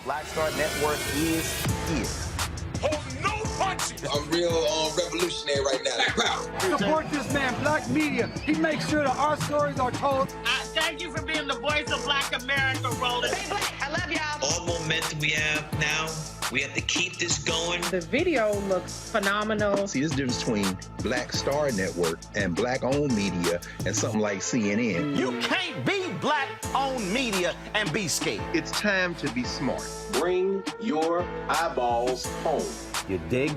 Black Star Network is here. Oh, no punches! I'm real revolutionary right now. Black power. Support this man, Black Media. He makes sure that our stories are told. Thank you for being the voice of Black America, Roland. Stay black. I love y'all. All momentum we have now, we have to keep this going. The video looks phenomenal. See, there's a difference between Black Star Network and Black-owned media and something like CNN. You can't be Black-owned media and be scared. It's time to be smart. Bring your eyeballs home. You dig?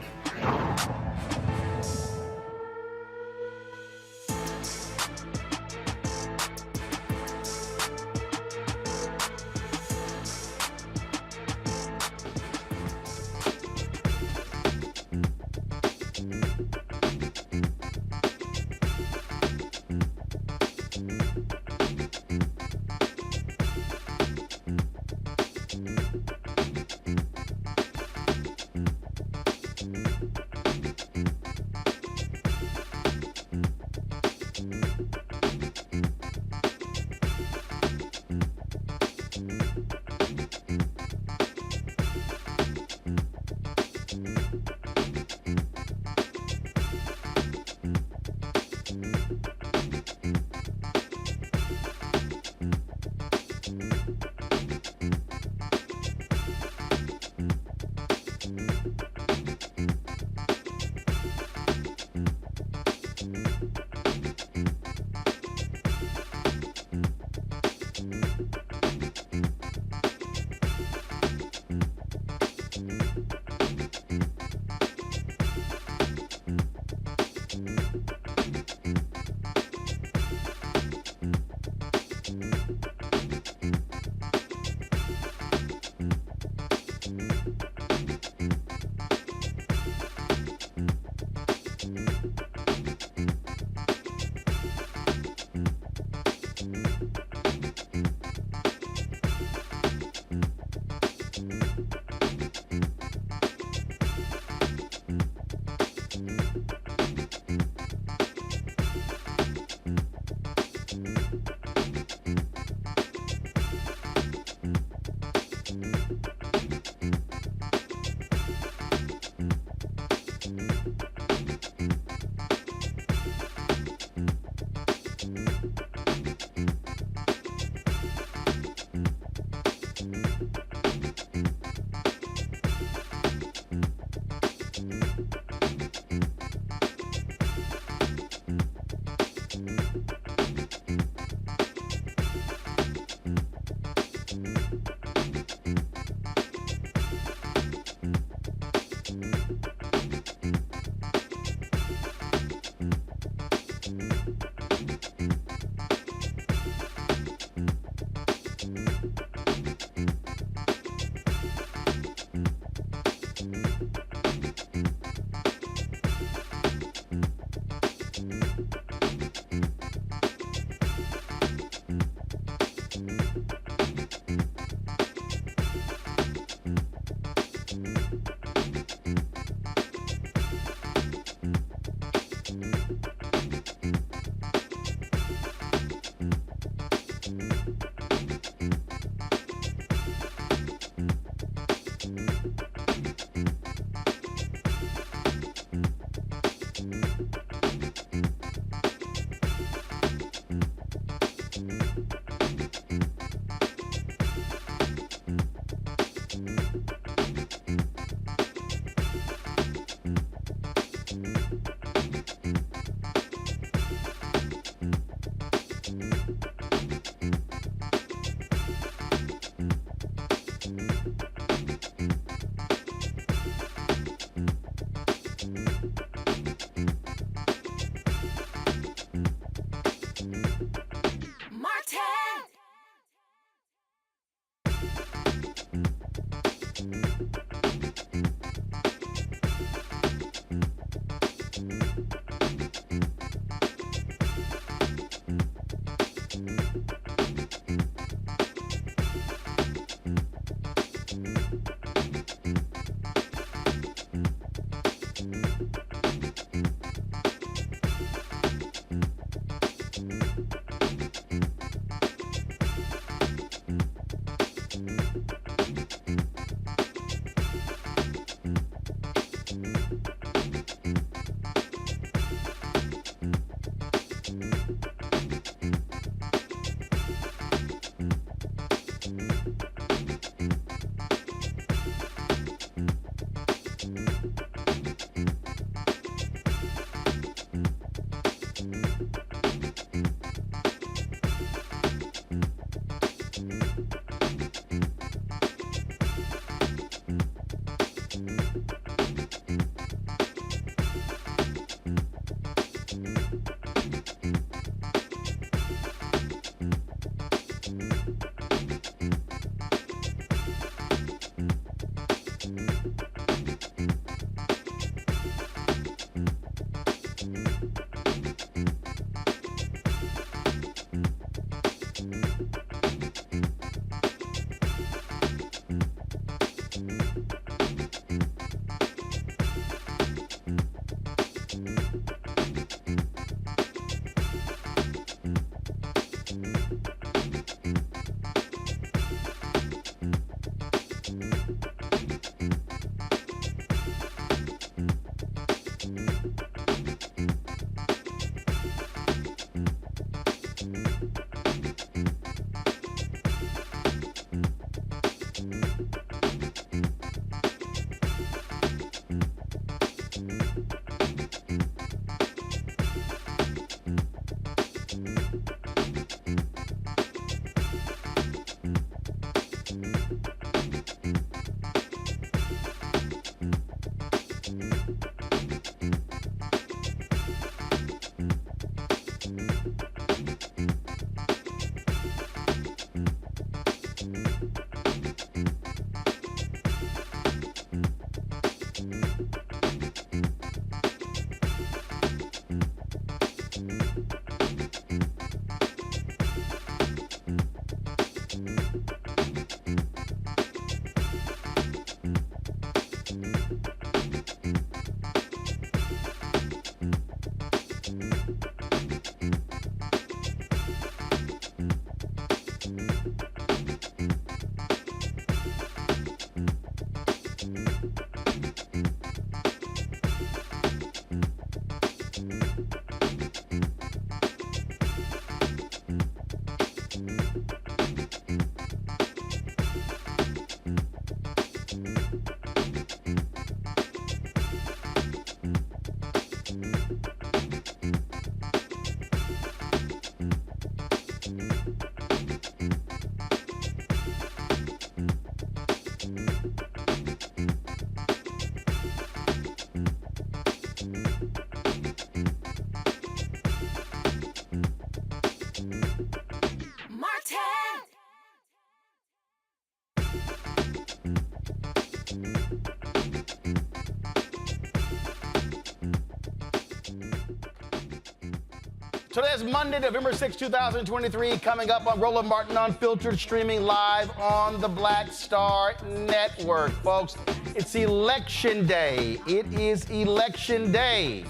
Today is Monday, November 6, 2023, coming up on Roland Martin Unfiltered, streaming live on the Black Star Network. Folks, it's Election Day. It is Election Day.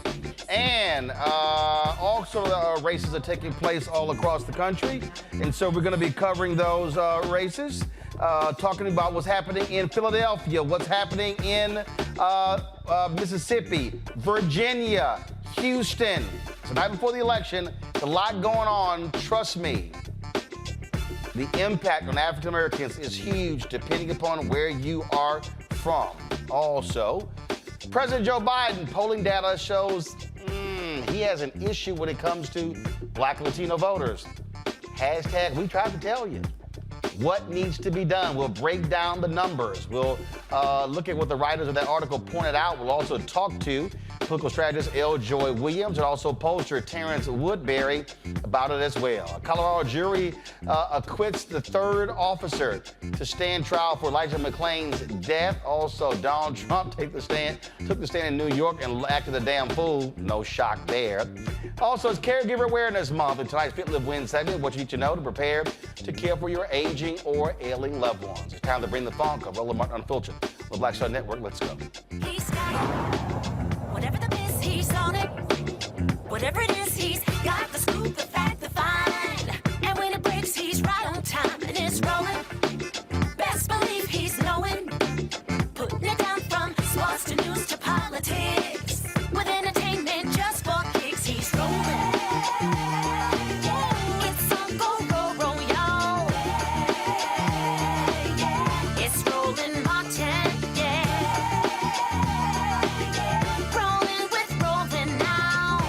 And also races are taking place all across the country. And so we're going to be covering those races, talking about what's happening in Philadelphia, what's happening in Mississippi, Virginia, Houston. So night before the election, there's a lot going on. Trust me, the impact on African Americans is huge depending upon where you are from. Also, President Joe Biden, polling data shows he has an issue when it comes to Black Latino voters. Hashtag, we tried to tell you. What needs to be done? We'll break down the numbers. We'll look at what the writers of that article pointed out. We'll also talk to political strategist L. Joy Williams and also pollster Terrance Woodbury about it as well. A Colorado jury acquits the third officer to stand trial for Elijah McClain's death. Also, Donald Trump took the stand in New York and acted a damn fool. No shock there. Also, it's Caregiver Awareness Month, and tonight's Fit Live Win segment, what you need to know to prepare to care for your aging or ailing loved ones. It's time to bring the funk of Roland Martin Unfiltered on the Black Star Network. Let's go. He's got it. Whatever the biz, he's on it. Whatever it is, he's got the scoop, the fact, the find. And when it breaks, he's right on time and it's rolling. Best believe he's knowing. Putting it down from sports to news to politics. With entertainment just for kicks, he's rolling. It's on go, roll, y'all. It's Roland Martin, rolling with Roland now.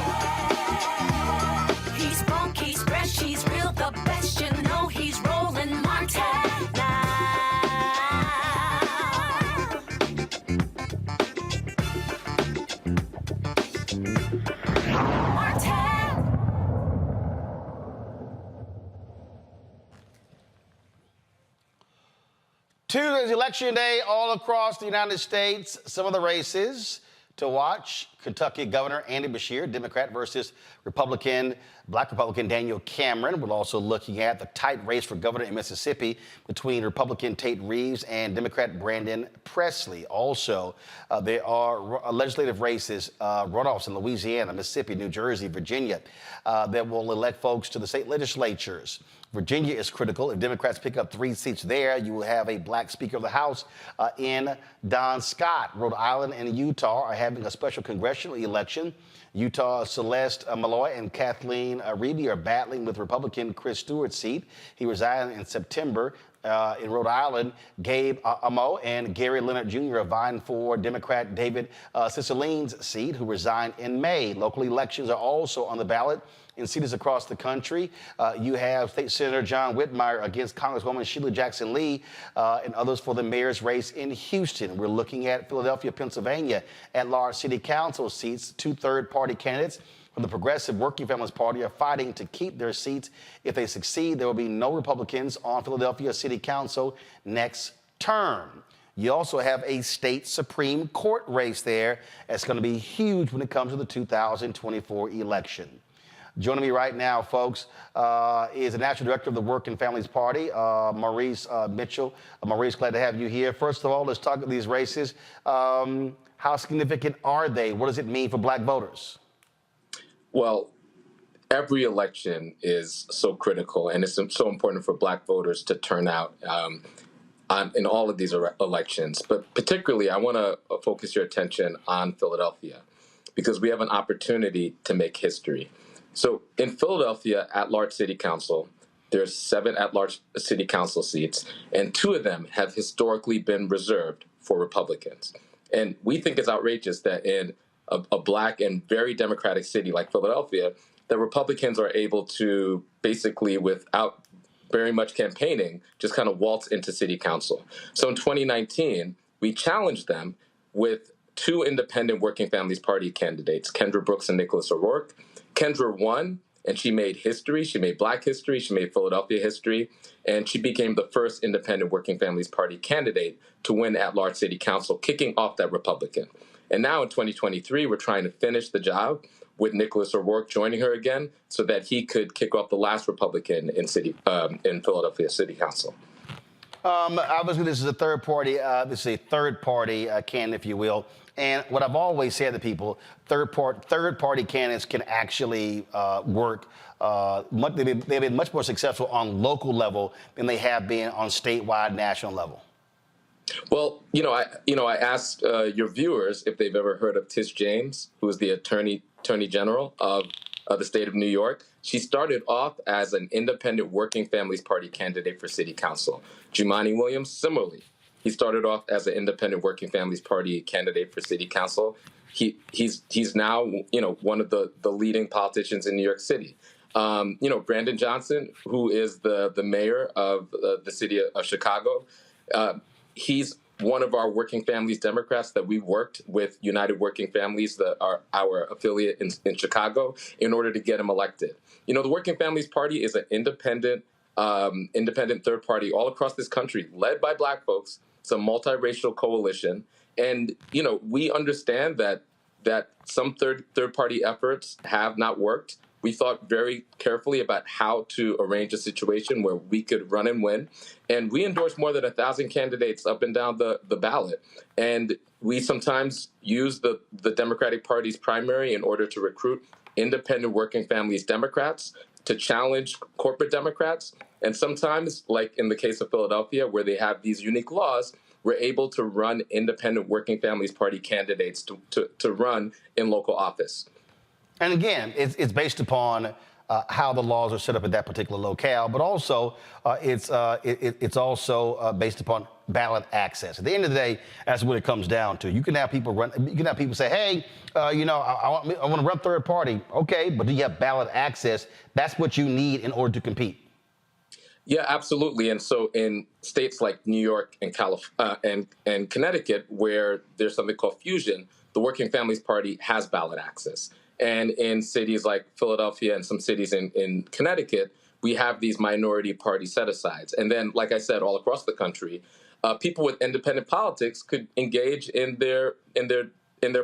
He's funk, he's fresh, he's real, the best, you know he's Roland Martin now. Tuesday's Election Day all across the United States. Some of the races to watch: Kentucky Governor Andy Beshear, Democrat versus Black Republican Daniel Cameron. We're also looking at the tight race for governor in Mississippi between Republican Tate Reeves and Democrat Brandon Presley. Also, there are legislative races, runoffs in Louisiana, Mississippi, New Jersey, Virginia, that will elect folks to the state legislatures. Virginia is critical. If Democrats pick up 3 seats there, you will have a black Speaker of the House in Don Scott. Rhode Island and Utah are having a special congressional election. Utah Celeste Malloy and Kathleen Reedy are battling with Republican Chris Stewart's seat. He resigned in September. In Rhode Island, Gabe Amo and Gary Leonard Jr. are vying for Democrat David Cicilline's seat, who resigned in May. Local elections are also on the ballot in cities across the country. You have State Senator John Whitmire against Congresswoman Sheila Jackson Lee and others for the mayor's race in Houston. We're looking at Philadelphia, Pennsylvania at-large city council seats. 2 third-party candidates from the Progressive Working Families Party are fighting to keep their seats. If they succeed, there will be no Republicans on Philadelphia City Council next term. You also have a state Supreme Court race there. That's going to be huge when it comes to the 2024 election. Joining me right now, folks, is the National Director of the Working Families Party, Maurice Mitchell. Maurice, glad to have you here. First of all, let's talk about these races. How significant are they? What does it mean for black voters? Well, every election is so critical, and it's so important for black voters to turn out in all of these elections. But particularly, I want to focus your attention on Philadelphia, because we have an opportunity to make history. So in Philadelphia, at-large city council, there's 7 at-large city council seats, and 2 of them have historically been reserved for Republicans. And we think it's outrageous that in a black and very democratic city like Philadelphia, that Republicans are able to basically, without very much campaigning, just kind of waltz into city council. So in 2019, we challenged them with 2 independent Working Families Party candidates, Kendra Brooks and Nicholas O'Rourke. Kendra won, and she made history. She made black history. She made Philadelphia history. And she became the first independent Working Families Party candidate to win at-large city council, kicking off that Republican. And now in 2023, we're trying to finish the job with Nicholas O'Rourke joining her again so that he could kick off the last Republican in Philadelphia City Council. Obviously, this is a third party. This is a third party candidate, if you will. And what I've always said to people, third party candidates can actually work. They've been much more successful on local level than they have been on statewide, national level. Well, I asked your viewers if they've ever heard of Tish James, who is the Attorney General of the state of New York. She started off as an independent Working Families Party candidate for city council. Jumaane Williams, similarly, he started off as an independent Working Families Party candidate for city council. He's now one of the leading politicians in New York City. Brandon Johnson, who is the mayor of the city of Chicago, he's one of our Working Families Democrats that we've worked with United Working Families, our affiliate in Chicago, in order to get him elected. The Working Families Party is an independent third party all across this country, led by Black folks. It's a multiracial coalition, and we understand that some third party efforts have not worked. We thought very carefully about how to arrange a situation where we could run and win. And we endorsed more than 1,000 candidates up and down the ballot. And we sometimes use the Democratic Party's primary in order to recruit independent Working Families Democrats to challenge corporate Democrats. And sometimes, like in the case of Philadelphia, where they have these unique laws, we're able to run independent Working Families Party candidates to run in local office. And again, it's based upon how the laws are set up at that particular locale, but also it's also based upon ballot access. At the end of the day, that's what it comes down to. You can have people run. You can have people say, "Hey, I want to run third party." Okay, but do you have ballot access? That's what you need in order to compete. Yeah, absolutely. And so in states like New York and and Connecticut, where there's something called fusion, the Working Families Party has ballot access. And in cities like Philadelphia and some cities in Connecticut, we have these minority party set-asides. And then, like I said, all across the country, people with independent politics could engage in their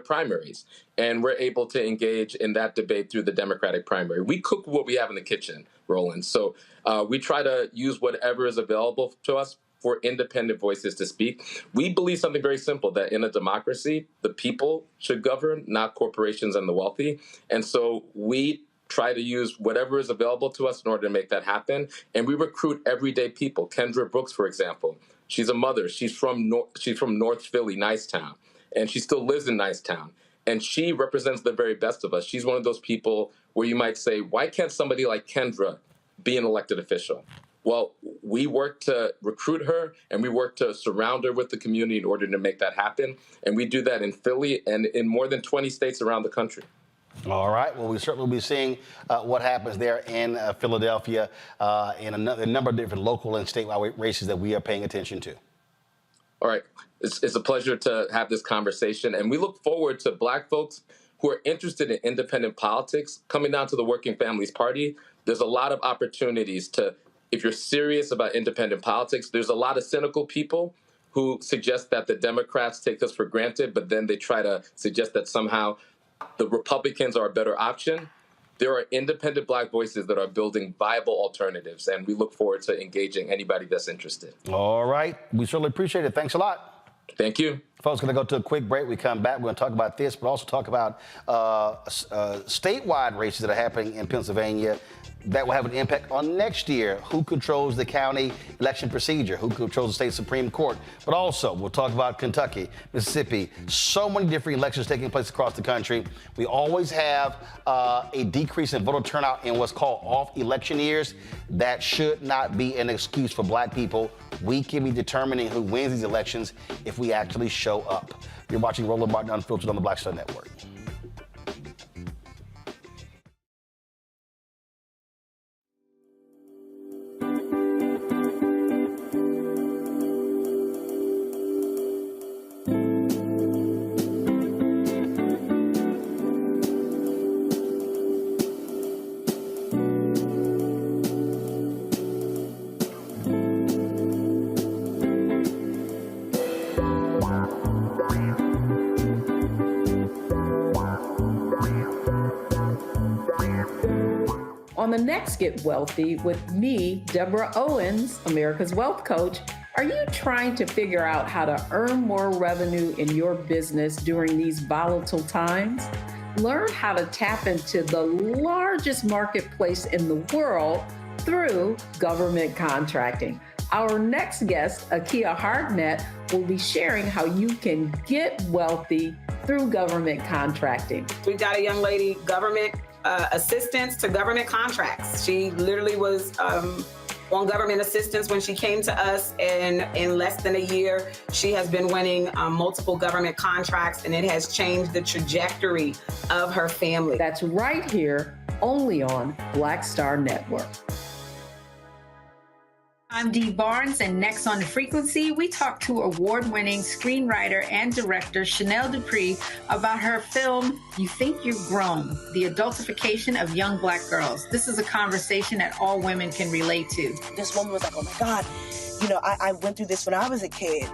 primaries. And we're able to engage in that debate through the Democratic primary. We cook what we have in the kitchen, Roland. So we try to use whatever is available to us for independent voices to speak. We believe something very simple, that in a democracy, the people should govern, not corporations and the wealthy. And so we try to use whatever is available to us in order to make that happen. And we recruit everyday people. Kendra Brooks, for example, she's a mother. She's from North Philly, Nicetown, and she still lives in Nicetown. And she represents the very best of us. She's one of those people where you might say, why can't somebody like Kendra be an elected official? Well, we work to recruit her, and we work to surround her with the community in order to make that happen. And we do that in Philly and in more than 20 states around the country. All right. Well, we certainly will be seeing what happens there in Philadelphia in a number of different local and statewide races that we are paying attention to. All right. It's a pleasure to have this conversation. And we look forward to Black folks who are interested in independent politics coming down to the Working Families Party. There's a lot of opportunities to, if you're serious about independent politics, there's a lot of cynical people who suggest that the Democrats take us for granted, but then they try to suggest that somehow the Republicans are a better option. There are independent Black voices that are building viable alternatives, and we look forward to engaging anybody that's interested. All right. We certainly appreciate it. Thanks a lot. Thank you. Folks, going to go to a quick break. We come back. We're going to talk about this, but also talk about statewide races that are happening in Pennsylvania that will have an impact on next year. Who controls the county election procedure? Who controls the state Supreme Court? But also, we'll talk about Kentucky, Mississippi, so many different elections taking place across the country. We always have a decrease in voter turnout in what's called off-election years. That should not be an excuse for Black people. We can be determining who wins these elections if we actually show up. You're watching Roland Martin Unfiltered on the Black Star Network. On the next Get Wealthy with me, Deborah Owens, America's Wealth Coach, are you trying to figure out how to earn more revenue in your business during these volatile times? Learn how to tap into the largest marketplace in the world through government contracting. Our next guest, Akia Hardnett, will be sharing how you can get wealthy through government contracting. We've got a young lady, government assistance to government contracts. She literally was on government assistance when she came to us, and in less than a year, she has been winning multiple government contracts, and it has changed the trajectory of her family. That's right here, only on Black Star Network. I'm Dee Barnes, and next on The Frequency, we talk to award-winning screenwriter and director Chanel Dupree about her film, You Think You've Grown, the adultification of young Black girls. This is a conversation that all women can relate to. This woman was like, oh my God, you know, I went through this when I was a kid.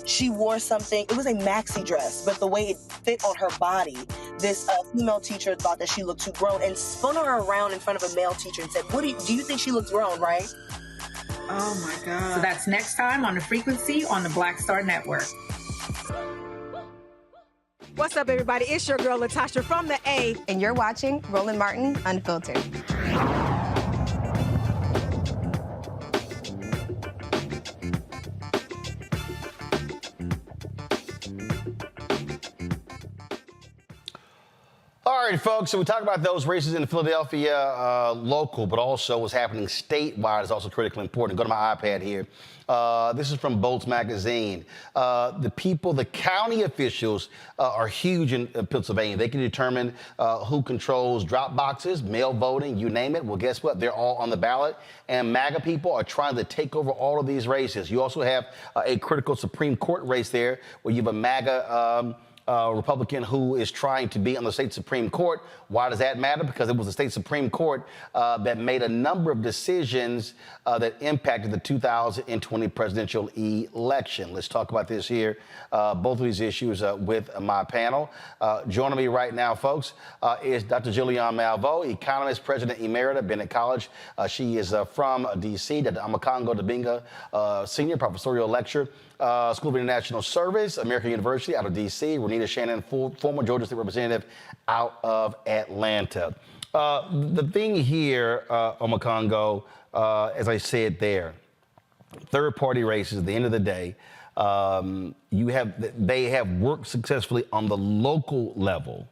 She wore something, it was a maxi dress, but the way it fit on her body, this female teacher thought that she looked too grown and spun her around in front of a male teacher and said, do you think she looks grown, right? Oh my God. So that's next time on The Frequency on the Black Star Network. What's up, everybody? It's your girl, Latasha from the A. And you're watching Roland Martin Unfiltered. All right, folks, so we talk about those races in Philadelphia local, but also what's happening statewide is also critically important. Go to my iPad here. This is from Bolts Magazine. The county officials are huge in Pennsylvania. They can determine who controls drop boxes, mail voting, you name it. Well, guess what? They're all on the ballot. And MAGA people are trying to take over all of these races. You also have a critical Supreme Court race there where you have a MAGA Republican who is trying to be on the state Supreme Court. Why does that matter? Because it was the state Supreme Court that made a number of decisions that impacted the 2020 presidential election. Let's talk about this here, both of these issues with my panel. Joining me right now, folks, is Dr. Julianne Malveaux, economist, president emerita, Bennett College. She is from D.C. Dr. Amakongo Dabinga, senior professorial lecturer, School of International Service, American University out of D.C., Renita Shannon, former Georgia State Representative out of Atlanta. The thing here, Omakongo, as I said there, third-party races, at the end of the day, they have worked successfully on the local level,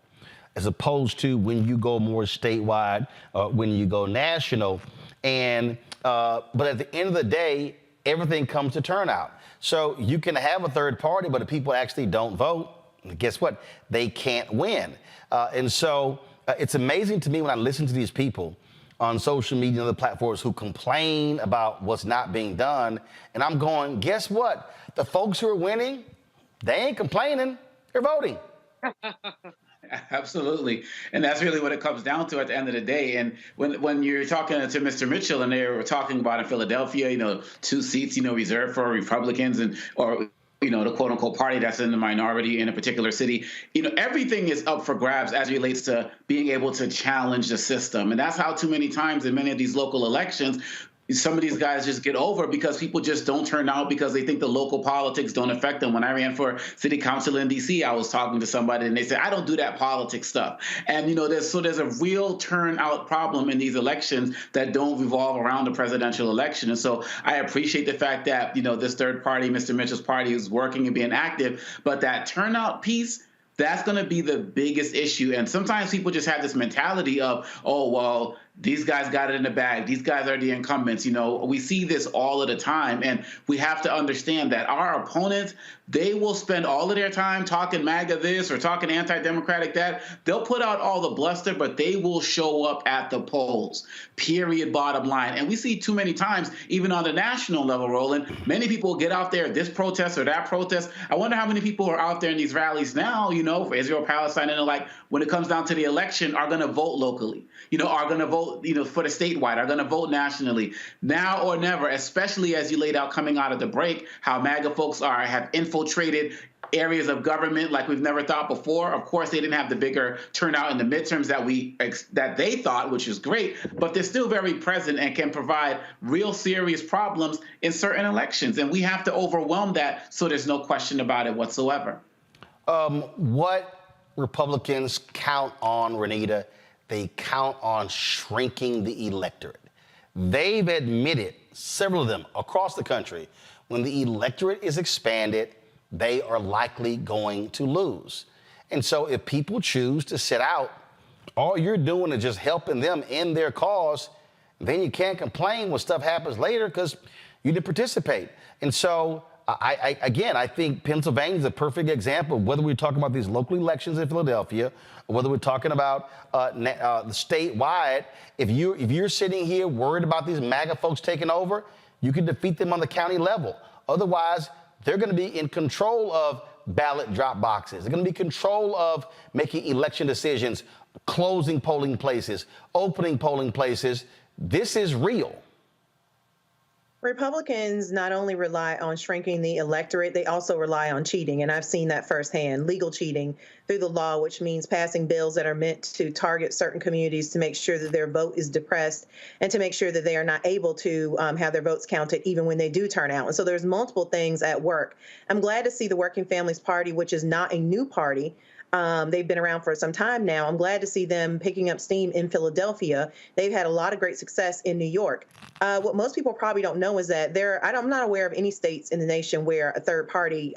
as opposed to when you go more statewide, when you go national. And but at the end of the day, everything comes to turnout. So you can have a third party, but if people actually don't vote, guess what? They can't win. And so it's amazing to me when I listen to these people on social media and other platforms who complain about what's not being done. And I'm going, guess what? The folks who are winning, they ain't complaining, they're voting. Absolutely. And that's really what it comes down to at the end of the day. And when you're talking to Mr. Mitchell and they were talking about in Philadelphia, 2 seats, reserved for Republicans or the quote unquote party that's in the minority in a particular city, everything is up for grabs as it relates to being able to challenge the system. And that's how too many times in many of these local elections, some of these guys just get over because people just don't turn out because they think the local politics don't affect them. When I ran for city council in D.C., I was talking to somebody and they said, I don't do that politics stuff. And, there's a real turnout problem in these elections that don't revolve around the presidential election. And so I appreciate the fact that, this third party, Mr. Mitchell's party, is working and being active. But that turnout piece, that's going to be the biggest issue. And sometimes people just have this mentality of, oh, well, these guys got it in the bag. These guys are the incumbents. We see this all of the time. And we have to understand that our opponents, they will spend all of their time talking MAGA this or talking anti-democratic that. They'll put out all the bluster, but they will show up at the polls, period, bottom line. And we see too many times, even on the national level, Roland, many people get out there, this protest or that protest. I wonder how many people are out there in these rallies now, for Israel, Palestine, and when it comes down to the election, are going to vote locally, are going to vote, for the statewide, are going to vote nationally. Now or never, especially as you laid out coming out of the break, how MAGA folks have infiltrated areas of government like we've never thought before. Of course, they didn't have the bigger turnout in the midterms that they thought, which is great, but they're still very present and can provide real serious problems in certain elections. And we have to overwhelm that so there's no question about it whatsoever. What Republicans count on, Renita, they count on shrinking the electorate. They've admitted, several of them across the country, when the electorate is expanded, they are likely going to lose. And so if people choose to sit out, all you're doing is just helping them in their cause. Then you can't complain when stuff happens later because you didn't participate. And so, I think Pennsylvania is a perfect example of whether we're talking about these local elections in Philadelphia, or whether we're talking about statewide. If you're sitting here worried about these MAGA folks taking over, you can defeat them on the county level. Otherwise, they're going to be in control of ballot drop boxes. They're going to be in control of making election decisions, closing polling places, opening polling places. This is real. Republicans not only rely on shrinking the electorate, they also rely on cheating. And I've seen that firsthand, legal cheating through the law, which means passing bills that are meant to target certain communities to make sure that their vote is depressed and to make sure that they are not able to have their votes counted even when they do turn out. And so there's multiple things at work. I'm glad to see the Working Families Party, which is not a new party. They've been around for some time now. I'm glad to see them picking up steam in Philadelphia. They've had a lot of great success in New York. What most people probably don't know is that I'm not aware of any states in the nation where a third party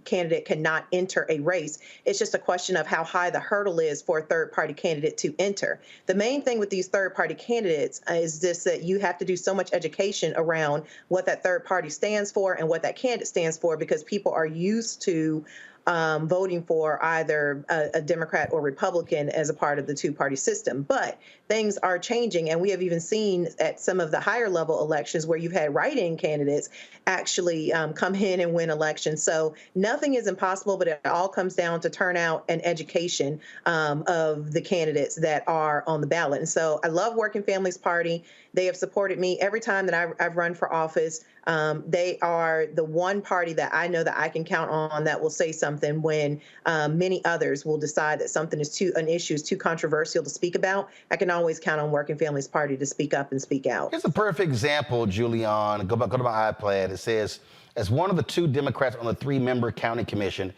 candidate cannot enter a race. It's just a question of how high the hurdle is for a third party candidate to enter. The main thing with these third party candidates is just that you have to do so much education around what that third party stands for and what that candidate stands for, because people are used to voting for either a Democrat or Republican as a part of the two-party system. But things are changing, and we have even seen at some of the higher level elections where you've had write-in candidates actually come in and win elections. So nothing is impossible, but it all comes down to turnout and education of the candidates that are on the ballot. And so I love Working Families Party. They have supported me every time that I've run for office. They are the one party that I know that I can count on that will say something when many others will decide that something is an issue is too controversial to speak about. I can always count on Working Families Party to speak up and speak out. Here's a perfect example, Julian. Go to my iPad. It says, as one of the two Democrats on the 3-member county commission,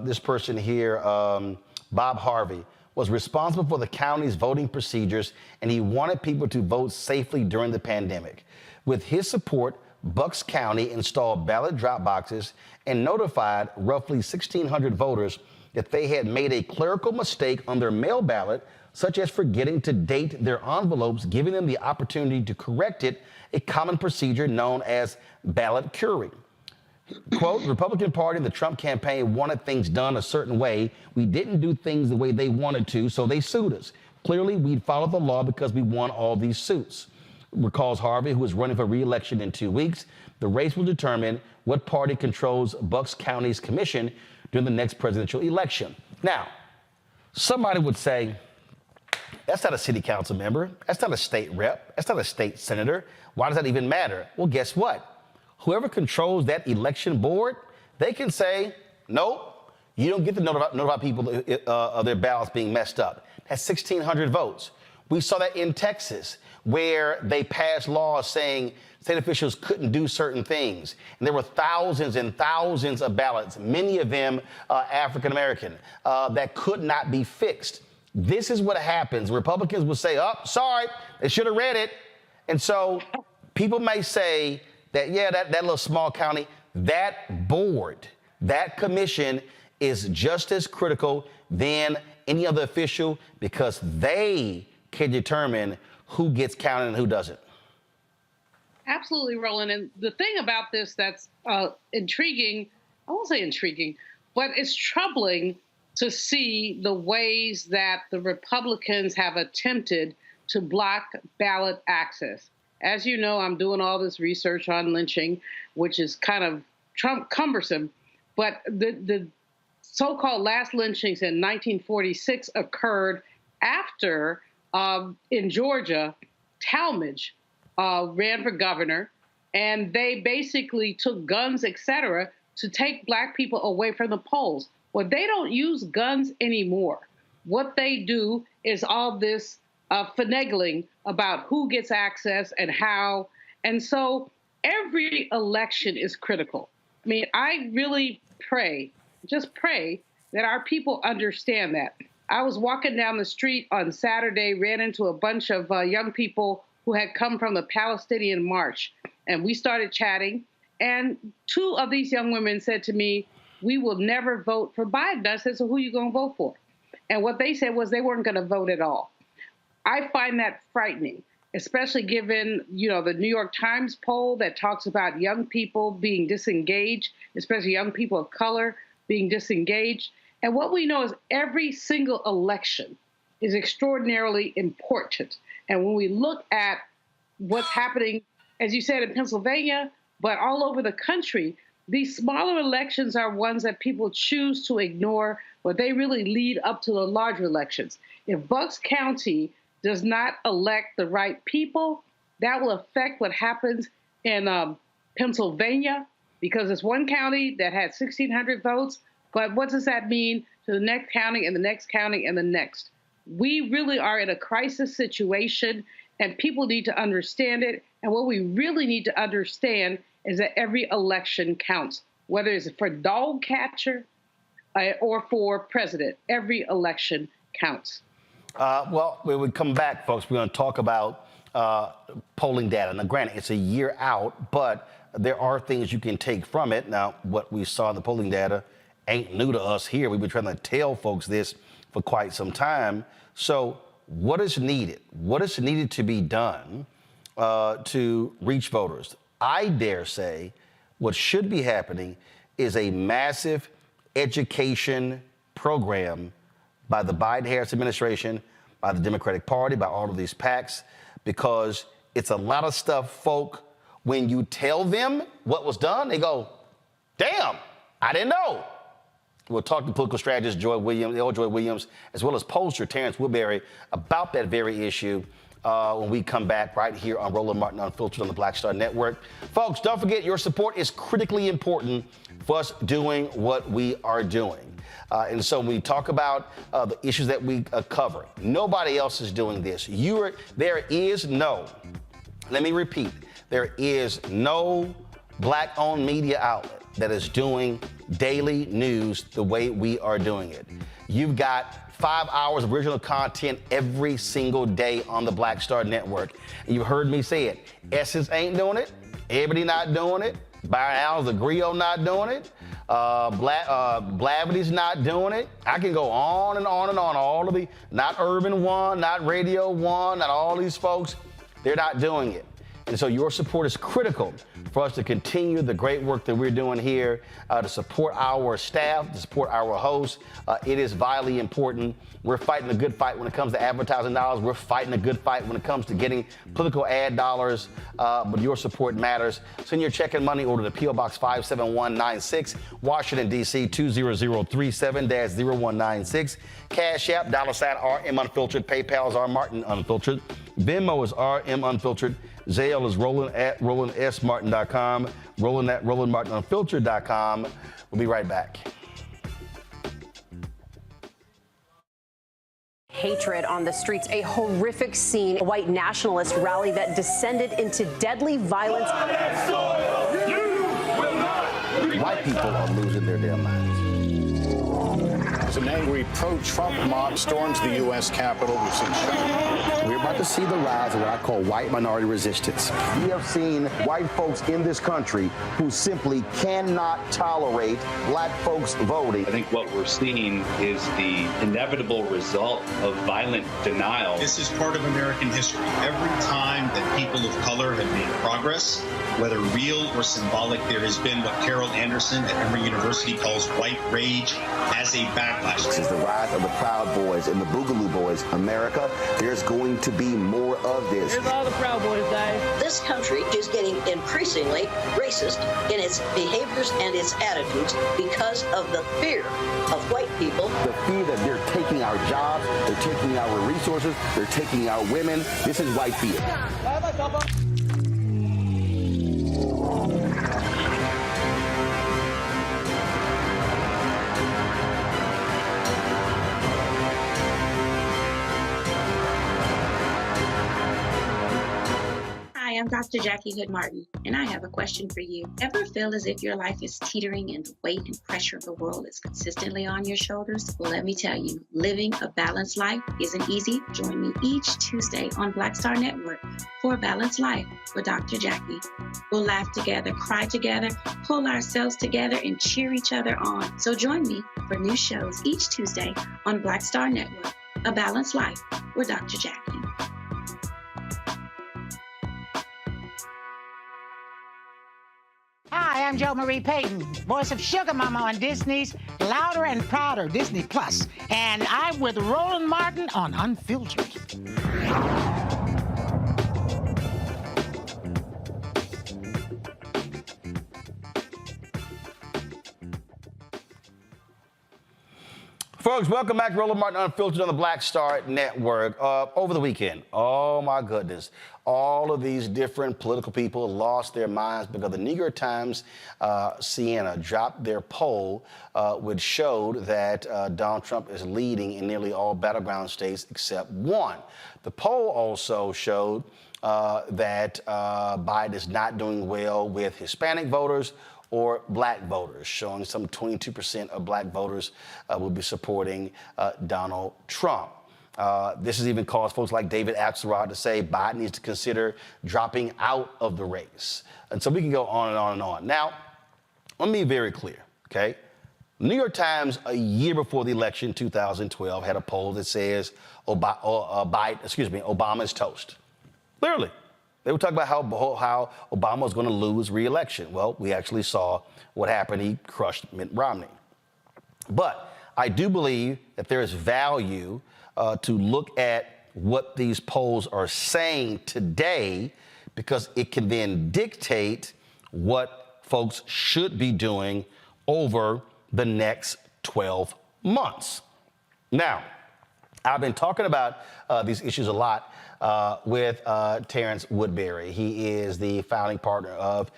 this person here, Bob Harvey, was responsible for the county's voting procedures, and he wanted people to vote safely during the pandemic. With his support, Bucks County installed ballot drop boxes and notified roughly 1,600 voters that they had made a clerical mistake on their mail ballot, such as forgetting to date their envelopes, giving them the opportunity to correct it, a common procedure known as ballot curing. Quote, Republican Party and the Trump campaign wanted things done a certain way. We didn't do things the way they wanted to, so they sued us. Clearly, we'd followed the law because we won all these suits. Recalls Harvey, who is running for re-election in 2 weeks. The race will determine what party controls Bucks County's commission during the next presidential election. Now, somebody would say, that's not a city council member. That's not a state rep. That's not a state senator. Why does that even matter? Well, guess what? Whoever controls that election board, they can say, nope, you don't get to notify people of their ballots being messed up. That's 1,600 votes. We saw that in Texas, where they passed laws saying state officials couldn't do certain things. And there were thousands and thousands of ballots, many of them African-American, that could not be fixed. This is what happens. Republicans will say, oh, sorry, they should have read it. And so people may say that, yeah, that little small county, that board, that commission is just as critical than any other official because they can determine who gets counted and who doesn't. Absolutely, Roland. And the thing about this that's intriguing, I won't say intriguing, but it's troubling to see the ways that the Republicans have attempted to block ballot access. As you know, I'm doing all this research on lynching, which is kind of cumbersome, but the so-called last lynchings in 1946 occurred after, in Georgia, Talmadge ran for governor, and they basically took guns, et cetera, to take Black people away from the polls. Well, they don't use guns anymore. What they do is all this finagling about who gets access and how. And so every election is critical. I mean, I really pray, just pray, that our people understand that. I was walking down the street on Saturday, ran into a bunch of young people who had come from the Palestinian March, and we started chatting. And two of these young women said to me, "We will never vote for Biden." I said, "So who are you going to vote for?" And what they said was they weren't going to vote at all. I find that frightening, especially given, the New York Times poll that talks about young people being disengaged, especially young people of color being disengaged. And what we know is every single election is extraordinarily important. And when we look at what's happening, as you said, in Pennsylvania, but all over the country, these smaller elections are ones that people choose to ignore, but they really lead up to the larger elections. If Bucks County does not elect the right people, that will affect what happens in Pennsylvania, because it's one county that had 1,600 votes. But what does that mean to the next county and the next county and the next? We really are in a crisis situation, and people need to understand it. And what we really need to understand is that every election counts, whether it's for dog catcher or for president. Every election counts. Well, when we come back, folks, we're going to talk about polling data. Now, granted, it's a year out, but there are things you can take from it. Now, what we saw in the polling data ain't new to us here. We've been trying to tell folks this for quite some time. So what is needed? What is needed to be done to reach voters? I dare say what should be happening is a massive education program by the Biden-Harris administration, by the Democratic Party, by all of these PACs, because it's a lot of stuff, folk, when you tell them what was done, they go, damn, I didn't know. We'll talk to political strategist Joy Williams, as well as pollster Terrance Woodbury about that very issue when we come back right here on Roland Martin Unfiltered on the Black Star Network. Folks, don't forget your support is critically important for us doing what we are doing. And so when we talk about the issues that we cover, nobody else is doing this. There is no, let me repeat, there is no Black-owned media outlet that is doing daily news the way we are doing it. You've got 5 hours of original content every single day on the Black Star Network. And you heard me say it. Essence ain't doing it. Ebony not doing it. Byron Allen's the Griot not doing it. Blavity's not doing it. I can go on and on and on. All of the, not Urban One, not Radio One, not all these folks, they're not doing it. And so your support is critical for us to continue the great work that we're doing here, to support our staff, to support our hosts. It is vitally important. We're fighting a good fight when it comes to advertising dollars. We're fighting a good fight when it comes to getting political ad dollars, but your support matters. Send your check and money order to P.O. Box 57196, Washington, D.C. 20037-0196. Cash App, $RM Unfiltered. PayPal is R Martin Unfiltered. Venmo is RM Unfiltered. Zale is Roland at RolandSMartin.com. Roland at RolandMartinUnfiltered.com. We'll be right back. Hatred on the streets, a horrific scene, a white nationalist rally that descended into deadly violence. White people are losing their damn minds. As an angry pro-Trump mob storms the U.S. Capitol, we've seen We're about to see the rise of what I call white minority resistance. We have seen white folks in this country who simply cannot tolerate Black folks voting. I think what we're seeing is the inevitable result of violent denial. This is part of American history. Every time that people of color have made progress, whether real or symbolic, there has been what Carol Anderson at Emory University calls white rage as a backlash. This is the rise of the Proud Boys and the Boogaloo Boys. America, there's going to be more of this. Here's all the Proud Boys, guys. This country is getting increasingly racist in its behaviors and its attitudes because of the fear of white people. The fear that they're taking our jobs, they're taking our resources, they're taking our women. This is white fear. I'm Dr. Jackie Hood Martin, and I have a question for you. Ever feel as if your life is teetering and the weight and pressure of the world is consistently on your shoulders? Well, let me tell you, living a balanced life isn't easy. Join me each Tuesday on Black Star Network for a Balanced Life with Dr. Jackie. We'll laugh together, cry together, pull ourselves together, and cheer each other on. So join me for new shows each Tuesday on Black Star Network, A Balanced Life with Dr. Jackie. Hi, I'm Jo Marie Payton, voice of Sugar Mama on Disney's Louder and Prouder Disney Plus, and I'm with Roland Martin on Unfiltered. Folks, welcome back. Roland Martin Unfiltered on the Black Star Network. Over the weekend, oh my goodness, all of these different political people lost their minds because the New York Times, Siena, dropped their poll, which showed that Donald Trump is leading in nearly all battleground states except one. The poll also showed that Biden is not doing well with Hispanic voters or black voters, showing some 22% of black voters will be supporting Donald Trump. This has even caused folks like David Axelrod to say Biden needs to consider dropping out of the race. And so we can go on and on and on. Now, let me be very clear, okay? New York Times, a year before the election, 2012, had a poll that says Obama is toast. Literally. They were talking about how Obama was going to lose re-election. Well, we actually saw what happened. He crushed Mitt Romney. But I do believe that there is value to look at what these polls are saying today, because it can then dictate what folks should be doing over the next 12 months. Now, I've been talking about these issues a lot with Terrance Woodbury. He is the founding partner of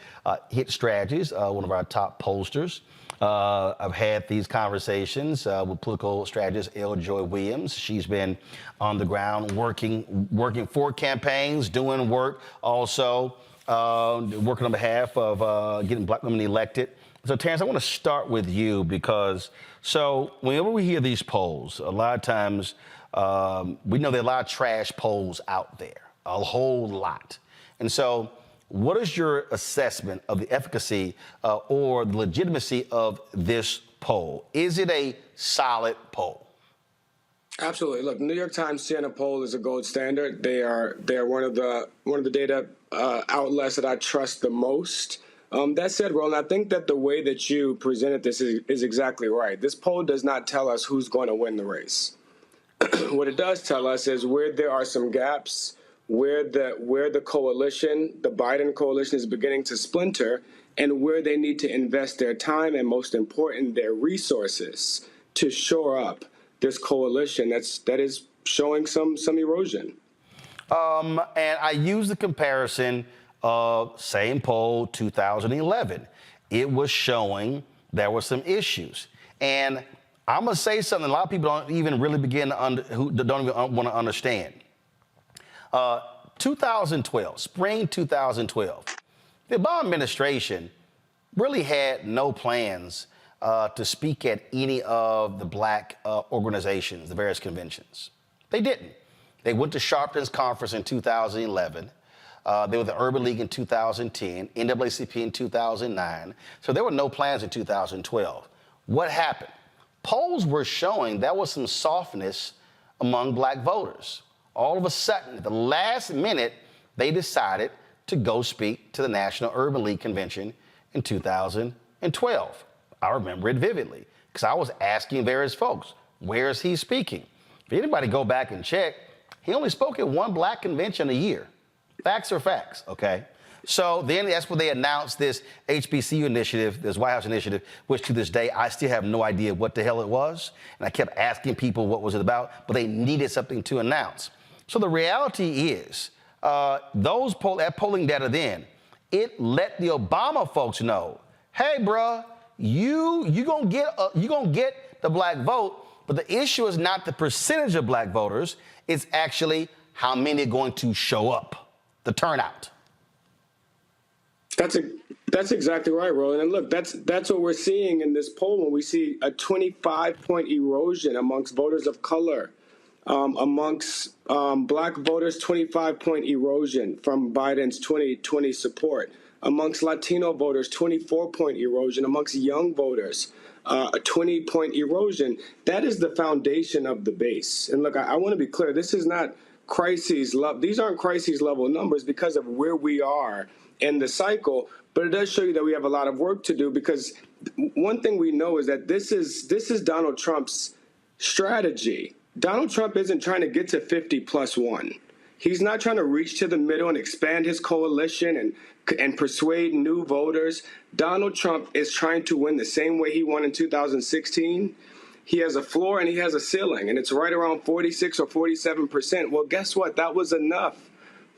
Hit Strategies, one of our top pollsters. I've had these conversations with political strategist L. Joy Williams. She's been on the ground working for campaigns, doing work also, working on behalf of getting black women elected. So, Terrance, I want to start with you because, whenever we hear these polls, a lot of times we know there are a lot of trash polls out there, a whole lot. And so what is your assessment of the efficacy or the legitimacy of this poll? Is it a solid poll? Absolutely. Look, New York Times Siena poll is a gold standard. They are one of the data outlets that I trust the most. That said, Roland, I think that the way that you presented this is exactly right. This poll does not tell us who's going to win the race. What it does tell us is where there are some gaps, where the coalition, the Biden coalition, is beginning to splinter, and where they need to invest their time and, most important, their resources to shore up this coalition that is showing some erosion. And I use the comparison of same poll 2011. It was showing there were some issues. And I'm going to say something a lot of people don't even really who don't even want to understand. 2012, spring 2012, the Obama administration really had no plans to speak at any of the black organizations, the various conventions. They didn't. They went to Sharpton's conference in 2011. They were the Urban League in 2010, NAACP in 2009. So there were no plans in 2012. What happened? Polls were showing there was some softness among black voters. All of a sudden, at the last minute, they decided to go speak to the National Urban League Convention in 2012. I remember it vividly because I was asking various folks, where is he speaking? If anybody go back and check, he only spoke at one black convention a year. Facts are facts, okay? So then that's when they announced this HBCU initiative, this White House initiative, which to this day, I still have no idea what the hell it was. And I kept asking people what was it about, but they needed something to announce. So the reality is, that polling data then, it let the Obama folks know, hey, bruh, you gonna get the black vote, but the issue is not the percentage of black voters, it's actually how many are going to show up, the turnout. That's exactly right, Roland. And look, that's what we're seeing in this poll when we see a 25-point erosion amongst voters of color, amongst black voters, 25-point erosion from Biden's 2020 support, amongst Latino voters, 24-point erosion, amongst young voters, a 20-point erosion. That is the foundation of the base. And look, I want to be clear. This is not crises level. These aren't crises level numbers because of where we are in the cycle. But it does show you that we have a lot of work to do, because one thing we know is that this is Donald Trump's strategy. Donald Trump isn't trying to get to 50+1. He's not trying to reach to the middle and expand his coalition and persuade new voters. Donald Trump is trying to win the same way he won in 2016. He has a floor and he has a ceiling, and it's right around 46 or 47%. Well, guess what? That was enough.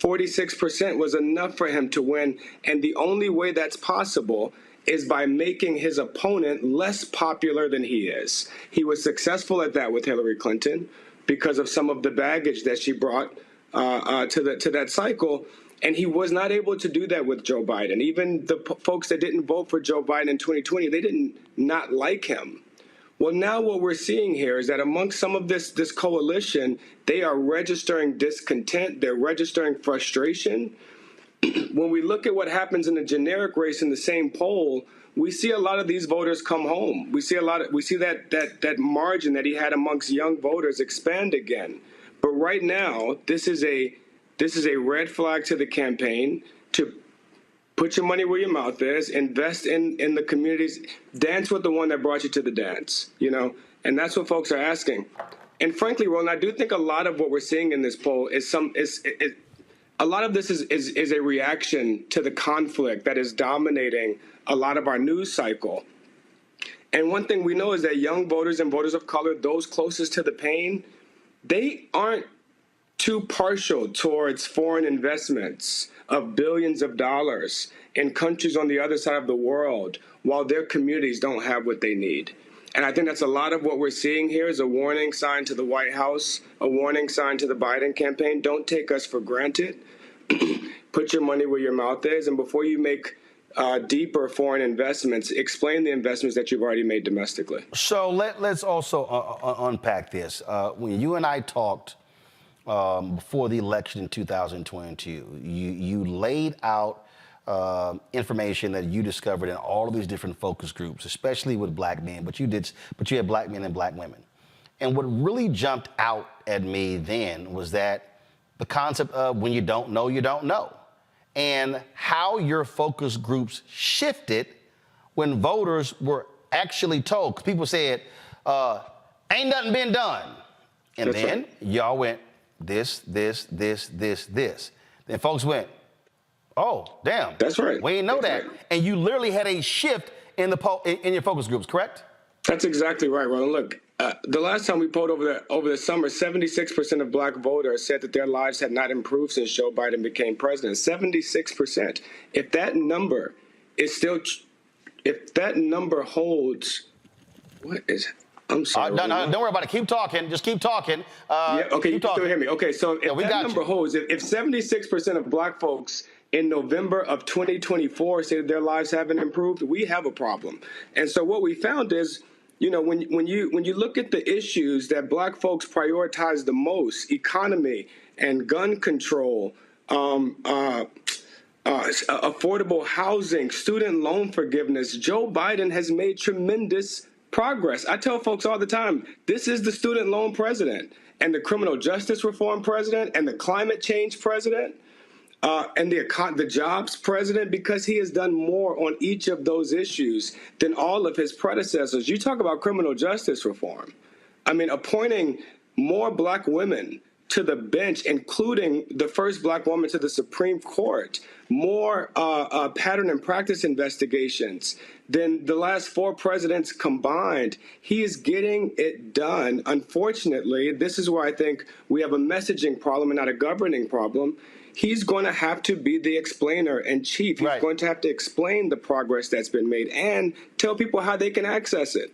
46% was enough for him to win. And the only way that's possible is by making his opponent less popular than he is. He was successful at that with Hillary Clinton because of some of the baggage that she brought to that cycle. And he was not able to do that with Joe Biden. Even the folks that didn't vote for Joe Biden in 2020, they didn't not like him. Well, now what we're seeing here is that amongst some of this coalition, they are registering discontent. They're registering frustration. When we look at what happens in a generic race in the same poll, we see a lot of these voters come home. We see that margin that he had amongst young voters expand again. But right now, this is a red flag to the campaign to put your money where your mouth is, invest in the communities, dance with the one that brought you to the dance, and that's what folks are asking. And frankly, Roland, I do think a lot of what we're seeing in this poll is a lot of this is a reaction to the conflict that is dominating a lot of our news cycle. And one thing we know is that young voters and voters of color, those closest to the pain, they aren't too partial towards foreign investments of billions of dollars in countries on the other side of the world while their communities don't have what they need. And I think that's a lot of what we're seeing here is a warning sign to the White House, a warning sign to the Biden campaign. Don't take us for granted. Put your money where your mouth is. And before you make deeper foreign investments, explain the investments that you've already made domestically. So let's also unpack this. When you and I talked before the election in 2022, you laid out information that you discovered in all of these different focus groups, especially with black men, but you had black men and black women. And what really jumped out at me then was that the concept of when you don't know, you don't know. And how your focus groups shifted when voters were actually told. 'Cause people said, ain't nothing been done. And That's then right. y'all went, this. Then folks went, oh, damn. That's right. We didn't know That's that. right. And you literally had a shift in in your focus groups, correct? That's exactly right, Roland. Look, the last time we polled over the summer, 76% of black voters said that their lives had not improved since Joe Biden became president. 76%. If that number holds, I'm sorry. No, don't worry about it. Keep talking. Just keep talking. Okay, you can still hear me. Okay, so if we that got number you. holds, if 76% of black folks in November of 2024 say that their lives haven't improved, we have a problem. And so what we found is, when you look at the issues that black folks prioritize the most, economy and gun control, affordable housing, student loan forgiveness, Joe Biden has made tremendous progress. I tell folks all the time, this is the student loan president and the criminal justice reform president and the climate change president and the jobs president, because he has done more on each of those issues than all of his predecessors. You talk about criminal justice reform. I mean, appointing more black women to the bench, including the first black woman to the Supreme Court, more pattern and practice investigations than the last 4 presidents combined. He is getting it done. Unfortunately, this is where I think we have a messaging problem and not a governing problem. He's going to have to be the explainer in chief. He's going to have to explain the progress that's been made and tell people how they can access it.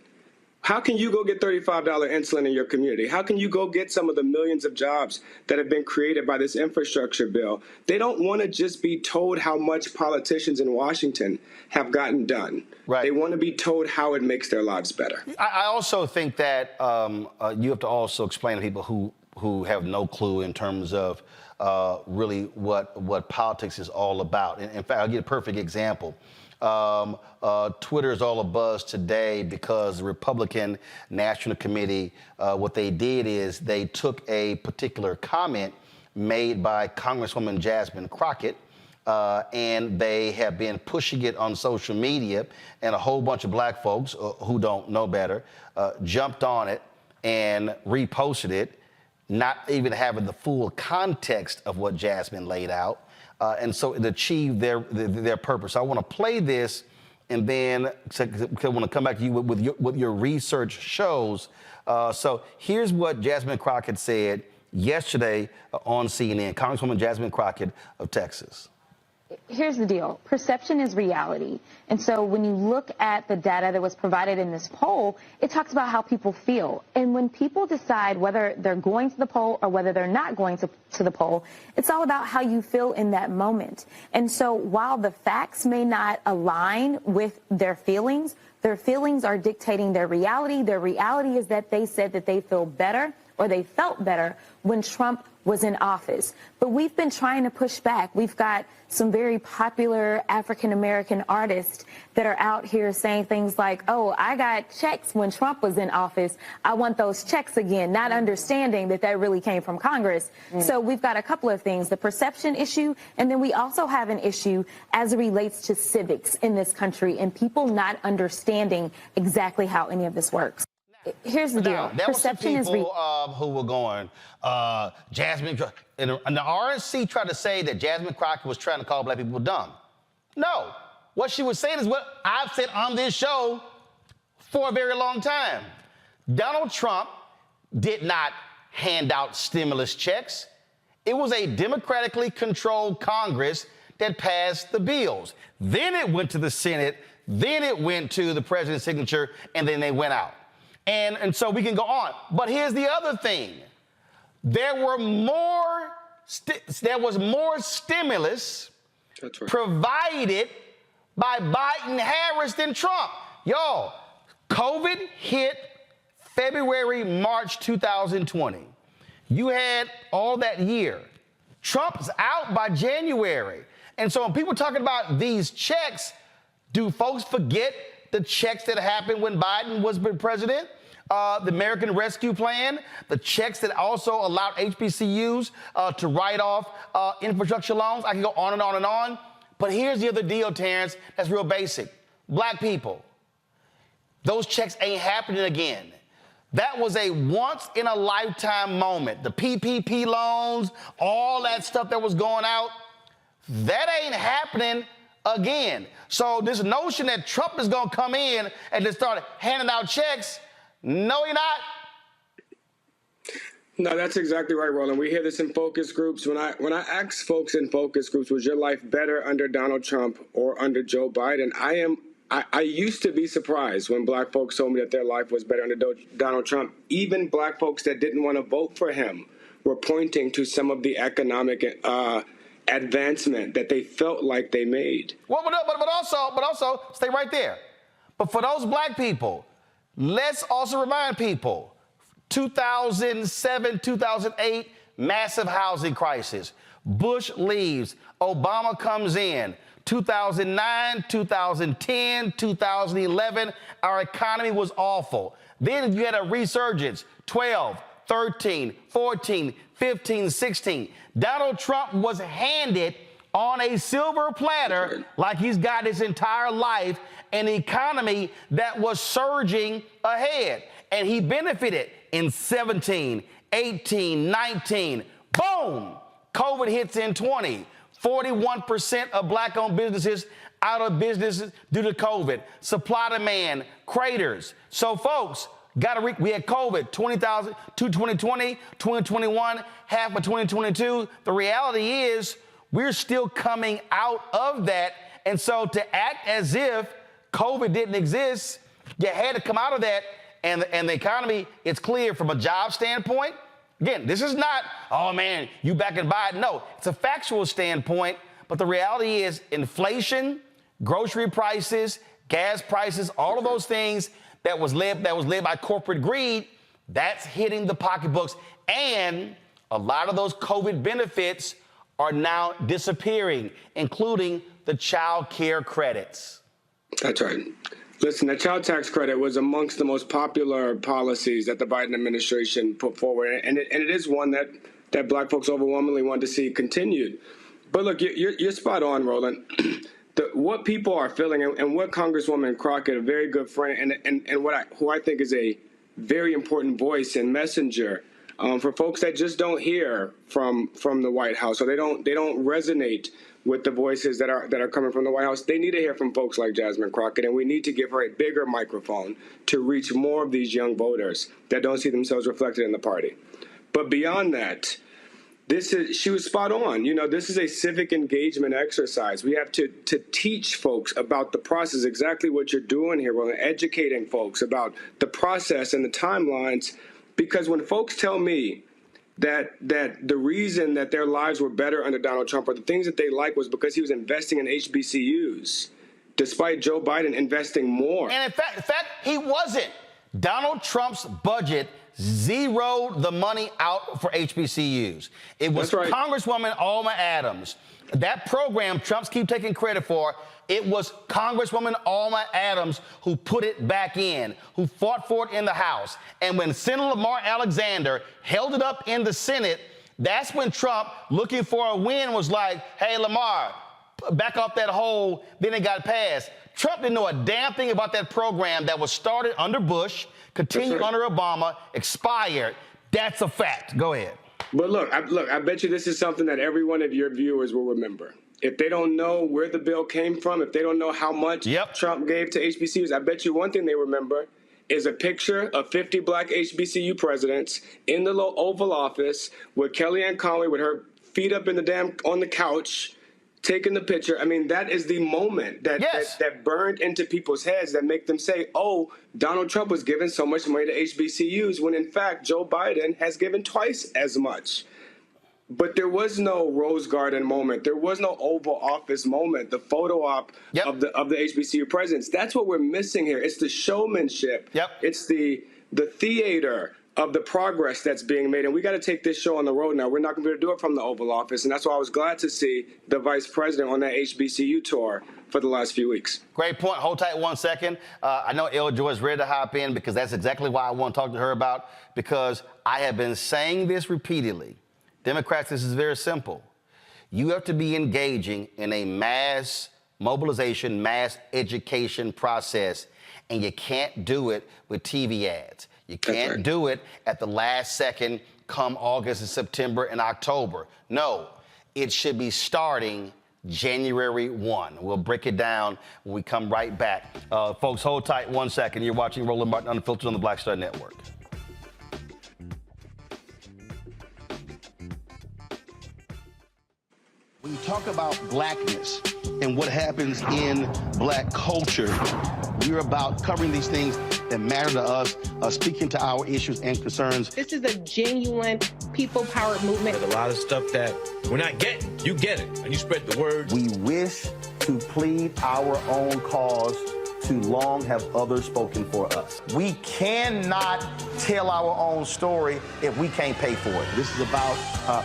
How can you go get $35 insulin in your community? How can you go get some of the millions of jobs that have been created by this infrastructure bill? They don't want to just be told how much politicians in Washington have gotten done. Right. They want to be told how it makes their lives better. I also think that you have to also explain to people who have no clue in terms of really what politics is all about. In fact, I'll give a perfect example. Twitter is all abuzz today because the Republican National Committee, what they did is they took a particular comment made by Congresswoman Jasmine Crockett, and they have been pushing it on social media, and a whole bunch of black folks who don't know better jumped on it and reposted it, not even having the full context of what Jasmine laid out. And so it achieved their purpose. I want to play this, and then I want to come back to you with what your research shows. So here's what Jasmine Crockett said yesterday on CNN, Congresswoman Jasmine Crockett of Texas. Here's the deal. Perception is reality. And so when you look at the data that was provided in this poll, it talks about how people feel. And when people decide whether they're going to the poll or whether they're not going to the poll, it's all about how you feel in that moment. And so while the facts may not align with their feelings are dictating their reality. Their reality is that they said that they feel better or they felt better when Trump was in office. But we've been trying to push back. We've got some very popular African-American artists that are out here saying things like, oh, I got checks when Trump was in office. I want those checks again, not understanding that that really came from Congress. So we've got a couple of things, the perception issue, and then we also have an issue as it relates to civics in this country and people not understanding exactly how any of this works. Here's the deal. There were some people who were going, Jasmine, and the RNC tried to say that Jasmine Crockett was trying to call black people dumb. No. What she was saying is what I've said on this show for a very long time. Donald Trump did not hand out stimulus checks. It was a democratically controlled Congress that passed the bills. Then it went to the Senate, then it went to the president's signature, and then they went out. And so we can go on. But here's the other thing. There was more stimulus provided by Biden-Harris than Trump. Y'all, COVID hit February, March 2020. You had all that year. Trump's out by January. And so when people talking about these checks, do folks forget the checks that happened when Biden was president? The American Rescue Plan, the checks that also allowed HBCUs to write off infrastructure loans. I can go on and on and on. But here's the other deal, Terrance, that's real basic. Black people, those checks ain't happening again. That was a once-in-a-lifetime moment. The PPP loans, all that stuff that was going out, that ain't happening again. So this notion that Trump is going to come in and just start handing out checks, no, you're not. No, that's exactly right, Roland. We hear this in focus groups. When I ask folks in focus groups, was your life better under Donald Trump or under Joe Biden? I used to be surprised when black folks told me that their life was better under Donald Trump. Even black folks that didn't want to vote for him were pointing to some of the economic advancement that they felt like they made. Well, but also, stay right there. But for those black people, let's also remind people, 2007, 2008, massive housing crisis. Bush leaves, Obama comes in. 2009, 2010, 2011, our economy was awful. Then you had a resurgence, 12, 13, 14, 15, 16. Donald Trump was handed on a silver platter, like he's got his entire life, an economy that was surging ahead. And he benefited in 17, 18, 19. Boom! COVID hits in 20. 41% of black-owned businesses out of business due to COVID. Supply demand craters. So, folks, we had COVID, 20,000 to 2020, 2021, half of 2022. The reality is we're still coming out of that. And so to act as if COVID didn't exist, you had to come out of that And the economy, it's clear from a job standpoint. Again, this is not, oh man, you back and buy it. No, it's a factual standpoint. But the reality is inflation, grocery prices, gas prices, all of those things that was led by corporate greed, that's hitting the pocketbooks. And a lot of those COVID benefits are now disappearing, including the child care credits. That's right. Listen, the child tax credit was amongst the most popular policies that the Biden administration put forward, and it is one that Black folks overwhelmingly want to see continued. But look, you're spot on, Roland. What people are feeling, and what Congresswoman Crockett, a very good friend, and who I think is a very important voice and messenger for folks that just don't hear from the White House, or they don't resonate with the voices that are coming from the White House. They need to hear from folks like Jasmine Crockett, and we need to give her a bigger microphone to reach more of these young voters that don't see themselves reflected in the party. But beyond that, she was spot on. You know, this is a civic engagement exercise. We have to teach folks about the process, exactly what you're doing here, Roland, educating folks about the process and the timelines. Because when folks tell me that the reason that their lives were better under Donald Trump, or the things that they like, was because he was investing in HBCUs, despite Joe Biden investing more. And in fact, he wasn't. Donald Trump's budget zeroed the money out for HBCUs. It was right. Congresswoman Alma Adams. That program Trump's keep taking credit for, it was Congresswoman Alma Adams who put it back in, who fought for it in the House. And when Senator Lamar Alexander held it up in the Senate, that's when Trump, looking for a win, was like, hey, Lamar, back off that hole. Then it got passed. Trump didn't know a damn thing about that program that was started under Bush, continued under Obama, expired. That's a fact. Go ahead. But look, I bet you this is something that every one of your viewers will remember. If they don't know where the bill came from, if they don't know how much Trump gave to HBCUs, I bet you one thing they remember is a picture of 50 black HBCU presidents in the Oval Office with Kellyanne Conway with her feet up in on the couch, taking the picture. I mean, that is the moment that burned into people's heads that make them say, oh, Donald Trump was giving so much money to HBCUs, when in fact Joe Biden has given twice as much. But there was no Rose Garden moment. There was no Oval Office moment, the photo op of the HBCU presidents. That's what we're missing here. It's the showmanship. It's the theater of the progress that's being made. And we got to take this show on the road now. We're not going to be able to do it from the Oval Office. And that's why I was glad to see the vice president on that HBCU tour for the last few weeks. Great point. Hold tight 1 second. I know El Joy's ready to hop in, because that's exactly why I want to talk to her about, because I have been saying this repeatedly. Democrats, this is very simple. You have to be engaging in a mass mobilization, mass education process, and you can't do it with TV ads. You can't do it at the last second come August and September and October. No, it should be starting January 1. We'll break it down when we come right back. Folks, hold tight 1 second. You're watching Roland Martin Unfiltered on the Black Star Network. When you talk about blackness and what happens in black culture, we're about covering these things that matter to us, speaking to our issues and concerns. This is a genuine people-powered movement. There's a lot of stuff that we're not getting. You get it, and you spread the word. We wish to plead our own cause. Too long have others spoken for us. We cannot tell our own story if we can't pay for it. This is about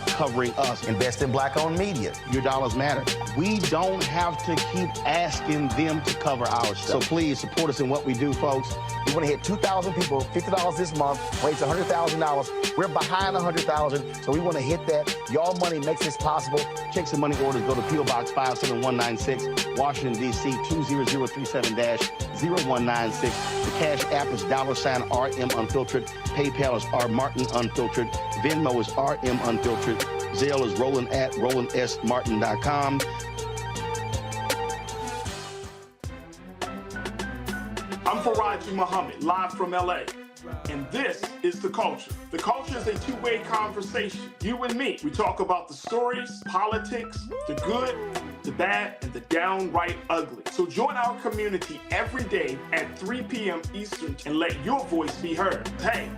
covering us. Invest in black-owned media. Your dollars matter. We don't have to keep asking them to cover our stuff. So please support us in what we do, folks. We want to hit 2,000 people, $50 this month, raise $100,000. We're behind 100,000, so we want to hit that. Y'all money makes this possible. Check some money orders. Go to P.O. Box 57196, Washington, D.C. 20037-0196. The Cash App is $RM Unfiltered. PayPal is R Martin Unfiltered. Venmo is RM Unfiltered. Zelle is Roland at RolandSMartin.com. I'm Faraji Muhammad, live from LA. And this is The Culture. The Culture is a two-way conversation. You and me. We talk about the stories, politics, the good, the bad, and the downright ugly. So join our community every day at 3 p.m. Eastern and let your voice be heard. Hey,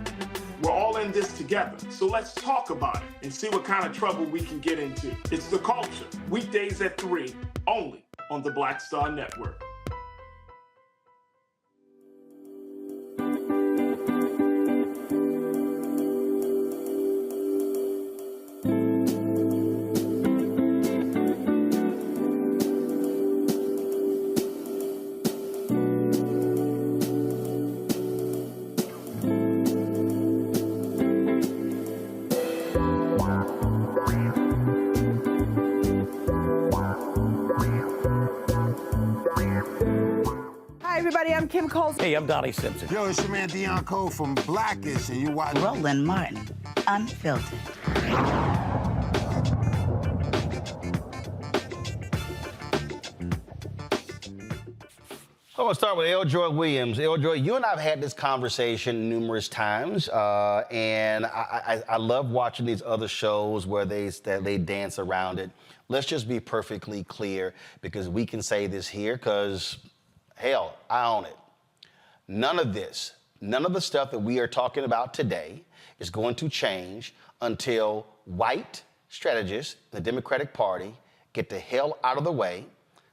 we're all in this together. So let's talk about it and see what kind of trouble we can get into. It's The Culture. Weekdays at 3, only on the Black Star Network. I'm Kim Coles. Hey, I'm Donnie Simpson. Yo, it's your man Deion Cole from Blackish, and you watch Roland Martin, Unfiltered. I want to start with Eljoy Williams. Eljoy, you and I have had this conversation numerous times, and I love watching these other shows where they dance around it. Let's just be perfectly clear, because we can say this here, because, hell, I own it. None of this, none of the stuff that we are talking about today is going to change until white strategists in the Democratic Party get the hell out of the way,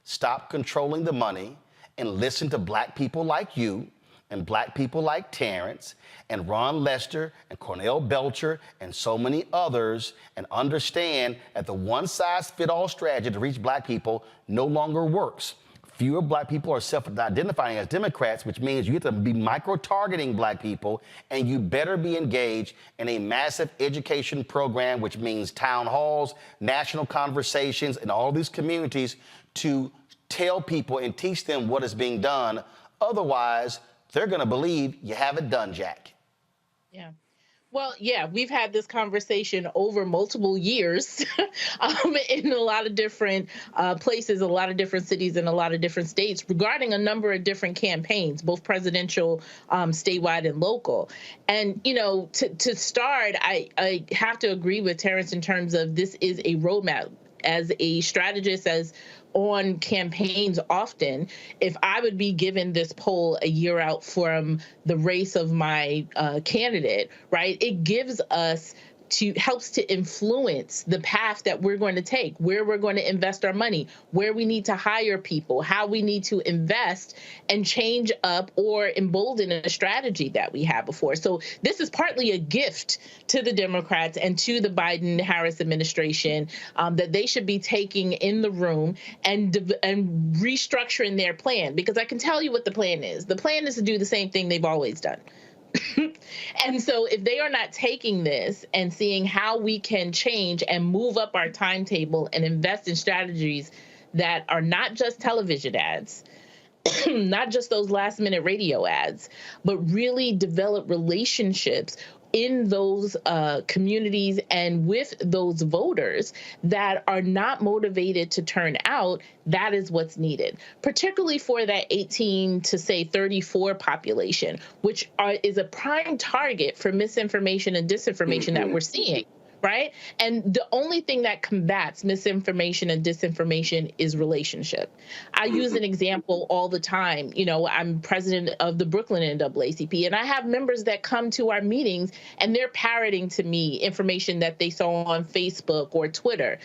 stop controlling the money, and listen to black people like you and black people like Terrance and Ron Lester and Cornell Belcher and so many others, and understand that the one-size-fits-all strategy to reach black people no longer works. Fewer black people are self-identifying as Democrats, which means you have to be micro-targeting black people, and you better be engaged in a massive education program, which means town halls, national conversations in all these communities to tell people and teach them what is being done. Otherwise, they're going to believe you haven't done jack. Yeah. Well, yeah, we've had this conversation over multiple years in a lot of different places, a lot of different cities, and a lot of different states regarding a number of different campaigns, both presidential, statewide, and local. And, you know, to start, I have to agree with Terrance in terms of this is a roadmap. As a strategist, as on campaigns often, if I would be given this poll a year out from the race of my candidate, right, it gives us helps to influence the path that we're going to take, where we're going to invest our money, where we need to hire people, how we need to invest and change up or embolden a strategy that we had before. So this is partly a gift to the Democrats and to the Biden-Harris administration that they should be taking in the room and restructuring their plan, because I can tell you what the plan is. The plan is to do the same thing they've always done. And so if they are not taking this and seeing how we can change and move up our timetable and invest in strategies that are not just television ads, not just those last-minute radio ads, but really develop relationships in those communities and with those voters that are not motivated to turn out, that is what's needed, particularly for that 18 to, say, 34 population, which is a prime target for misinformation and disinformation that we're seeing. Right? And the only thing that combats misinformation and disinformation is relationship. I use an example all the time. You know, I'm president of the Brooklyn NAACP, and I have members that come to our meetings and they're parroting to me information that they saw on Facebook or Twitter.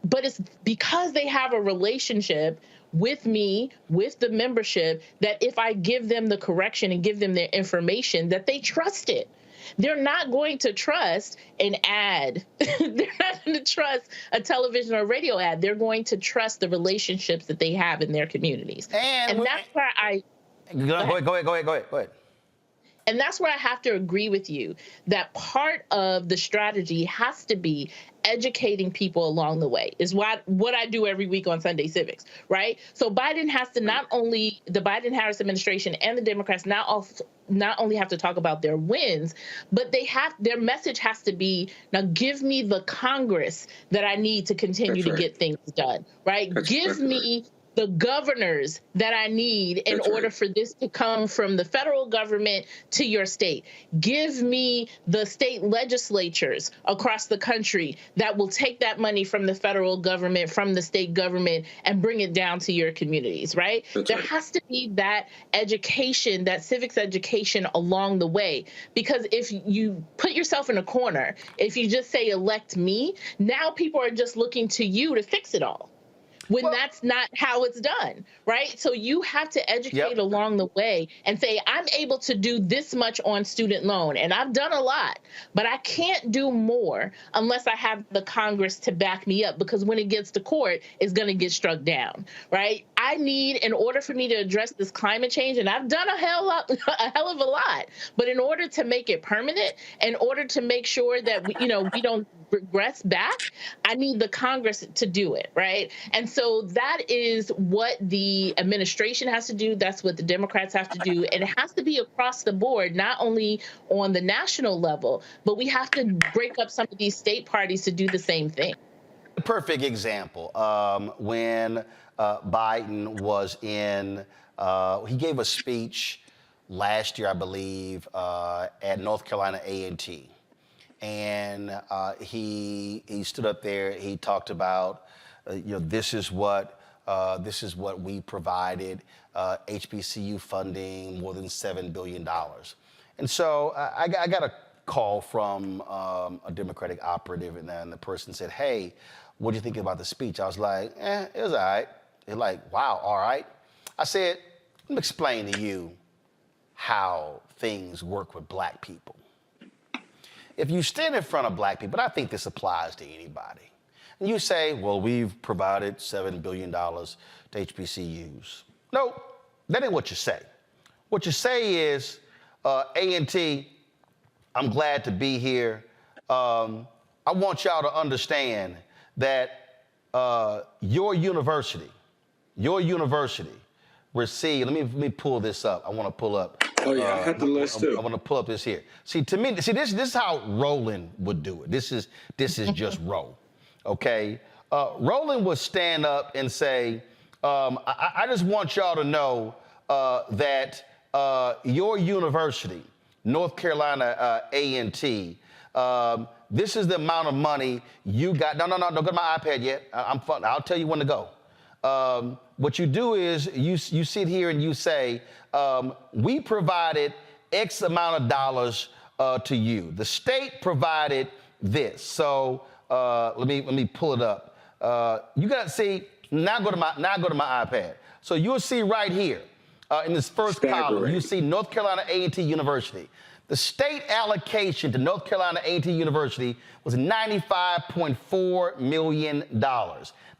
But it's because they have a relationship with me, with the membership, that if I give them the correction and give them their information, that they trust it. They're not going to trust an ad. They're not going to trust a television or radio ad. They're going to trust the relationships that they have in their communities. And that's where Go ahead. And that's where I have to agree with you that part of the strategy has to be educating people along the way, is what I do every week on Sunday Civics, right? So Biden has to not only, the Biden-Harris administration and the Democrats not only have to talk about their wins, but their message has to be, now give me the Congress that I need to continue to get things done, right? Give me the governors that I need in order for this to come from the federal government to your state. Give me the state legislatures across the country that will take that money from the federal government, from the state government, and bring it down to your communities, right? There has to be that education, that civics education along the way. Because if you put yourself in a corner, if you just say elect me, now people are just looking to you to fix it all, when that's not how it's done, right? So you have to educate along the way and say, I'm able to do this much on student loan, and I've done a lot, but I can't do more unless I have the Congress to back me up, because when it gets to court, it's going to get struck down, right? I need, in order for me to address this climate change, and I've done a hell of a lot, but in order to make it permanent, in order to make sure that we don't regress back, I need the Congress to do it, right? And so that is what the administration has to do. That's what the Democrats have to do. And it has to be across the board, not only on the national level, but we have to break up some of these state parties to do the same thing. A perfect example, when Biden was in, he gave a speech last year, I believe, at North Carolina A&T. And he stood up there. He talked about, this is what we provided, HBCU funding, more than $7 billion. And so I got a call from a Democratic operative, and the person said, "Hey, what do you think about the speech?" I was like, it was all right. They're like, "Wow, all right." I said, "Let me explain to you how things work with black people. If you stand in front of black people, and I think this applies to anybody, and you say, well, we've provided $7 billion to HBCUs. No, that ain't what you say. What you say is, A&T, I'm glad to be here. I want y'all to understand that your university received, let me pull this up. I want to pull up. Oh, yeah, I had the list too. I want to pull up this here. See, to me, this is how Roland would do it. This is just Ro, okay? Roland would stand up and say, I just want y'all to know that your university, North Carolina A&T, this is the amount of money you got. No, don't go to my iPad yet. I'll tell you when to go. What you do is you sit here and you say, we provided X amount of dollars to you. The state provided this. So let me pull it up. You got to see, now go to my iPad. So you'll see right here in this first column, you see North Carolina A&T University. The state allocation to North Carolina A&T University was $95.4 million.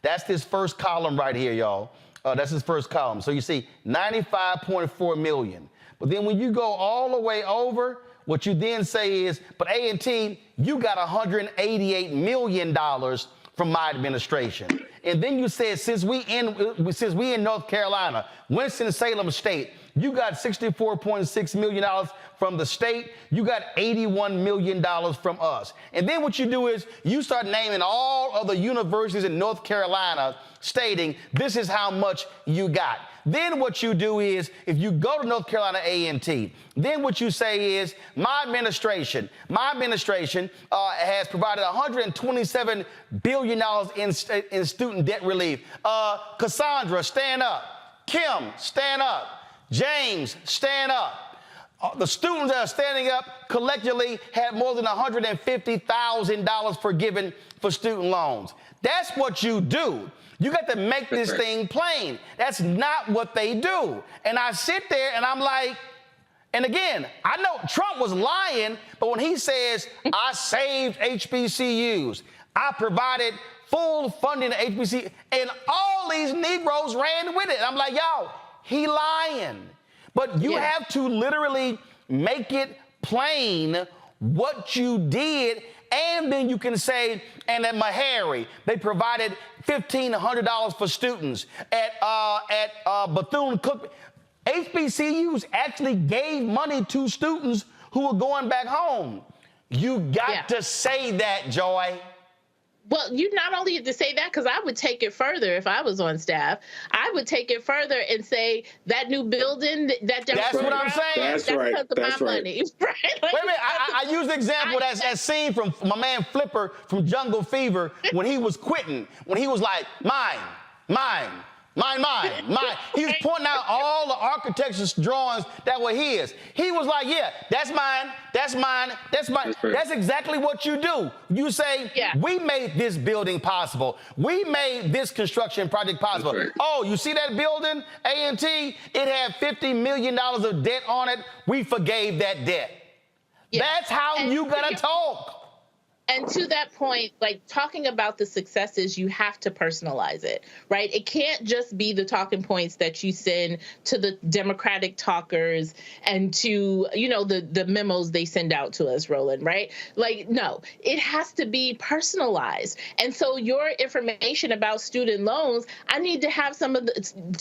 That's this first column right here, y'all. That's his first column. So you see $95.4 million. But then when you go all the way over, what you then say is, but A&T, you got $188 million from my administration. And then you said, since we in North Carolina, Winston-Salem State, you got $64.6 million from the state. You got $81 million from us. And then what you do is you start naming all of the universities in North Carolina, stating this is how much you got. Then what you do is, if you go to North Carolina A&T, then what you say is, my administration has provided $127 billion in student debt relief. Cassandra, stand up. Kim, stand up. James, stand up. The students that are standing up collectively had more than $150,000 forgiven for student loans. That's what you do. You got to make this thing plain. That's not what they do. And I sit there and I'm like, and again, I know Trump was lying, but when he says, I saved HBCUs, I provided full funding to HBCUs, and all these Negroes ran with it. And I'm like, y'all, he lying. But you have to literally make it plain what you did. And then you can say, and at Meharry, they provided $1,500 for students. At Bethune-Cookman, HBCUs actually gave money to students who were going back home. You got to say that, Joy. Well, you not only have to say that, because I would take it further if I was on staff. I would take it further and say that new building, That's what I'm saying. That's right. Because of That's my right. money. Right? Like, Wait a minute. I used the example that's scene from my man Flipper from Jungle Fever when he was quitting, when he was like, mine. He was pointing out all the architecture's drawings that were his. He was like, yeah, that's mine. That's exactly what you do. You say, we made this building possible. We made this construction project possible. Oh, you see that building, A&T? It had $50 million of debt on it. We forgave that debt. That's how you gotta talk. And to that point, like talking about the successes, you have to personalize it, right? It can't just be the talking points that you send to the Democratic talkers and to, the memos they send out to us, Roland, right? Like, no, it has to be personalized. And so your information about student loans, I need to have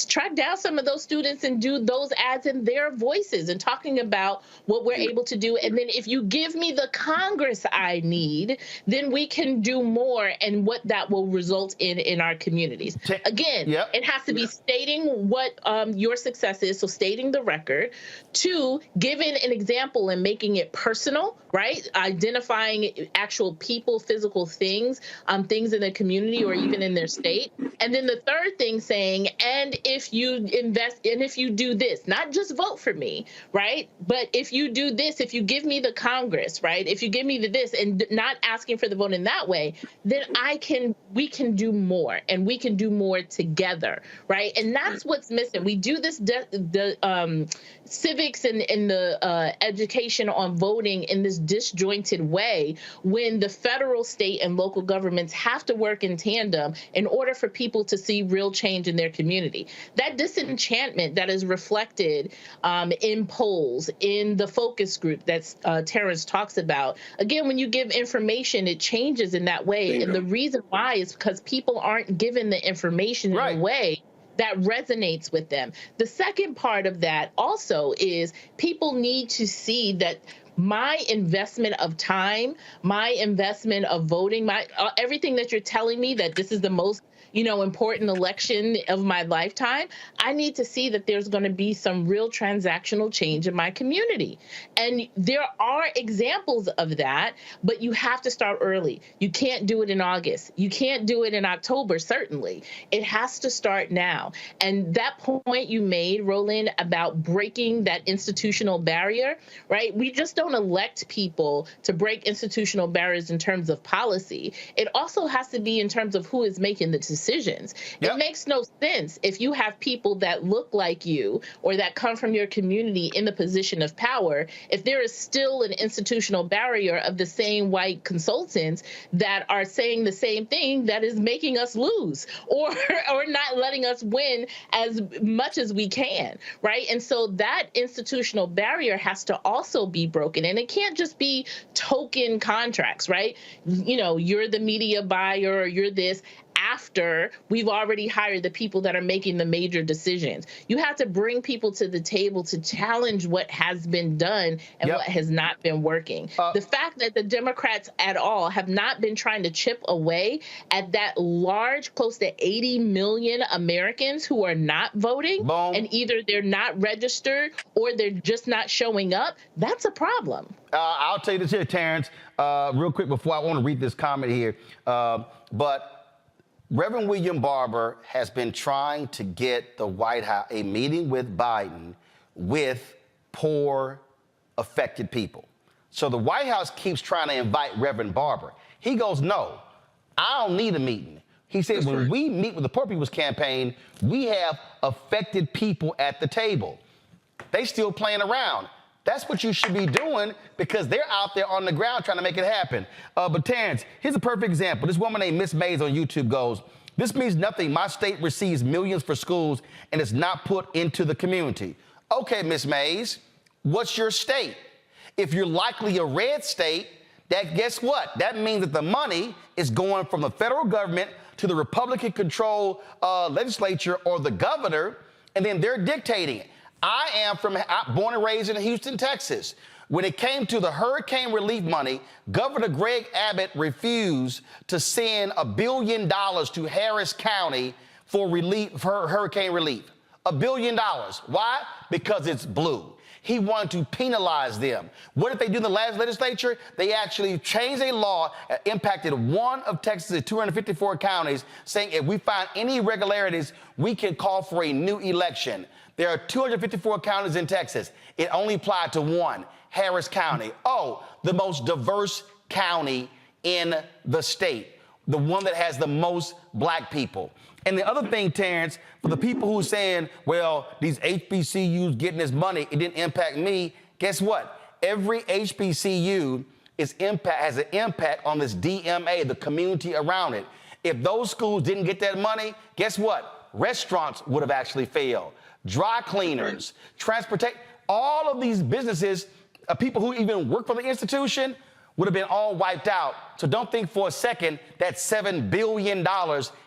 track down some of those students and do those ads in their voices and talking about what we're able to do. And then if you give me the Congress I need, then we can do more and what that will result in our communities. Again, it has to be stating what your success is, so stating the record. 2, giving an example and making it personal, right? Identifying actual people, physical things, things in the community or even in their state. And then the third thing saying, and if you invest, and if you do this, not just vote for me, right? But if you do this, if you give me the Congress, right? If you give me this and not asking for the vote in that way, then we can do more and we can do more together, right? And that's what's missing. We do this, civics and the education on voting in this disjointed way when the federal, state, and local governments have to work in tandem in order for people to see real change in their community. That disenchantment that is reflected in polls, in the focus group that Terrance talks about, again, when you give information, it changes in that way. And the reason why is because people aren't given the information in a way that resonates with them. The second part of that also is people need to see that my investment of time, my investment of voting, everything that you're telling me that this is the most important election of my lifetime, I need to see that there's going to be some real transactional change in my community. And there are examples of that, but you have to start early. You can't do it in August. You can't do it in October, certainly. It has to start now. And that point you made, Roland, about breaking that institutional barrier, right? We just don't elect people to break institutional barriers in terms of policy. It also has to be in terms of who is making the decisions. It makes no sense if you have people that look like you or that come from your community in the position of power, if there is still an institutional barrier of the same white consultants that are saying the same thing that is making us lose or not letting us win as much as we can, right? And so that institutional barrier has to also be broken. And it can't just be token contracts, right? You're the media buyer or you're this, after we've already hired the people that are making the major decisions. You have to bring people to the table to challenge what has been done and what has not been working. The fact that the Democrats at all have not been trying to chip away at that large, close to 80 million Americans who are not voting, and either they're not registered or they're just not showing up, that's a problem. I'll tell you this here, Terrance, real quick before I want to read this comment here, but Reverend William Barber has been trying to get the White House a meeting with Biden with poor, affected people. So the White House keeps trying to invite Reverend Barber. He goes, no, I don't need a meeting. He said, when we meet with the Poor People's Campaign, we have affected people at the table. They still playing around. That's what you should be doing because they're out there on the ground trying to make it happen. But Terrance, here's a perfect example. This woman named Miss Mays on YouTube goes, this means nothing. My state receives millions for schools and it's not put into the community. Okay, Miss Mays, what's your state? If you're likely a red state, guess what? That means that the money is going from the federal government to the Republican-controlled legislature or the governor, and then they're dictating it. I am born and raised in Houston, Texas. When it came to the hurricane relief money, Governor Greg Abbott refused to send $1 billion to Harris County for hurricane relief. $1 billion. Why? Because it's blue. He wanted to penalize them. What did they do in the last legislature? They actually changed a law that impacted one of Texas' 254 counties, saying if we find any irregularities, we can call for a new election. There are 254 counties in Texas. It only applied to one, Harris County. Oh, the most diverse county in the state, the one that has the most black people. And the other thing, Terrance, for the people who are saying, well, these HBCUs getting this money, it didn't impact me, guess what? Every HBCU has an impact on this DMA, the community around it. If those schools didn't get that money, guess what? Restaurants would have actually failed. Dry cleaners, transportation, all of these businesses, people who even work for the institution, would have been all wiped out. So don't think for a second that $7 billion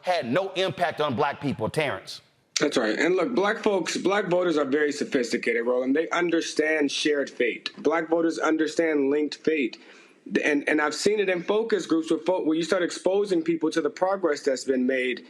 had no impact on black people, Terrance. That's right. And look, black voters are very sophisticated, Roland. They understand shared fate. Black voters understand linked fate. And I've seen it in focus groups where you start exposing people to the progress that's been made.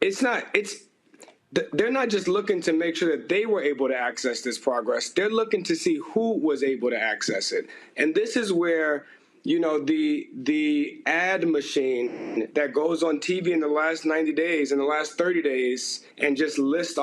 They're not just looking to make sure that they were able to access this progress. They're looking to see who was able to access it. And this is where, the ad machine that goes on TV in the last 90 days, in the last 30 days, and just rattles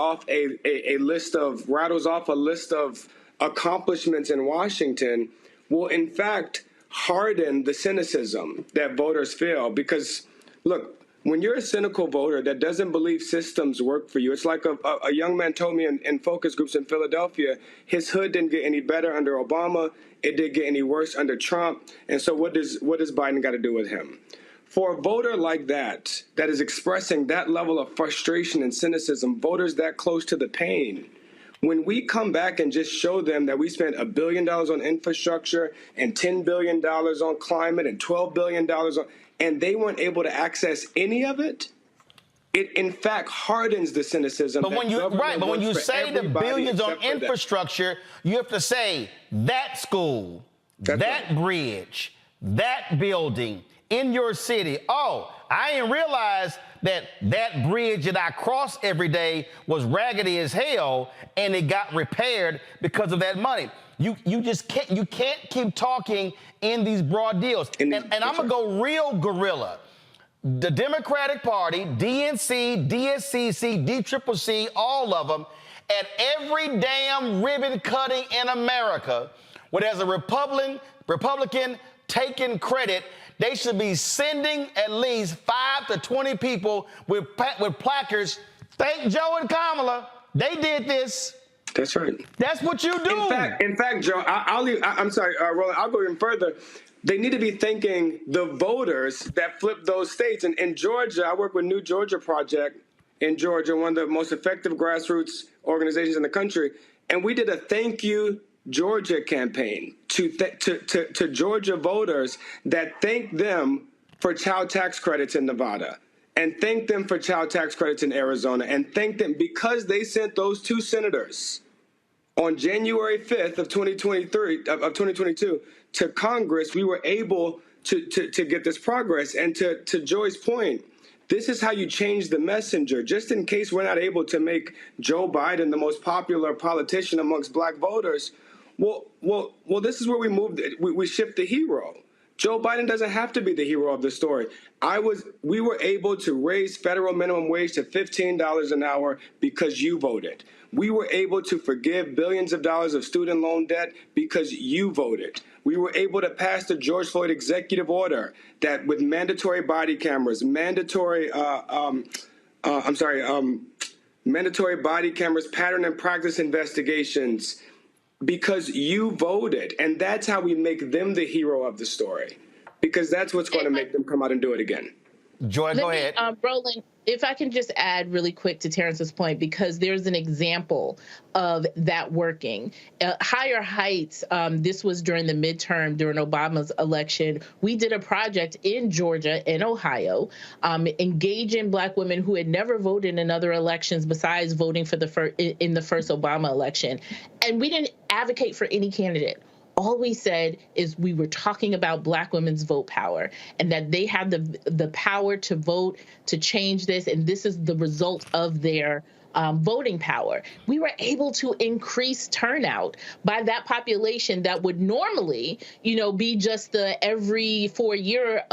off a list of accomplishments in Washington will, in fact, harden the cynicism that voters feel. Because, look, when you're a cynical voter that doesn't believe systems work for you, it's like a young man told me in focus groups in Philadelphia, his hood didn't get any better under Obama. It didn't get any worse under Trump. And so what does Biden got to do with him? For a voter like that is expressing that level of frustration and cynicism, voters that close to the pain, when we come back and just show them that we spent $1 billion on infrastructure and $10 billion on climate and $12 billion and they weren't able to access any of it, it in fact hardens the cynicism. But when you say the billions on infrastructure, you have to say that school, that bridge, that building in your city. Oh, I didn't realize that bridge that I cross every day was raggedy as hell, and it got repaired because of that money. You can't keep talking in these broad deals. And I'm gonna go real guerrilla. The Democratic Party, DNC, DSCC, DCCC, all of them, at every damn ribbon cutting in America, where there's a Republican taking credit, they should be sending at least 5 to 20 people with placards. Thank Joe and Kamala. They did this. That's right. That's what you do. In fact, Joe, I'm sorry, Roland, I'll go even further. They need to be thanking the voters that flipped those states. And in Georgia, I work with New Georgia Project in Georgia, one of the most effective grassroots organizations in the country. And we did a thank you Georgia campaign to Georgia voters that thanked them for child tax credits in Nevada and thanked them for child tax credits in Arizona and thanked them because they sent those two senators on January 5th of 2022 to Congress. We were able to get this progress. And to Joy's point, this is how you change the messenger. Just in case we're not able to make Joe Biden the most popular politician amongst black voters, well, this is where we moved. We shift the hero. Joe Biden doesn't have to be the hero of the story. We were able to raise federal minimum wage to $15 an hour because you voted. We were able to forgive billions of dollars of student loan debt because you voted. We were able to pass the George Floyd executive order that with mandatory body cameras, mandatory body cameras, pattern and practice investigations, because you voted. And that's how we make them the hero of the story, because that's what's going to make them come out and do it again. Joy, go ahead. Roland, if I can just add really quick to Terrance's point, because there's an example of that working. Higher Heights, this was during the midterm, during Obama's election. We did a project in Georgia and Ohio, engaging Black women who had never voted in other elections besides voting for in the first Obama election. And we didn't advocate for any candidate. all we said is we were talking about Black women's vote power and that they have the power to vote, to change this, and this is the result of their voting power. We were able to increase turnout by that population that would normally, be just the every 4-year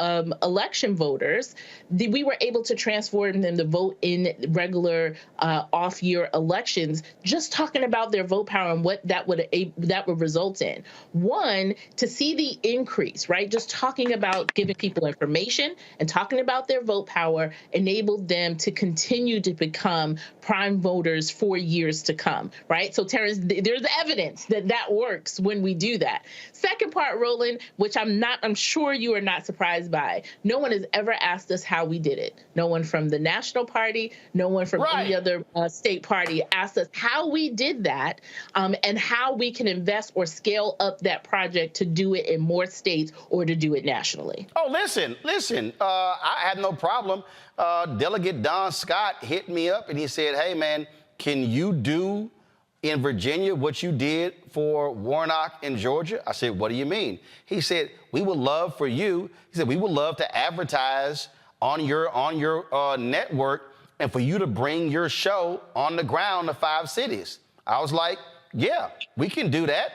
election voters. We were able to transform them to vote in regular off-year elections, just talking about their vote power and what that would result in. One, to see the increase, right? Just talking about giving people information and talking about their vote power enabled them to continue to become prime voters for years to come, right? So Terrance, there's evidence that that works when we do that. Second part, Roland, which I'm sure you are not surprised by. No one has ever asked us how we did it. No one from the National Party, no one from any other state party asked us how we did that, and how we can invest or scale up that project to do it in more states or to do it nationally. Oh, listen, I had no problem. Delegate Don Scott hit me up and he said, hey, man, can you do in Virginia what you did for Warnock in Georgia? I said, what do you mean? He said, we would love for you. He said, we would love to advertise on your network and for you to bring your show on the ground to 5 cities. I was like, yeah, we can do that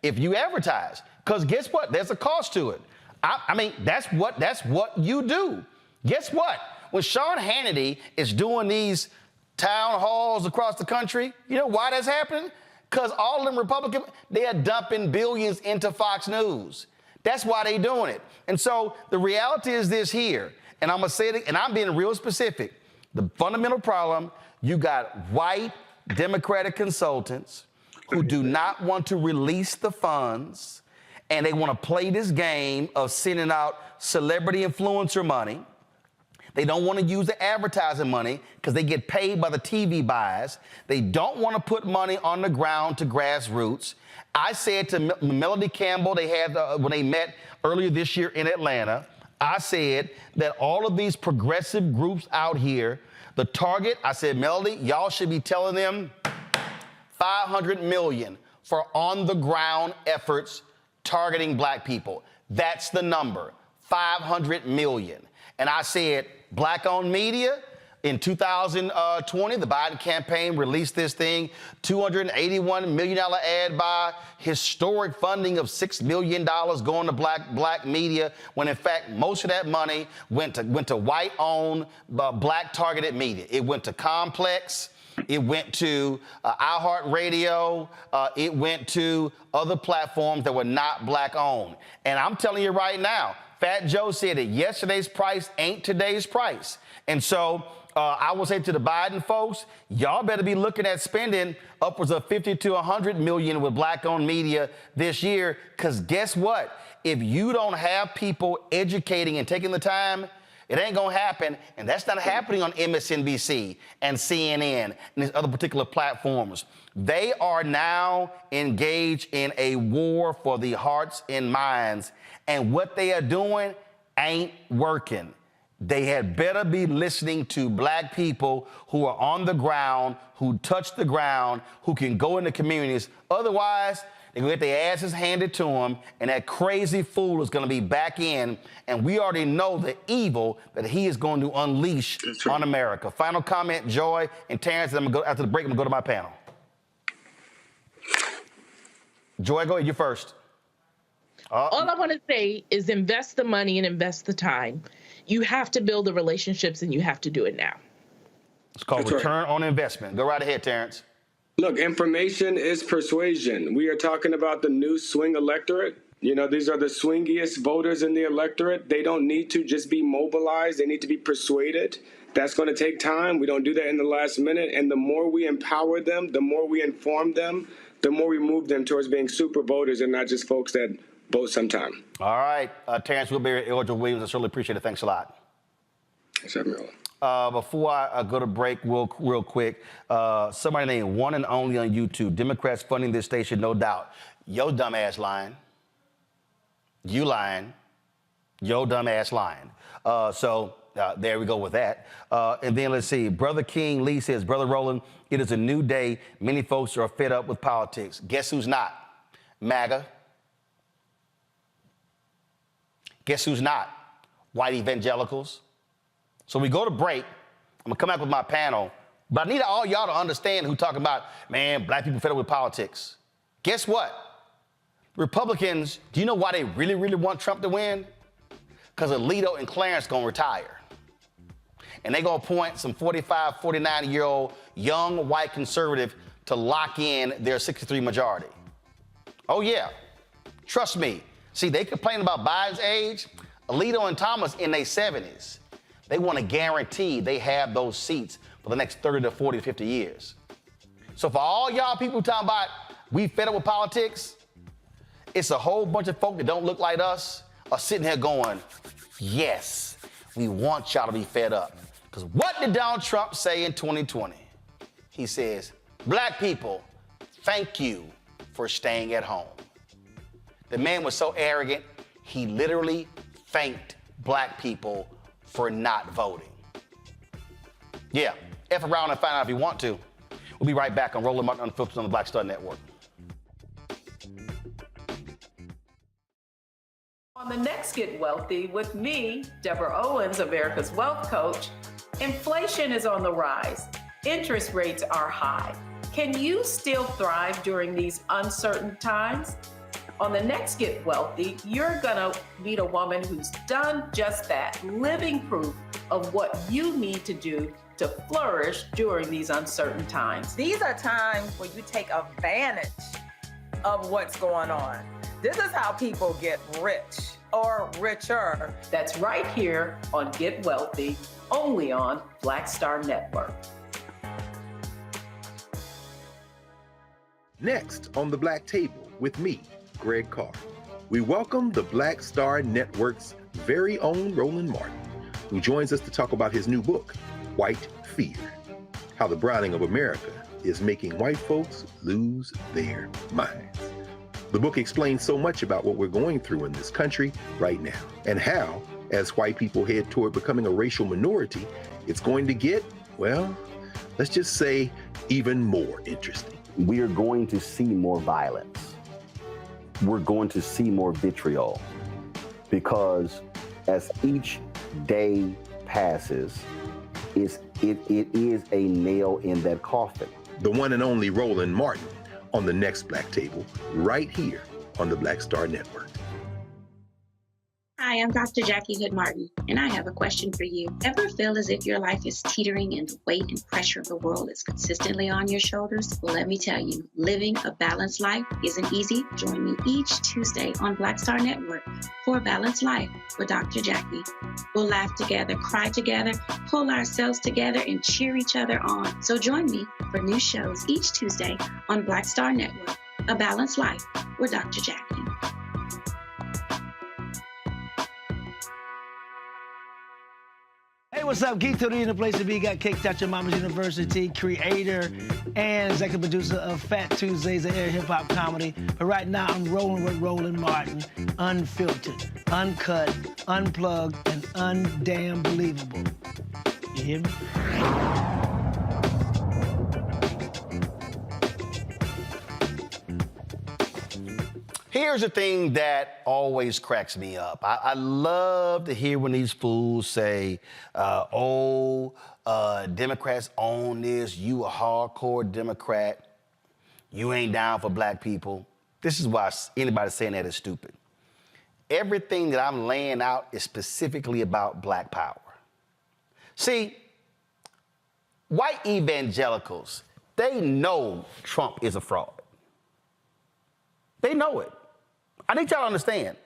if you advertise. Because guess what? There's a cost to it. I mean, that's what you do. Guess what? When Sean Hannity is doing these town halls across the country, you know why that's happening? Because all of them Republicans, they are dumping billions into Fox News. That's why they doing it. And so the reality is this here, and I'm going to say it, and I'm being real specific. The fundamental problem, you got white Democratic consultants who do not want to release the funds, and they want to play this game of sending out celebrity influencer money. They don't want to use the advertising money because they get paid by the TV buys. They don't want to put money on the ground to grassroots. I said to Melody Campbell, they had when they met earlier this year in Atlanta, I said that all of these progressive groups out here, the target, I said, Melody, y'all should be telling them $500 million for on-the-ground efforts targeting Black people. That's the number, $500 million. And I said, Black-owned media, in 2020, the Biden campaign released this thing, $281 million ad buy, historic funding of $6 million going to black media, when in fact, most of that money went to white-owned, Black-targeted media. It went to Complex. It went to iHeartRadio. It went to other platforms that were not Black-owned. And I'm telling you right now, Fat Joe said that yesterday's price ain't today's price. And so I will say to the Biden folks, y'all better be looking at spending upwards of $50 to $100 million with Black-owned media this year, because guess what? If you don't have people educating and taking the time, it ain't gonna happen, and that's not happening on MSNBC and CNN and these other particular platforms. They are now engaged in a war for the hearts and minds, and what they are doing ain't working. They had better be listening to Black people who are on the ground, who touch the ground, who can go into communities. Otherwise, they're going to get their asses handed to them, and that crazy fool is going to be back in, and we already know the evil that he is going to unleash on America. Final comment, Joy and Terrance, and I'm going to go, after the break, I'm going to go to my panel. Joy, go ahead, you first. All I want to say is invest the money and invest the time. You have to build the relationships, and you have to do it now. It's called return on investment. Go right ahead, Terrance. Look, information is persuasion. We are talking about the new swing electorate. You know, these are the swingiest voters in the electorate. They don't need to just be mobilized. They need to be persuaded. That's going to take time. We don't do that in the last minute. And the more we empower them, the more we inform them, the more we move them towards being super voters and not just folks that vote sometime. All right. Terrance Woodbury, Elijah Williams, I certainly appreciate it. Thanks a lot. Thanks, Roland. Before I go to break real quick, somebody named One and Only on YouTube, Democrats funding this station, no doubt. Yo dumb ass lying. You lying. Yo dumb ass lying. So there we go with that. And then let's see. Brother King Lee says, Brother Roland, it is a new day. Many folks are fed up with politics. Guess who's not? MAGA. Guess who's not? White evangelicals. So we go to break. I'm gonna come back with my panel, but I need all y'all to understand who talking about, man, black people fed up with politics. Guess what? Republicans, do you know why they really, really want Trump to win? Because Alito and Clarence gonna retire. And they gonna appoint some 45, 49-year-old young white conservative to lock in their 63 majority. Oh yeah, trust me. See, they complain about Biden's age. Alito and Thomas in their 70s. They want to guarantee they have those seats for the next 30 to 40 to 50 years. So for all y'all people talking about we fed up with politics, it's a whole bunch of folk that don't look like us are sitting here going, yes, we want y'all to be fed up. Because what did Donald Trump say in 2020? He says, black people, thank you for staying at home. The man was so arrogant, he literally thanked black people for not voting. Yeah, F around and find out if you want to. We'll be right back on Roland Martin Unfiltered on the Black Star Network. On the next Get Wealthy with me, Deborah Owens, America's Wealth Coach, inflation is on the rise. Interest rates are high. Can you still thrive during these uncertain times? On the next Get Wealthy, you're gonna meet a woman who's done just that, living proof of what you need to do to flourish during these uncertain times. These are times where you take advantage of what's going on. This is how people get rich or richer. That's right here on Get Wealthy, only on Black Star Network. Next on the Black Table with me, Greg Carr, we welcome the Black Star Network's very own Roland Martin, who joins us to talk about his new book, White Fear, How the Browning of America is Making White Folks Lose Their Minds. The book explains so much about what we're going through in this country right now, and how, as white people head toward becoming a racial minority, it's going to get, well, let's just say, even more interesting. We are going to see more violence. We're going to see more vitriol, because as each day passes, it is a nail in that coffin. The one and only Roland Martin on the next Black Table, right here on the Black Star Network. Hi, I'm Dr. Jackie Hood Martin, and I have a question for you. Ever feel as if your life is teetering and the weight and pressure of the world is consistently on your shoulders? Well, let me tell you, living a balanced life isn't easy. Join me each Tuesday on Black Star Network for a Balanced Life with Dr. Jackie. We'll laugh together, cry together, pull ourselves together, and cheer each other on. So join me for new shows each Tuesday on Black Star Network, A Balanced Life with Dr. Jackie. Hey, what's up? Geek Tony in the place to be. Got Caked Out Your Mama's University, creator and executive producer of Fat Tuesdays, an air hip-hop comedy. But right now, I'm rolling with Roland Martin, unfiltered, uncut, unplugged, and undamn believable. You hear me? Here's the thing that always cracks me up. I love to hear when these fools say, Democrats own this, you a hardcore Democrat, you ain't down for black people. This is why anybody saying that is stupid. Everything that I'm laying out is specifically about black power. See, white evangelicals, they know Trump is a fraud. They know it. I need y'all to understand.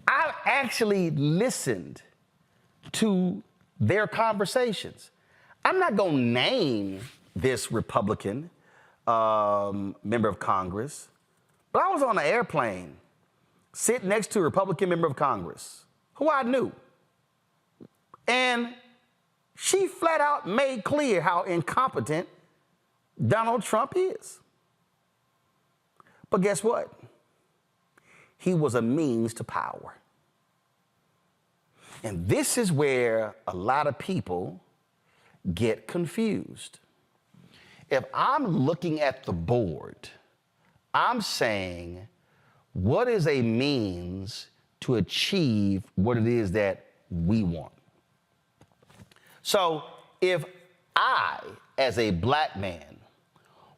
I actually listened to their conversations. I'm not going to name this Republican member of Congress, but I was on an airplane sitting next to a Republican member of Congress who I knew. And she flat out made clear how incompetent Donald Trump is. But guess what? He was a means to power. And this is where a lot of people get confused. If I'm looking at the board, I'm saying, what is a means to achieve what it is that we want. So if I, as a black man,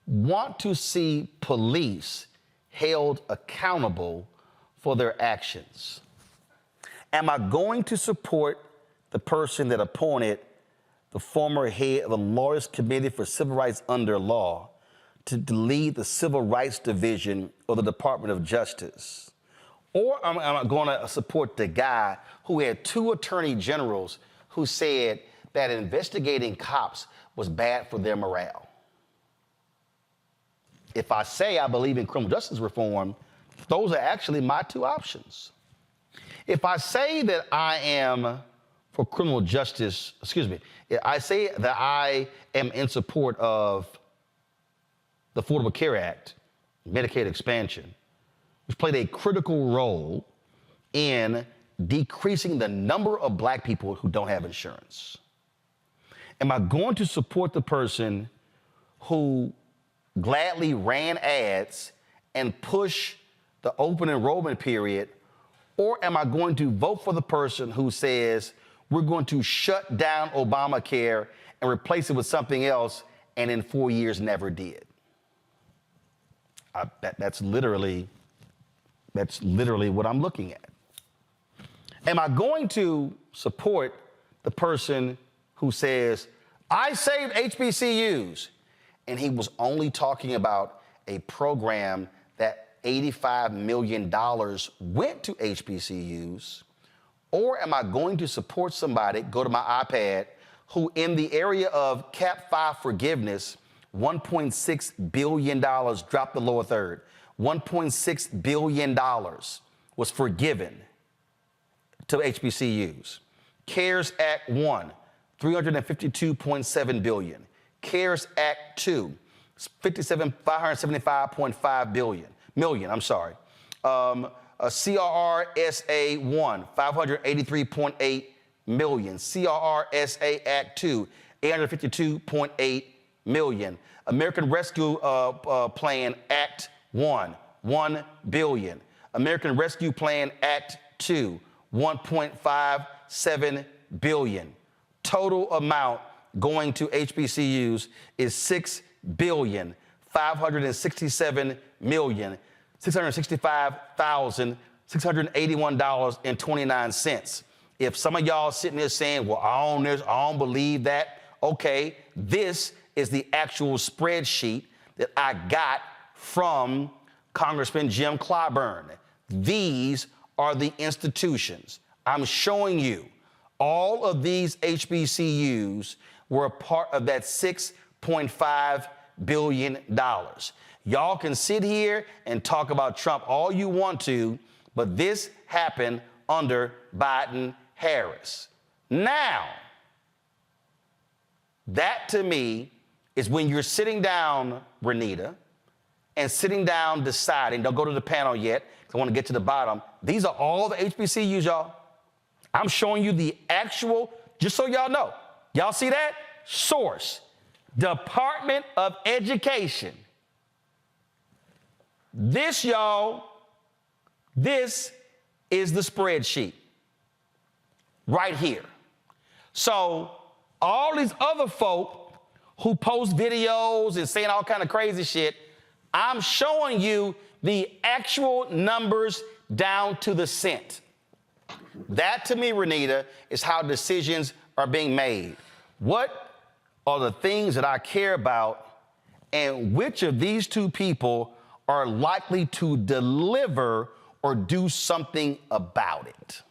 want to see police held accountable for their actions, am I going to support the person that appointed the former head of the Lawyers Committee for Civil Rights under law to lead the Civil Rights Division of the Department of Justice? Or am I going to support the guy who had 2 attorney generals who said that investigating cops was bad for their morale? If I say I believe in criminal justice reform, those are actually my 2 options. If I say that I am for criminal justice, I say that I am in support of the Affordable Care Act, Medicaid expansion, which played a critical role in decreasing the number of black people who don't have insurance. Am I going to support the person who gladly ran ads and push the open enrollment period? Or am I going to vote for the person who says we're going to shut down Obamacare and replace it with something else, and in 4 years never did? That's literally what I'm looking at. Am I going to support the person who says, I saved HBCUs, and he was only talking about a program that $85 million went to HBCUs? Or am I going to support somebody, go to my iPad, who in the area of Cap 5 forgiveness, $1.6 billion, dropped the lower third, $1.6 billion was forgiven to HBCUs. CARES Act 1, $352.7 billion. CARES Act 2, $575.5 million. CRRSA 1, $583.8 million. CRRSA Act 2, $852.8 million. American Rescue Plan Act 1, $1 billion. American Rescue Plan Act 2, $1.57 billion. Total amount going to HBCUs is $6,565,681.29. If some of y'all sitting there saying, well, I don't believe that, okay, this is the actual spreadsheet that I got from Congressman Jim Clyburn. These are the institutions. I'm showing you all of these HBCUs were a part of that $6.5 billion. Y'all can sit here and talk about Trump all you want to, but this happened under Biden-Harris. Now, that to me is when you're sitting down, Renita, and sitting down deciding, don't go to the panel yet, because I want to get to the bottom. These are all the HBCUs, y'all. I'm showing you the actual, just so y'all know. Y'all see that? Source, Department of Education. This, y'all, this is the spreadsheet right here. So all these other folk who post videos and saying all kind of crazy shit, I'm showing you the actual numbers down to the cent. That, to me, Renita, is how decisions are being made. What are the things that I care about, and which of these 2 people are likely to deliver or do something about it?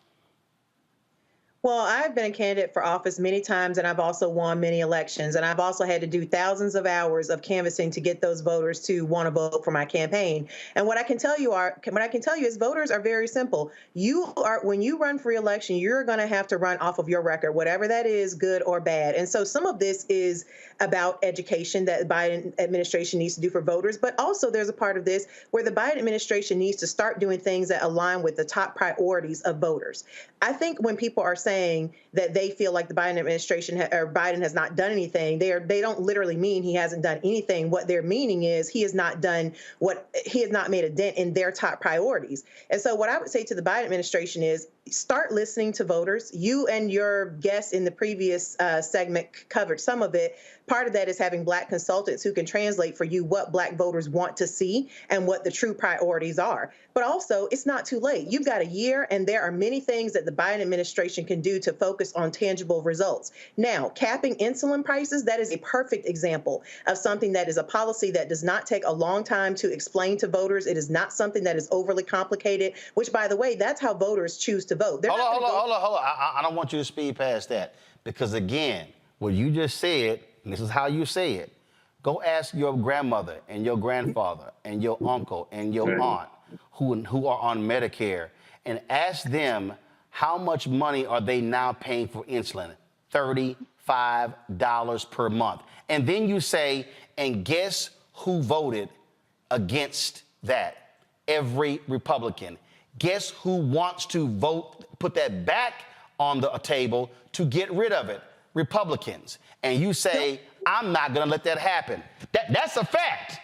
Well, I've been a candidate for office many times, and I've also won many elections. And I've also had to do thousands of hours of canvassing to get those voters to want to vote for my campaign. And what I can tell you is voters are very simple. When you run for re-election, you're going to have to run off of your record, whatever that is, good or bad. And so some of this is about education that the Biden administration needs to do for voters. But also there's a part of this where the Biden administration needs to start doing things that align with the top priorities of voters. I think when people are saying, saying that they feel like the Biden administration or Biden has not done anything, they don't literally mean he hasn't done anything. What they're meaning is he has not made a dent in their top priorities. And so what I would say to the Biden administration is start listening to voters. You and your guest in the previous segment covered some of it. Part of that is having Black consultants who can translate for you what Black voters want to see and what the true priorities are. But also, it's not too late. You've got a year, and there are many things that the Biden administration can do to focus on tangible results. Now, capping insulin prices, that is a perfect example of something that is a policy that does not take a long time to explain to voters. It is not something that is overly complicated, which, by the way, that's how voters choose to vote. Hold on. I don't want you to speed past that, because, again, what you just said, and this is how you say it, go ask your grandmother and your grandfather and your uncle and your aunt who are on Medicare, and ask them how much money are they now paying for insulin? $35 per month. And then you say, and guess who voted against that? Every Republican. Guess who wants to put that back on the table to get rid of it? Republicans. And you say, I'm not going to let that happen. That's a fact.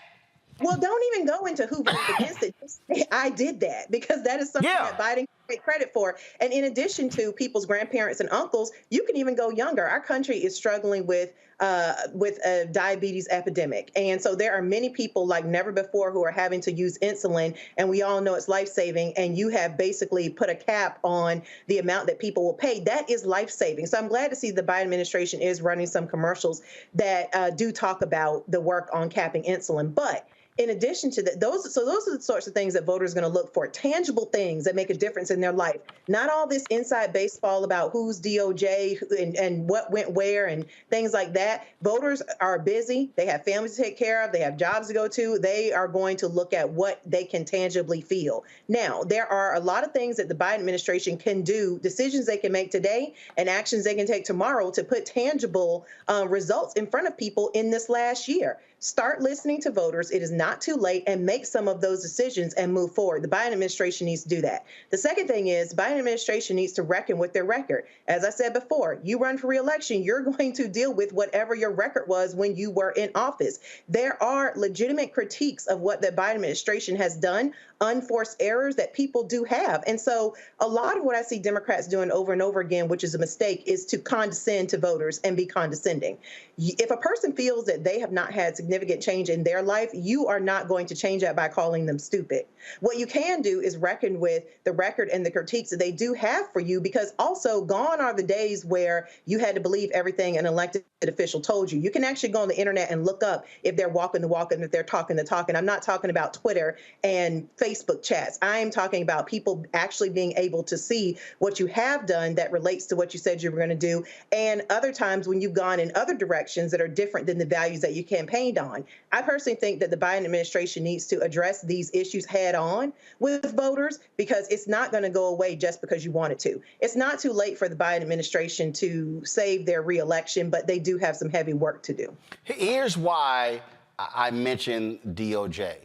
Well, don't even go into who voted against it. Just say, I did that, because that is something that Biden can take credit for. And in addition to people's grandparents and uncles, you can even go younger. Our country is struggling with a diabetes epidemic. And so there are many people like never before who are having to use insulin, and we all know it's life-saving, and you have basically put a cap on the amount that people will pay. That is life-saving. So I'm glad to see the Biden administration is running some commercials that do talk about the work on capping insulin. But in addition to that, those are the sorts of things that voters are going to look for, tangible things that make a difference in their life. Not all this inside baseball about who's DOJ and what went where and things like that. Voters are busy. They have families to take care of. They have jobs to go to. They are going to look at what they can tangibly feel. Now, there are a lot of things that the Biden administration can do, decisions they can make today and actions they can take tomorrow to put tangible results in front of people in this last year. Start listening to voters. It is not too late, and make some of those decisions and move forward. The Biden administration needs to do that. The second thing is the Biden administration needs to reckon with their record. As I said before, you run for re-election, you're going to deal with whatever your record was when you were in office. There are legitimate critiques of what the Biden administration has done, unforced errors that people do have. And so a lot of what I see Democrats doing over and over again, which is a mistake, is to condescend to voters and be condescending. If a person feels that they have not had significant change in their life, you are not going to change that by calling them stupid. What you can do is reckon with the record and the critiques that they do have for you, because also gone are the days where you had to believe everything an elected official told you. You can actually go on the internet and look up if they're walking the walk and if they're talking the talk. And I'm not talking about Twitter and Facebook chats. I am talking about people actually being able to see what you have done that relates to what you said you were going to do, and other times when you've gone in other directions that are different than the values that you campaigned on. I personally think that the Biden administration needs to address these issues head on with voters, because it's not going to go away just because you want it to. It's not too late for the Biden administration to save their reelection, but they do have some heavy work to do. Here's why I mentioned DOJ,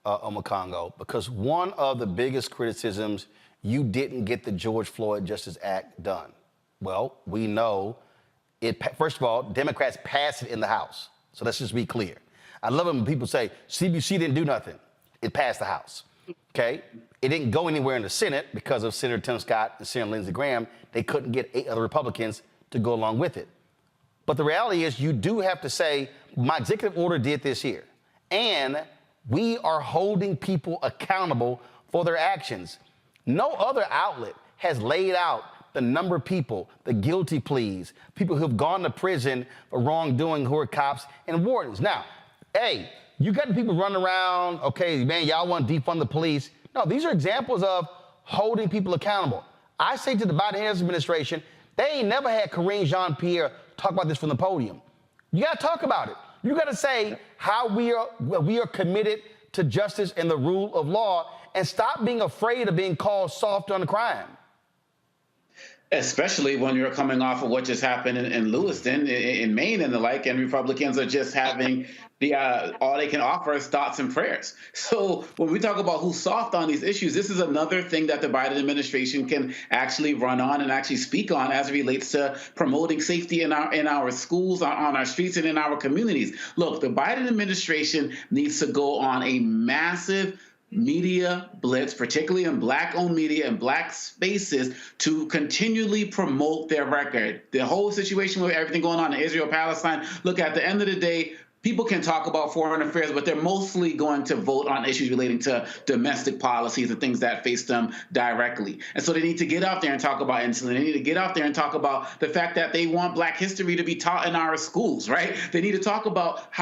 Omakongo, because one of the biggest criticisms, you didn't get the George Floyd Justice Act done. Well, we know it. First of all, Democrats passed it in the House. So let's just be clear. I love it when people say CBC didn't do nothing. It passed the House. Okay? It didn't go anywhere in the Senate because of Senator Tim Scott and Senator Lindsey Graham. They couldn't get 8 other Republicans to go along with it. But the reality is, you do have to say, my executive order did this here. And we are holding people accountable for their actions. No other outlet has laid out the number of people, the guilty pleas, people who have gone to prison for wrongdoing who are cops and wardens. Now, hey, you got the people running around, okay, man, y'all want to defund the police. No, these are examples of holding people accountable. I say to the Biden administration, they ain't never had Karine Jean-Pierre talk about this from the podium. You got to talk about it. You got to say how we are committed to justice and the rule of law, and stop being afraid of being called soft on crime. Especially when you're coming off of what just happened in Lewiston, in Maine and the like, and Republicans are just having all they can offer is thoughts and prayers. So when we talk about who's soft on these issues, this is another thing that the Biden administration can actually run on and actually speak on as it relates to promoting safety in our schools, on our streets, and in our communities. Look, the Biden administration needs to go on a massive media blitz, particularly in Black-owned media and Black spaces, to continually promote their record. The whole situation with everything going on in Israel-Palestine, look, at the end of the day, people can talk about foreign affairs, but they're mostly going to vote on issues relating to domestic policies and things that face them directly. And so they need to get out there and talk about insulin. They need to get out there and talk about the fact that they want Black history to be taught in our schools, right? They need to talk about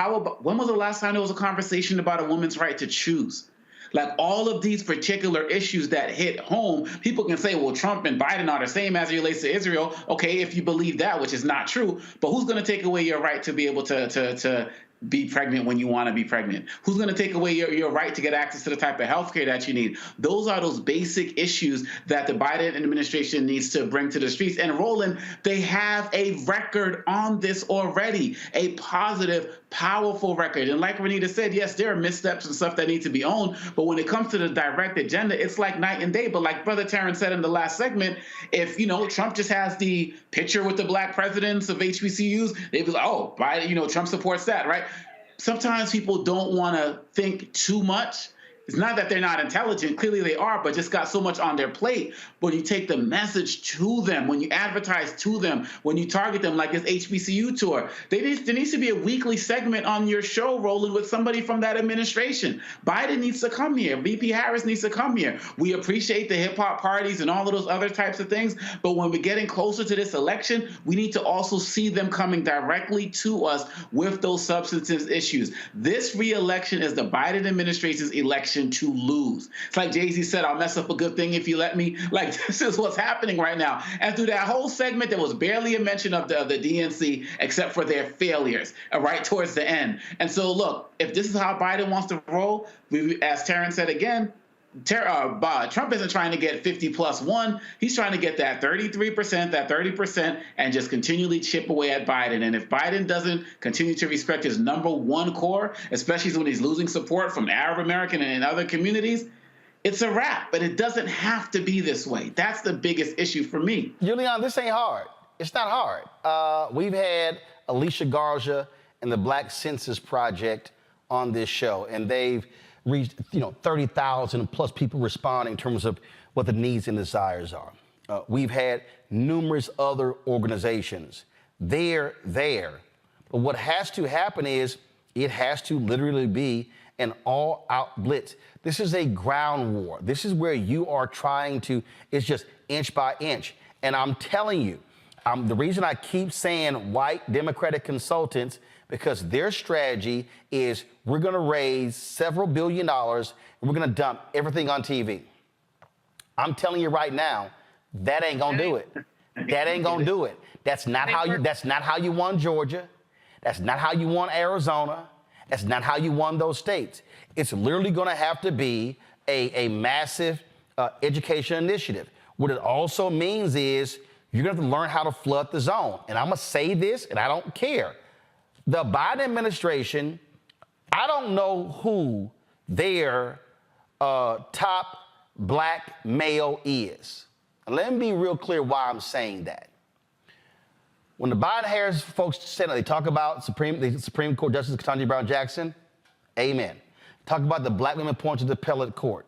when was the last time there was a conversation about a woman's right to choose? Like, all of these particular issues that hit home, people can say, well, Trump and Biden are the same as it relates to Israel. Okay, if you believe that, which is not true, but who's going to take away your right to be able to be pregnant when you want to be pregnant? Who's going to take away your right to get access to the type of healthcare that you need? Those are those basic issues that the Biden administration needs to bring to the streets. And Roland, they have a record on this already, a positive, powerful record. And like Renita said, yes, there are missteps and stuff that need to be owned, but when it comes to the direct agenda, it's like night and day. But like Brother Terrance said in the last segment, if, Trump just has the picture with the Black presidents of HBCUs, they'd be like, oh, Biden, Trump supports that, right? Sometimes people don't want to think too much. It's not that they're not intelligent. Clearly they are, but just got so much on their plate. When you take the message to them, when you advertise to them, when you target them like this HBCU tour, there needs to be a weekly segment on your show, Roland, with somebody from that administration. Biden needs to come here. VP Harris needs to come here. We appreciate the hip-hop parties and all of those other types of things, but when we're getting closer to this election, we need to also see them coming directly to us with those substantive issues. This re-election is the Biden administration's election to lose. It's like Jay-Z said, I'll mess up a good thing if you let me. Like, this is what's happening right now. And through that whole segment, there was barely a mention of the DNC except for their failures right towards the end. And so, look, if this is how Biden wants to roll, as Terrance said again, Trump isn't trying to get 50+1. He's trying to get that 33%, that 30%, and just continually chip away at Biden. And if Biden doesn't continue to respect his #1 core, especially when he's losing support from Arab American and other communities, it's a wrap. But it doesn't have to be this way. That's the biggest issue for me. Julian, this ain't hard. It's not hard. We've had Alicia Garza and the Black Census Project on this show, and they've reached 30,000 plus people respond in terms of what the needs and desires are. We've had numerous other organizations. They're there. But what has to happen is it has to literally be an all-out blitz. This is a ground war. This is where you are trying to, it's just inch by inch. And I'm telling you, the reason I keep saying white Democratic consultants, because their strategy is we're going to raise several $1 billion and we're going to dump everything on TV. I'm telling you right now, that ain't going to do it. That ain't going to do it. That's not how you won Georgia. That's not how you won Arizona. That's not how you won those states. It's literally going to have to be a massive education initiative. What it also means is you're going to have to learn how to flood the zone. And I'm going to say this, and I don't care. The Biden administration, I don't know who their top black male is. And let me be real clear why I'm saying that. When the Biden-Harris folks said they talk about the Supreme Court Justice Ketanji Brown Jackson, amen. Talk about the black women appointed to the appellate court.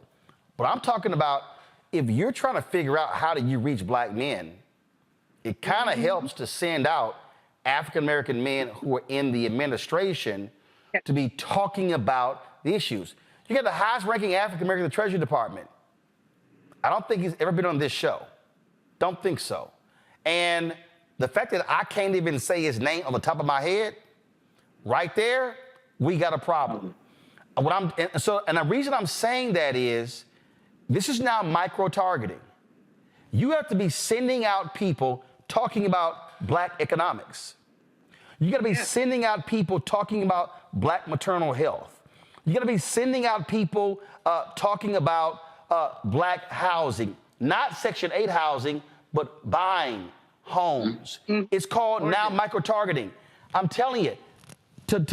But I'm talking about if you're trying to figure out how do you reach black men, it kind of helps to send out African-American men who are in the administration to be talking about the issues. You got the highest ranking African-American in the Treasury Department. I don't think he's ever been on this show. Don't think so. And the fact that I can't even say his name on the top of my head, right there, we got a problem. And the reason I'm saying that is, this is now micro-targeting. You have to be sending out people talking about black economics. You got to be sending out people talking about black maternal health. You got to be sending out people talking about black housing, not Section 8 housing, but buying homes. It's called now micro-targeting. I'm telling you,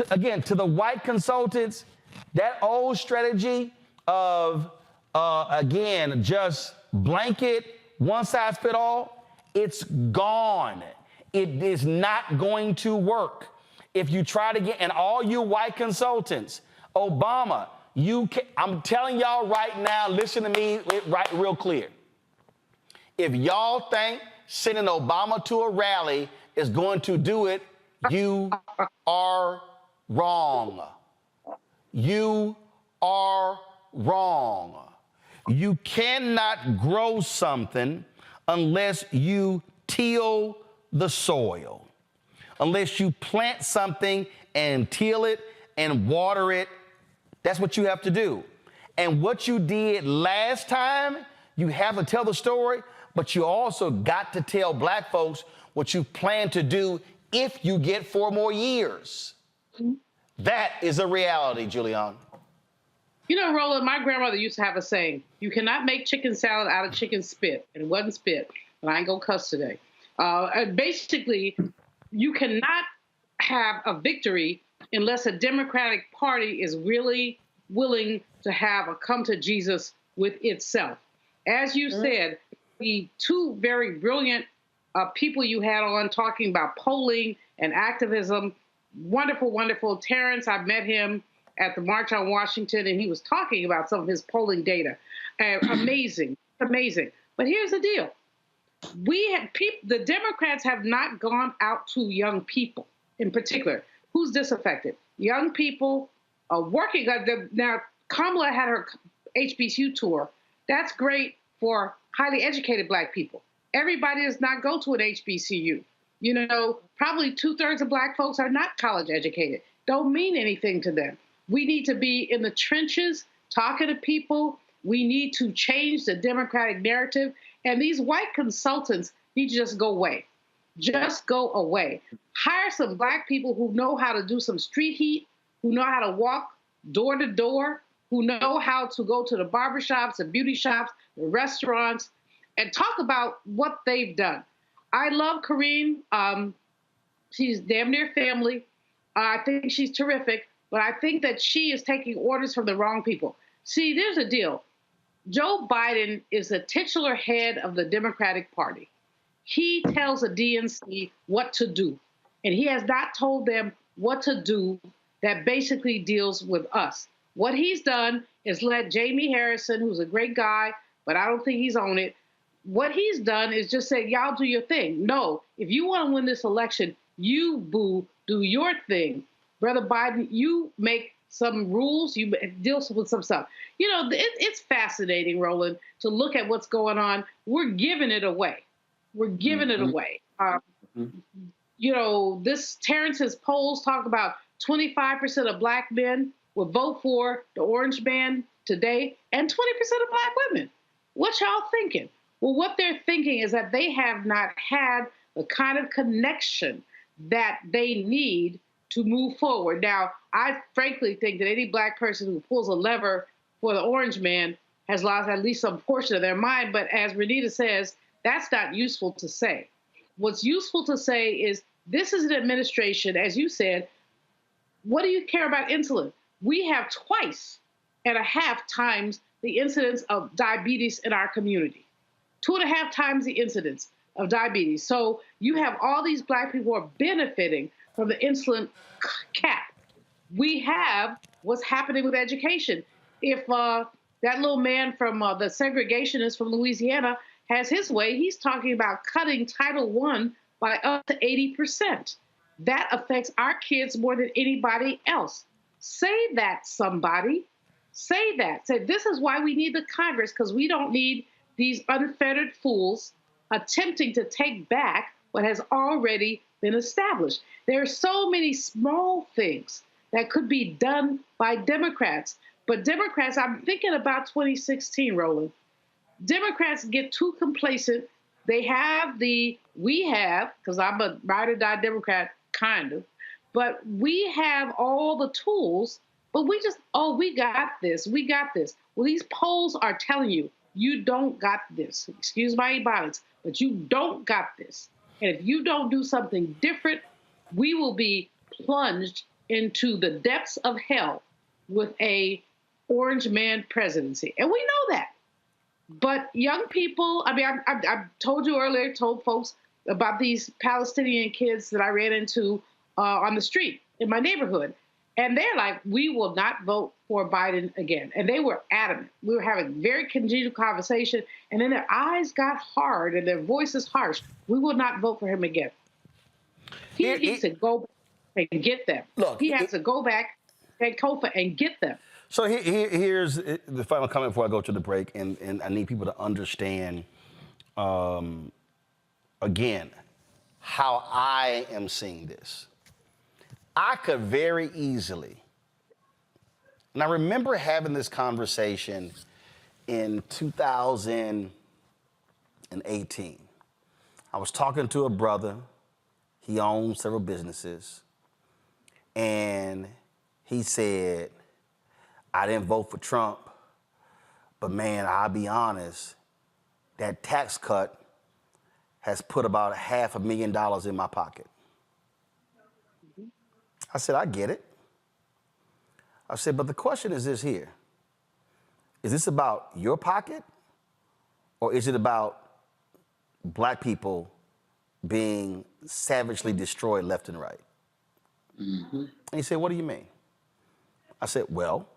again, to the white consultants, that old strategy of, again, just blanket, one size fit all, it's gone. It is not going to work. If you try to get, and all you white consultants, Obama, I'm telling y'all right now, listen to me right real clear. If y'all think sending Obama to a rally is going to do it, you are wrong. You are wrong. You cannot grow something unless you till the soil. Unless you plant something and till it and water it, that's what you have to do. And what you did last time, you have to tell the story, but you also got to tell black folks what you plan to do if you get 4 more years. That is a reality, Julianne. You know, Roland, my grandmother used to have a saying, you cannot make chicken salad out of chicken spit. And it wasn't spit, but I ain't gonna cuss today. Basically, you cannot have a victory unless a Democratic Party is really willing to have a come to Jesus with itself. As you said, the 2 very brilliant people you had on talking about polling and activism, wonderful, wonderful. Terrance, I've met him at the March on Washington, and he was talking about some of his polling data. Amazing, amazing. But here's the deal. The Democrats have not gone out to young people in particular. Who's disaffected? Young people working. Now, Kamala had her HBCU tour. That's great for highly educated black people. Everybody does not go to an HBCU. You know, probably 2/3 of black folks are not college educated. Don't mean anything to them. We need to be in the trenches talking to people. We need to change the Democratic narrative. And these white consultants need to just go away. Just go away. Hire some black people who know how to do some street heat, who know how to walk door to door, who know how to go to the barbershops, the beauty shops, the restaurants, and talk about what they've done. I love Karine. She's damn near family. I think she's terrific, but I think that she is taking orders from the wrong people. See, there's a deal. Joe Biden is the titular head of the Democratic Party. He tells the DNC what to do, and he has not told them what to do that basically deals with us. What he's done is let Jamie Harrison, who's a great guy, but I don't think he's on it, what he's done is just say, y'all do your thing. No, if you want to win this election, you, boo, do your thing. Brother Biden, you make some rules, you deal with some stuff. You know, it's fascinating, Roland, to look at what's going on. We're giving it away. We're giving it away. You know, Terrance's polls talk about 25% of black men will vote for the orange man today and 20% of black women. What y'all thinking? Well, what they're thinking is that they have not had the kind of connection that they need to move forward. Now, I frankly think that any black person who pulls a lever for the orange man has lost at least some portion of their mind. But as Renita says, that's not useful to say. What's useful to say is this is an administration, as you said, what do you care about insulin? We have 2.5 times the incidence of diabetes in our community. 2.5 times the incidence of diabetes. So you have all these black people who are benefiting from the insulin cap. We have what's happening with education. If that little man from the segregationist from Louisiana has his way, he's talking about cutting Title I by up to 80%. That affects our kids more than anybody else. Say that, somebody. Say that. Say this is why we need the Congress, because we don't need these unfettered fools attempting to take back what has already been established. There are so many small things that could be done by Democrats. But Democrats, I'm thinking about 2016, Roland. Democrats get too complacent. They have because I'm a ride or die Democrat, kind of, but we have all the tools, but we got this. Well, these polls are telling you You don't got this. Excuse my ebonics, but you don't got this. And if you don't do something different, we will be plunged into the depths of hell with a orange man presidency. And we know that. But young people, I mean, I told you earlier, told folks about these Palestinian kids that I ran into on the street in my neighborhood. And they're like, we will not vote for Biden again. And they were adamant. We were having very congenial conversation. And then their eyes got hard and their voices harsh. We will not vote for him again. He needs to go back and get them. Look, he has to go back and Kofa and get them. So here's the final comment before I go to the break, and I need people to understand, again, how I am seeing this. I could very easily, and I remember having this conversation in 2018. I was talking to a brother. He owns several businesses. And he said, I didn't vote for Trump, but man, I'll be honest, that tax cut has put about $500,000 in my pocket. I said, I get it. I said, but the question is this here. Is this about your pocket, or is it about black people being savagely destroyed left and right? Mm-hmm. And he said, what do you mean? I said, well,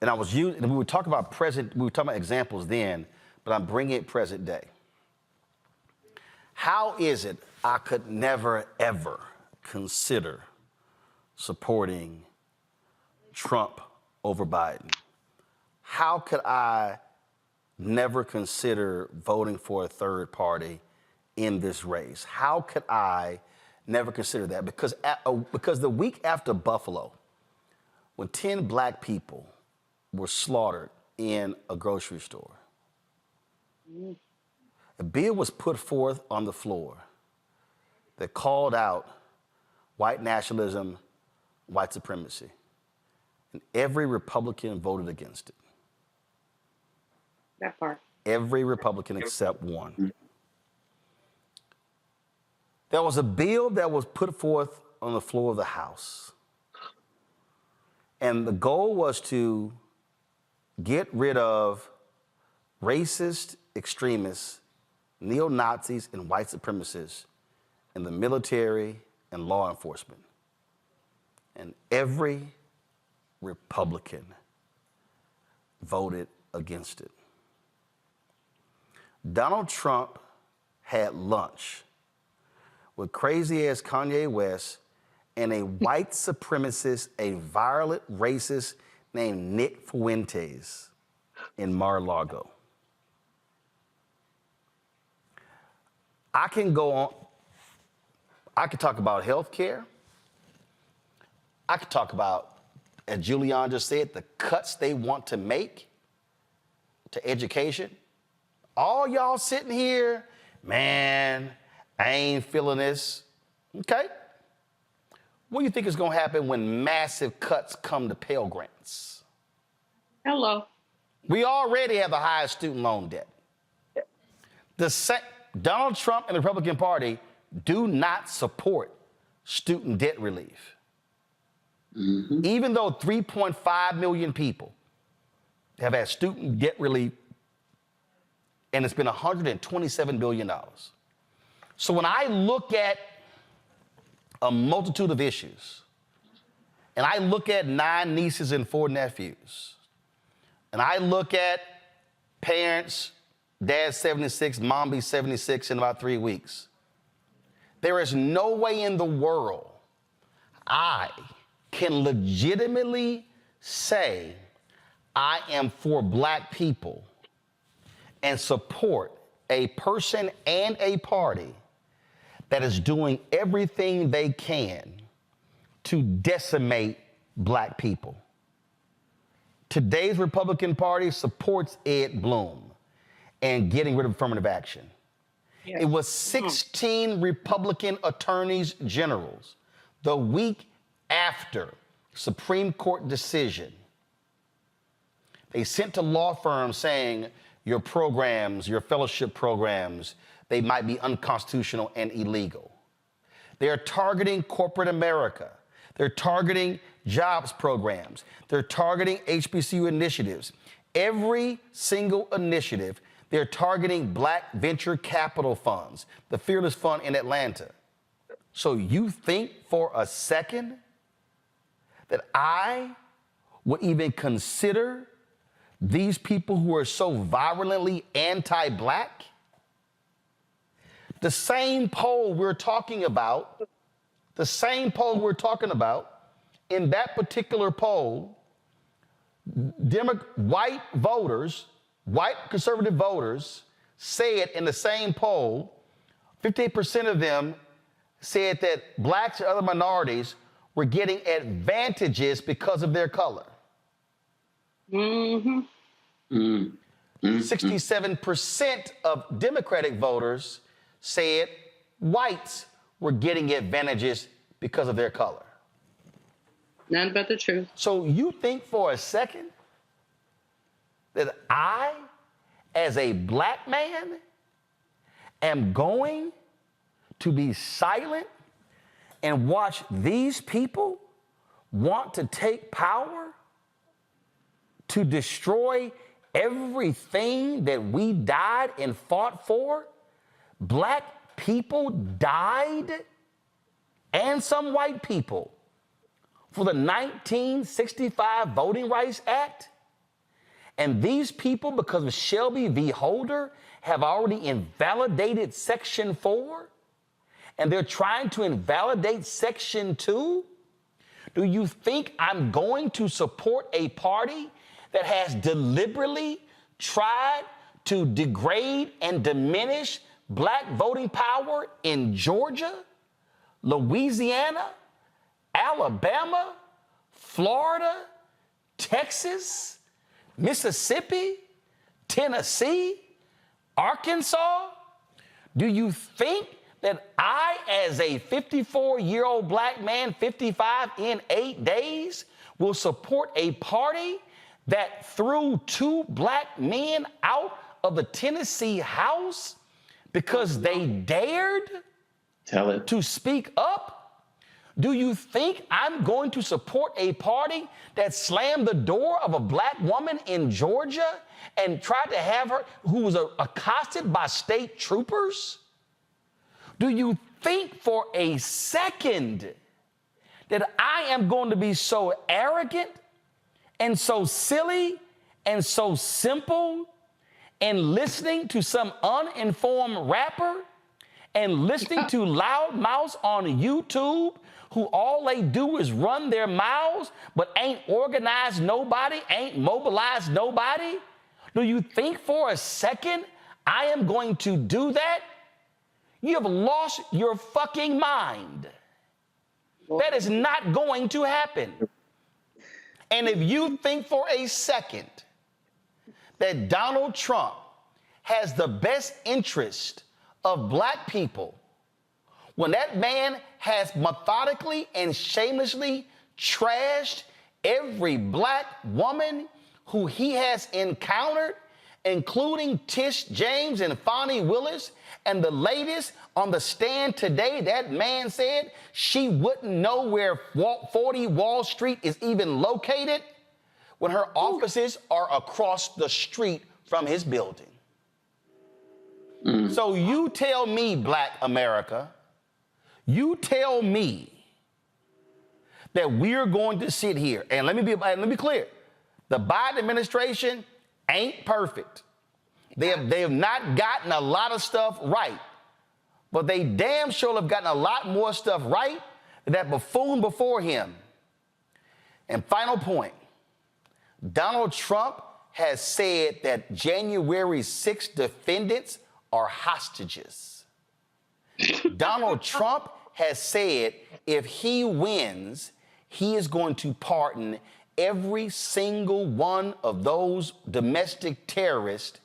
and we were talking about examples then, but I'm bringing it present day. How is it I could never, ever consider supporting Trump over Biden? How could I never consider voting for a third party in this race? How could I never consider that? Because the week after Buffalo, when 10 black people were slaughtered in a grocery store, a bill was put forth on the floor that called out white nationalism, white supremacy. And every Republican voted against it. That part. Every Republican except one. There was a bill that was put forth on the floor of the House. And the goal was to get rid of racist extremists, neo-Nazis, and white supremacists in the military and law enforcement. And every Republican voted against it. Donald Trump had lunch with crazy-ass Kanye West and a white supremacist, a violent racist named Nick Fuentes in Mar-a-Lago. I can go on. I could talk about health care. I could talk about, as Julian just said, the cuts they want to make to education. All y'all sitting here, man, I ain't feeling this. Okay. What do you think is going to happen when massive cuts come to Pell Grants? Hello. We already have the highest student loan debt. Donald Trump and the Republican Party do not support student debt relief. Mm-hmm. Even though 3.5 million people have had student debt relief, and it's been $127 billion. So when I look at a multitude of issues, and I look at 9 nieces and 4 nephews, and I look at parents, dad's 76, mom be 76 in about 3 weeks, there is no way in the world I can legitimately say I am for black people and support a person and a party that is doing everything they can to decimate black people. Today's Republican Party supports Ed Blum and getting rid of affirmative action. Yes. It was 16 Republican attorneys generals the week after Supreme Court decision They sent to law firms saying your programs, your fellowship programs, they might be unconstitutional and illegal. They're targeting corporate America. They're targeting jobs programs. They're targeting HBCU initiatives. Every single initiative, they're targeting black venture capital funds, the Fearless Fund in Atlanta. So you think for a second that I would even consider these people who are so virulently anti-black? The same poll we're talking about, in that particular poll, white voters, white conservative voters said in the same poll, 58% of them said that blacks and other minorities were getting advantages because of their color. 67% of Democratic voters said whites were getting advantages because of their color. None but the truth. So you think for a second that I, as a black man, am going to be silent and watch these people want to take power to destroy everything that we died and fought for? Black people died, and some white people, for the 1965 Voting Rights Act. And these people, because of Shelby v. Holder, have already invalidated Section 4, and they're trying to invalidate Section 2. Do you think I'm going to support a party that has deliberately tried to degrade and diminish black voting power in Georgia, Louisiana, Alabama, Florida, Texas, Mississippi, Tennessee, Arkansas? Do you think that I, as a 54-year-old black man, 55 in 8 days, will support a party that threw 2 black men out of the Tennessee House because they dared to speak up? Do you think I'm going to support a party that slammed the door of a black woman in Georgia and tried to have her, who was accosted by state troopers? Do you think for a second that I am going to be so arrogant and so silly and so simple and listening to some uninformed rapper and listening to loudmouths on YouTube who all they do is run their mouths but ain't organized nobody, ain't mobilized nobody? Do you think for a second I am going to do that? You have lost your fucking mind. That is not going to happen. And if you think for a second that Donald Trump has the best interest of black people, when that man has methodically and shamelessly trashed every black woman who he has encountered, including Tish James and Fonnie Willis, and the latest on the stand today, that man said she wouldn't know where 40 Wall Street is even located when her offices are across the street from his building. So you tell me, black America, you tell me that we're going to sit here, and let me be clear, the Biden administration ain't perfect. They have not gotten a lot of stuff right, but they damn sure have gotten a lot more stuff right than that buffoon before him. And final point, Donald Trump has said that January 6th defendants are hostages. Donald Trump has said if he wins, he is going to pardon every single one of those domestic terrorists,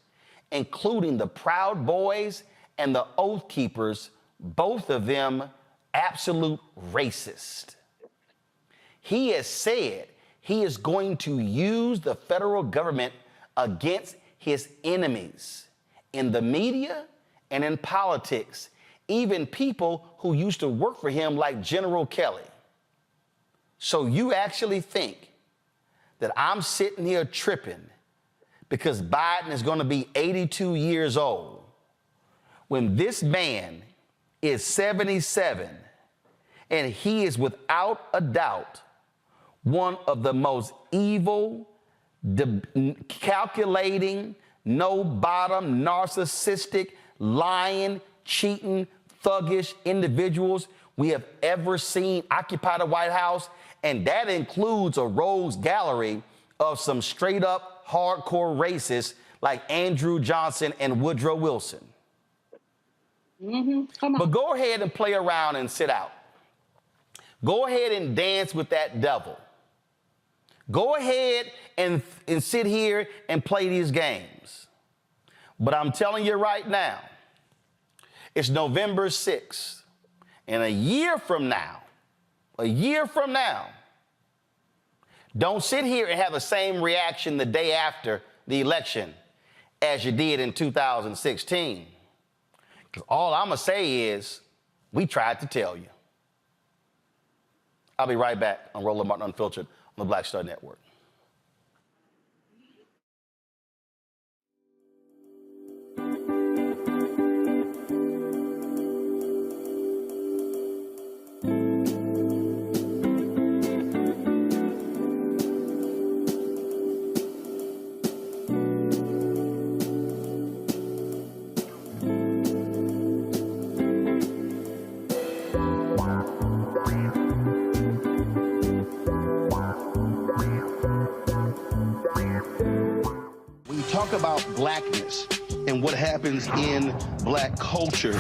including the Proud Boys and the Oath Keepers, both of them absolute racist. He has said he is going to use the federal government against his enemies in the media and in politics, even people who used to work for him like General Kelly. So you actually think that I'm sitting here tripping because Biden is going to be 82 years old when this man is 77 and he is without a doubt one of the most evil, calculating, no bottom, narcissistic, lying, cheating, thuggish individuals we have ever seen occupy the White House. And that includes a rogues gallery of some straight up hardcore racists like Andrew Johnson and Woodrow Wilson. Come on. But go ahead and play around and sit out. Go ahead and dance with that devil. Go ahead and sit here and play these games. But I'm telling you right now, it's November 6th. And a year from now, don't sit here and have the same reaction the day after the election as you did in 2016. Because all I'm going to say is, we tried to tell you. I'll be right back on Roland Martin Unfiltered on the Black Star Network. About blackness and what happens in black culture.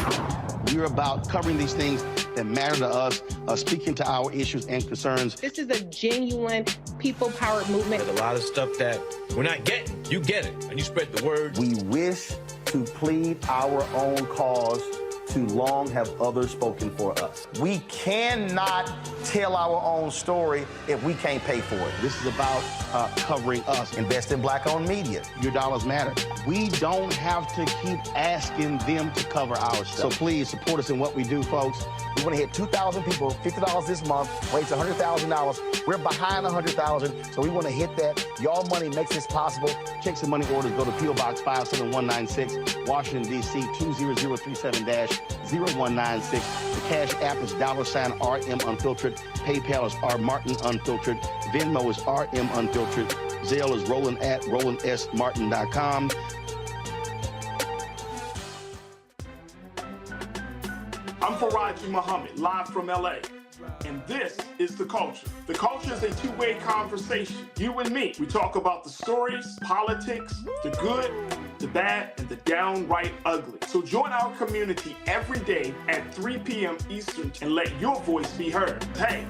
We're about covering these things that matter to us, speaking to our issues and concerns. This is a genuine people-powered movement. There's a lot of stuff that we're not getting. You get it, and you spread the word. We wish to plead our own cause. Too long have others spoken for us. We cannot tell our own story if we can't pay for it. This is about covering us. Invest in black-owned media. Your dollars matter. We don't have to keep asking them to cover our stuff. So please support us in what we do, folks. We want to hit 2,000 people, $50 this month, raise $100,000. We're behind 100,000, so we want to hit that. Y'all money makes this possible. Checks and money orders go to P.O. Box 57196, Washington, D.C. 20037-0196. The Cash App is $RM Unfiltered. PayPal is R Martin Unfiltered. Venmo is RM Unfiltered. Zelle is Roland at RolandSMartin.com. I'm Faraji Muhammad, live from LA. And this is The Culture. The Culture is a two-way conversation. You and me. We talk about the stories, politics, the good, the bad, and the downright ugly. So join our community every day at 3 p.m. Eastern and let your voice be heard. Hey,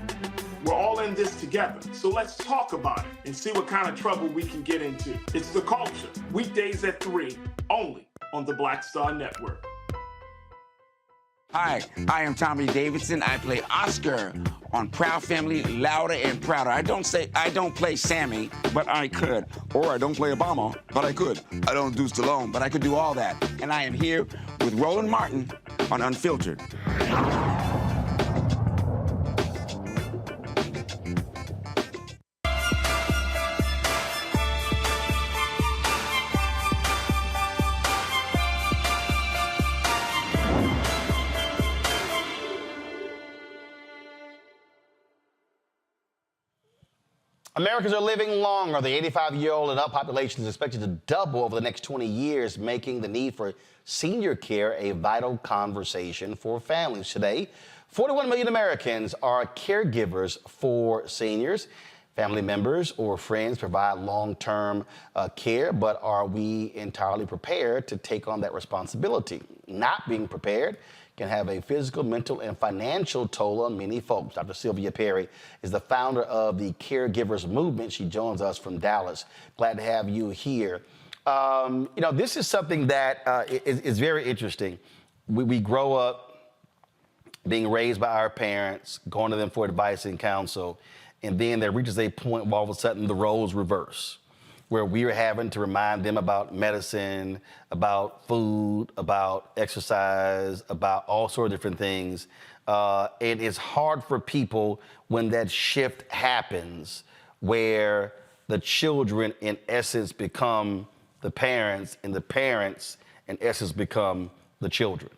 we're all in this together. So let's talk about it and see what kind of trouble we can get into. It's The Culture, weekdays at 3, only on the Black Star Network. Hi, I am Tommy Davidson. I play Oscar on Proud Family, Louder and Prouder. I don't play Sammy, but I could. Or I don't play Obama, but I could. I don't do Stallone, but I could do all that. And I am here with Roland Martin on Unfiltered. Americans are living longer. The 85-year-old and up population is expected to double over the next 20 years, making the need for senior care a vital conversation for families. Today, 41 million Americans are caregivers for seniors. Family members or friends provide long-term care, but are we entirely prepared to take on that responsibility? Not being prepared can have a physical, mental, and financial toll on many folks. Dr. Sylvia Perry is the founder of the Caregivers Movement. She joins us from Dallas. Glad to have you here. This is something that is very interesting. We grow up being raised by our parents, going to them for advice and counsel, and then there reaches a point where all of a sudden the roles reverse, where we are having to remind them about medicine, about food, about exercise, about all sorts of different things. It is hard for people when that shift happens, where the children, in essence, become the parents, and the parents, in essence, become the children.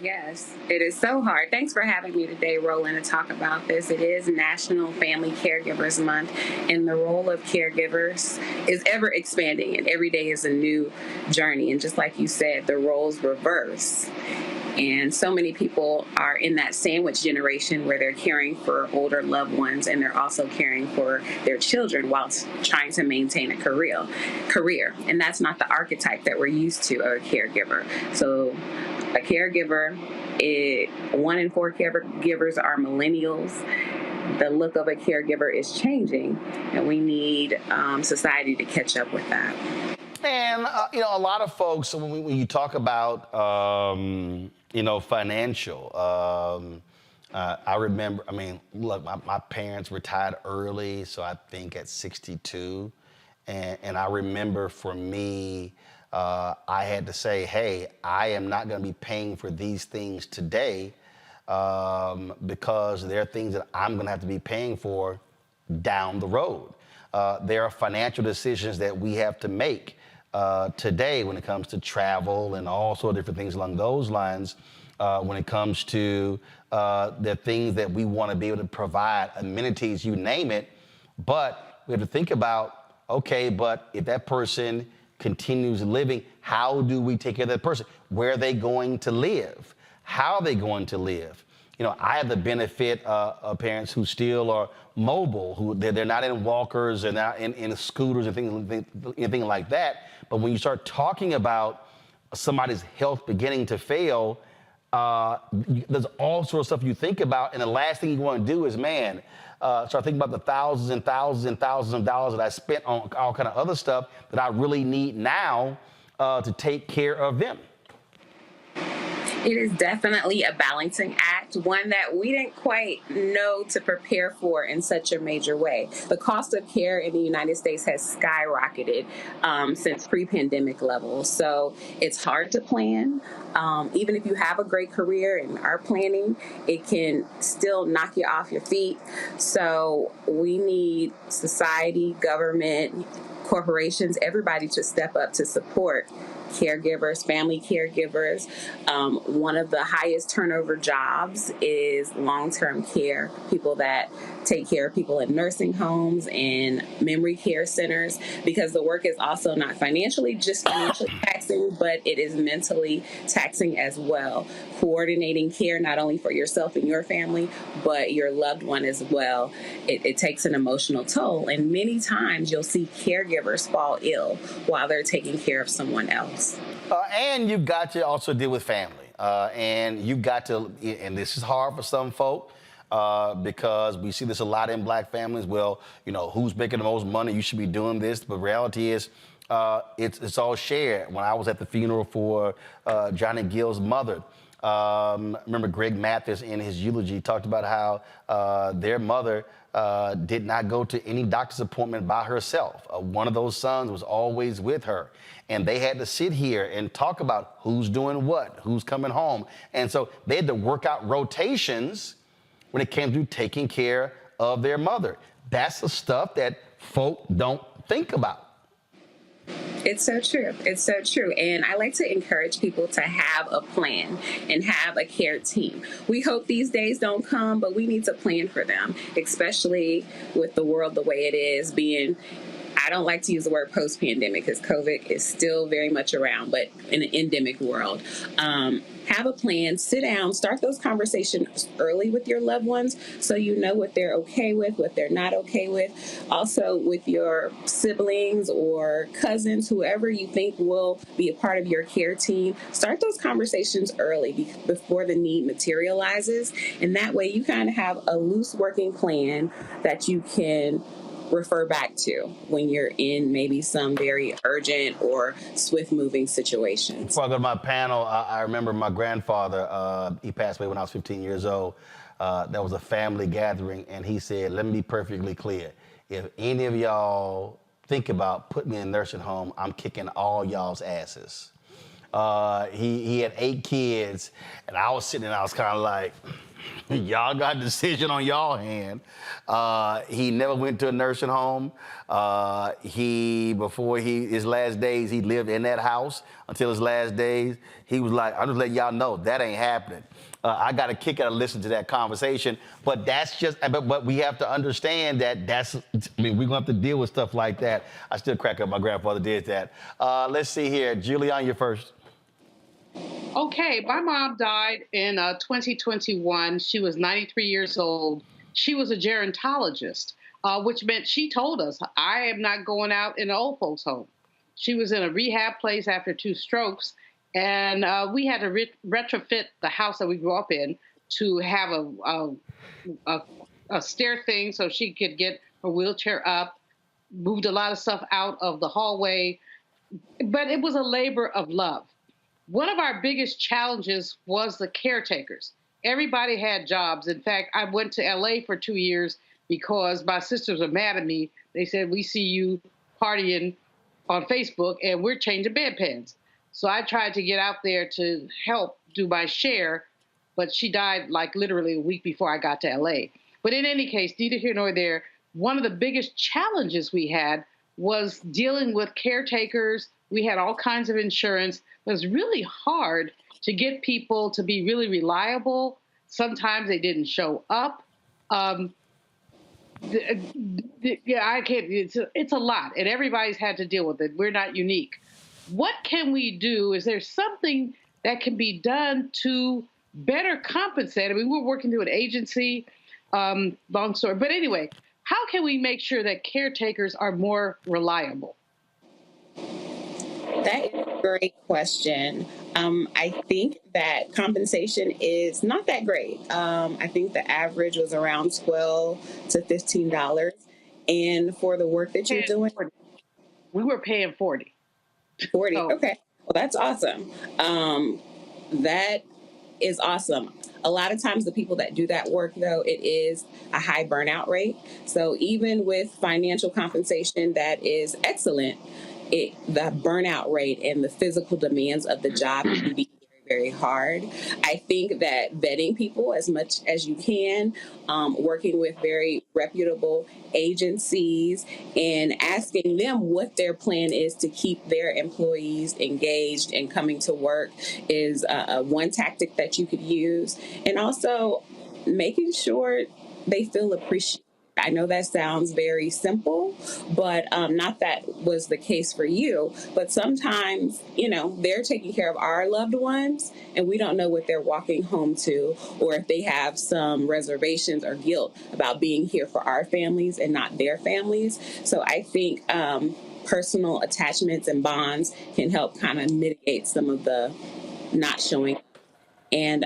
Yes, it is so hard. Thanks for having me today, Roland, to talk about this. It is National Family Caregivers Month, and the role of caregivers is ever expanding, and every day is a new journey. And just like you said, the roles reverse. And so many people are in that sandwich generation where they're caring for older loved ones and they're also caring for their children whilst trying to maintain a career. And that's not the archetype that we're used to of a caregiver. So a caregiver, 1 in 4 caregivers are millennials. The look of a caregiver is changing, and we need society to catch up with that. And, a lot of folks, when you talk about, financial, I remember, look, my parents retired early, so I think at 62. And I remember for me, I had to say, hey, I am not going to be paying for these things today because there are things that I'm going to have to be paying for down the road. There are financial decisions that we have to make today when it comes to travel and all sorts of different things along those lines, when it comes to the things that we want to be able to provide, amenities, you name it. But we have to think about, okay, but if that person continues living, how do we take care of that person? Where are they going to live? How are they going to live? I have the benefit of parents who still are mobile, who they're not in walkers and not in scooters and things like that. But when you start talking about somebody's health beginning to fail, there's all sorts of stuff you think about, and the last thing you want to do is, start thinking about the thousands and thousands and thousands of dollars that I spent on all kind of other stuff that I really need now to take care of them. It is definitely a balancing act, one that we didn't quite know to prepare for in such a major way. The cost of care in the United States has skyrocketed since pre-pandemic levels. So it's hard to plan. Even if you have a great career and are planning, it can still knock you off your feet. So we need society, government, corporations, everybody to step up to support caregivers, family caregivers. One of the highest turnover jobs is long-term care, people that take care of people in nursing homes and memory care centers, because the work is also not just financially taxing, but it is mentally taxing as well. Coordinating care not only for yourself and your family, but your loved one as well. It takes an emotional toll, and many times you'll see caregivers fall ill while they're taking care of someone else. And you've got to also deal with family. And you've got to, and this is hard for some folk, because we see this a lot in black families. Well, who's making the most money? You should be doing this. But reality is, it's all shared. When I was at the funeral for Johnny Gill's mother, remember Greg Mathis in his eulogy talked about how their mother did not go to any doctor's appointment by herself. One of those sons was always with her. And they had to sit here and talk about who's doing what, who's coming home. And so they had to work out rotations when it came to taking care of their mother. That's the stuff that folk don't think about. It's so true. It's so true. And I like to encourage people to have a plan and have a care team. We hope these days don't come, but we need to plan for them, especially with the world the way it is being. I don't like to use the word post-pandemic because COVID is still very much around, but in an endemic world. Have a plan, sit down, start those conversations early with your loved ones so you know what they're okay with, what they're not okay with. Also with your siblings or cousins, whoever you think will be a part of your care team, start those conversations early before the need materializes. And that way you kind of have a loose working plan that you can refer back to when you're in maybe some very urgent or swift moving situations. Before I go to my panel, I remember my grandfather, he passed away when I was 15 years old. There was a family gathering, and he said, let me be perfectly clear. If any of y'all think about putting me in a nursing home, I'm kicking all y'all's asses. He had 8 kids, and I was sitting there, and I was kind of like, y'all got a decision on y'all hand. He never went to a nursing home. Before his last days, he lived in that house until his last days. He was like, I'm just letting y'all know that ain't happening. I got a kick out of listening to that conversation, but that's just, but we have to understand that we're gonna have to deal with stuff like that. I still crack up, my grandfather did that. Let's see here, Julian, you're first. Okay, my mom died in 2021. She was 93 years old. She was a gerontologist, which meant she told us, I am not going out in an old folks' home. She was in a rehab place after 2 strokes, and we had to retrofit the house that we grew up in to have a stair thing so she could get her wheelchair up, moved a lot of stuff out of the hallway, but it was a labor of love. One of our biggest challenges was the caretakers. Everybody had jobs. In fact, I went to LA for 2 years because my sisters were mad at me. They said, we see you partying on Facebook and we're changing bedpans. So I tried to get out there to help do my share, but she died like literally a week before I got to LA. But in any case, neither here nor there, one of the biggest challenges we had was dealing with caretakers. We had all kinds of insurance. It was really hard to get people to be really reliable. Sometimes they didn't show up. Yeah, I can't, it's a lot, and everybody's had to deal with it. We're not unique. What can we do? Is there something that can be done to better compensate? I mean, we're working through an agency, long story. But anyway, how can we make sure that caretakers are more reliable? That is a great question. I think that compensation is not that great. I think the average was around $12 to $15. And for the work that you're doing, we were paying $40. $40. Okay. Well, that's awesome. That is awesome. A lot of times the people that do that work, though, it is a high burnout rate. So even with financial compensation that is excellent, the burnout rate and the physical demands of the job can be very, very hard. I think that vetting people as much as you can, working with very reputable agencies and asking them what their plan is to keep their employees engaged and coming to work is one tactic that you could use. And also making sure they feel appreciated. I know that sounds very simple, but not that was the case for you. But sometimes, they're taking care of our loved ones and we don't know what they're walking home to, or if they have some reservations or guilt about being here for our families and not their families. So I think personal attachments and bonds can help kind of mitigate some of the not showing up. And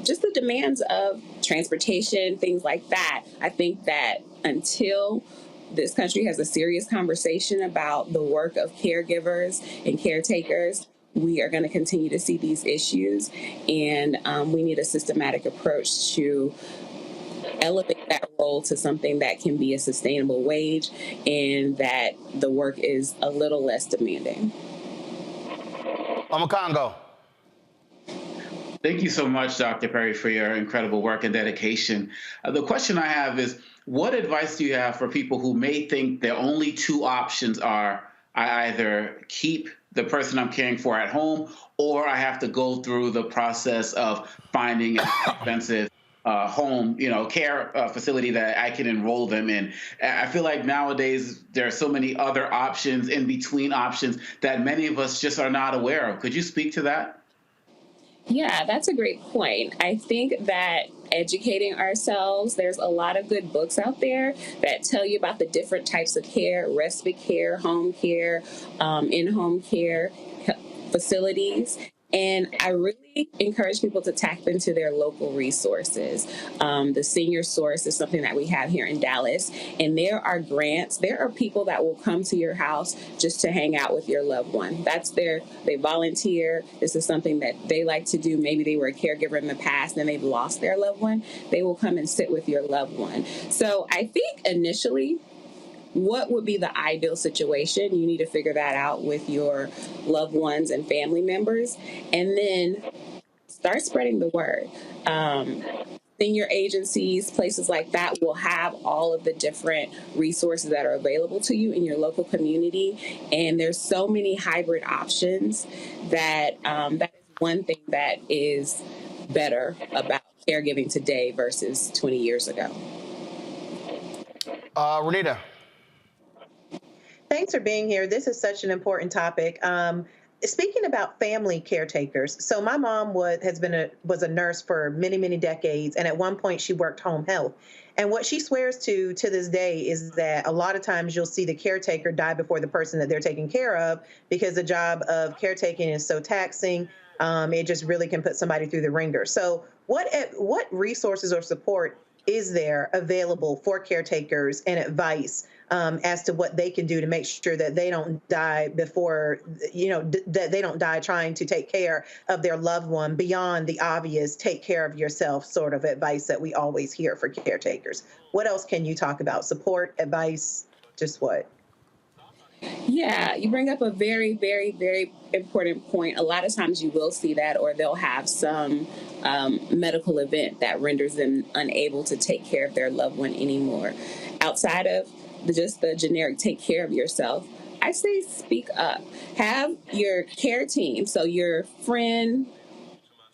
just the demands of transportation, things like that. I think that until this country has a serious conversation about the work of caregivers and caretakers, we are going to continue to see these issues. And we need a systematic approach to elevate that role to something that can be a sustainable wage and that the work is a little less demanding. Congo. Thank you so much, Dr. Perry, for your incredible work and dedication. The question I have is, what advice do you have for people who may think their only 2 options are, I either keep the person I'm caring for at home, or I have to go through the process of finding an expensive home, care facility that I can enroll them in. I feel like nowadays there are so many other options, in between options, that many of us just are not aware of. Could you speak to that? Yeah, that's a great point. I think that educating ourselves, there's a lot of good books out there that tell you about the different types of care, respite care, home care, in-home care facilities. And I really encourage people to tap into their local resources. The Senior Source is something that we have here in Dallas, and there are grants. There are people that will come to your house just to hang out with your loved one. They volunteer. This is something that they like to do. Maybe they were a caregiver in the past and they've lost their loved one. They will come and sit with your loved one. So I think initially, what would be the ideal situation? You need to figure that out with your loved ones and family members, and then start spreading the word. Senior agencies, places like that will have all of the different resources that are available to you in your local community. And there's so many hybrid options that that is one thing that is better about caregiving today versus 20 years ago. Renita. Thanks for being here. This is such an important topic. Speaking about family caretakers, so my mom was a nurse for many, many decades, and at one point she worked home health. And what she swears to this day is that a lot of times you'll see the caretaker die before the person that they're taking care of, because the job of caretaking is so taxing. It just really can put somebody through the ringer. So what resources or support is there available for caretakers and advice as to what they can do to make sure that they don't die before, that they don't die trying to take care of their loved one, beyond the obvious take care of yourself sort of advice that we always hear for caretakers? What else can you talk about? Support, advice, just what? Yeah, you bring up a very, very, very important point. A lot of times you will see that, or they'll have some medical event that renders them unable to take care of their loved one anymore. Outside of just the generic take care of yourself, I say speak up. Have your care team, so your friend,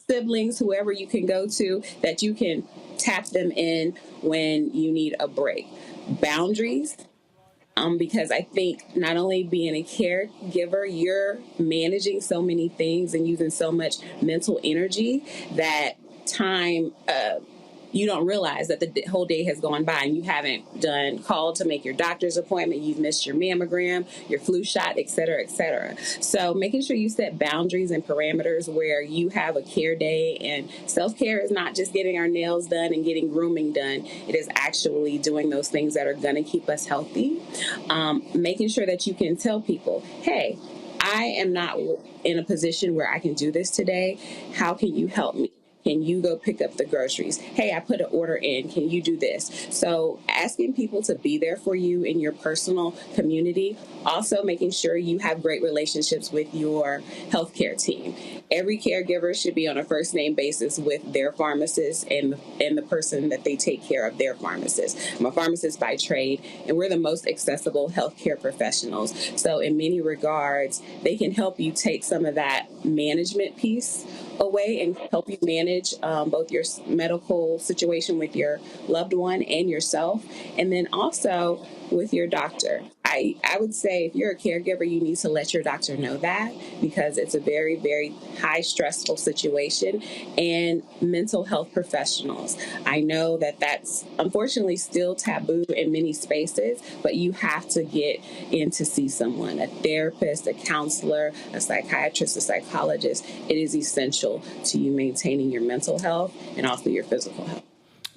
siblings, whoever you can go to, that you can tap them in when you need a break. Boundaries. Because I think not only being a caregiver, you're managing so many things and using so much mental energy that time, you don't realize that the whole day has gone by and you haven't called to make your doctor's appointment, you've missed your mammogram, your flu shot, et cetera, et cetera. So making sure you set boundaries and parameters where you have a care day, and self-care is not just getting our nails done and getting grooming done. It is actually doing those things that are going to keep us healthy. Making sure that you can tell people, hey, I am not in a position where I can do this today. How can you help me? Can you go pick up the groceries? Hey, I put an order in. Can you do this? So asking people to be there for you in your personal community. Also making sure you have great relationships with your healthcare team. Every caregiver should be on a first name basis with their pharmacist and the person that they take care of, their pharmacist. I'm a pharmacist by trade, and we're the most accessible healthcare professionals. So in many regards, they can help you take some of that management piece away and help you manage both your medical situation with your loved one and yourself, and then also with your doctor. I would say if you're a caregiver, you need to let your doctor know that, because it's a very, very high stressful situation. And mental health professionals, I know that that's unfortunately still taboo in many spaces, but you have to get in to see someone, a therapist, a counselor, a psychiatrist, a psychologist. It is essential to you maintaining your mental health and also your physical health.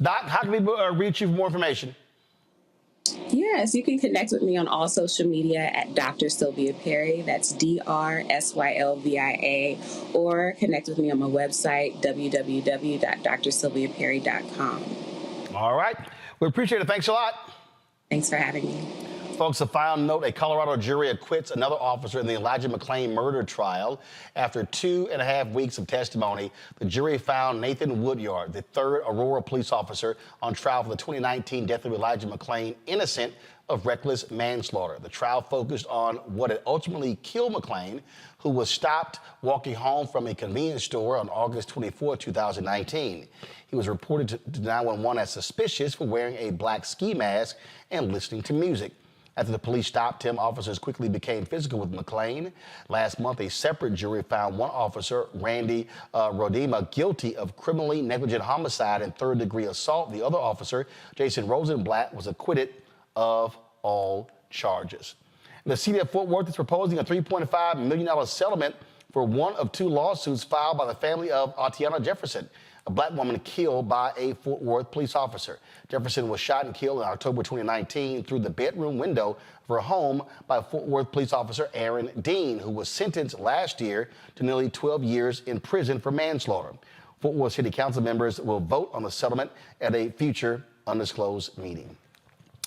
Doc, how can people reach you for more information? Yes, you can connect with me on all social media at Dr. Sylvia Perry. That's DrSylvia, or connect with me on my website, www.drsylviaperry.com. All right. We appreciate it. Thanks a lot. Thanks for having me. Folks, a final note, a Colorado jury acquits another officer in the Elijah McClain murder trial. After 2.5 weeks of testimony, the jury found Nathan Woodyard, the third Aurora police officer on trial for the 2019 death of Elijah McClain, innocent of reckless manslaughter. The trial focused on what had ultimately killed McClain, who was stopped walking home from a convenience store on August 24, 2019. He was reported to 911 as suspicious for wearing a black ski mask and listening to music. After the police stopped him, officers quickly became physical with McClain. Last month, a separate jury found one officer, Randy Rodema, guilty of criminally negligent homicide and third-degree assault. The other officer, Jason Rosenblatt, was acquitted of all charges. The city of Fort Worth is proposing a $3.5 million settlement for one of two lawsuits filed by the family of Atiana Jefferson, a black woman killed by a Fort Worth police officer. Jefferson was shot and killed in October 2019 through the bedroom window of her home by Fort Worth police officer Aaron Dean, who was sentenced last year to nearly 12 years in prison for manslaughter. Fort Worth City Council members will vote on the settlement at a future undisclosed meeting.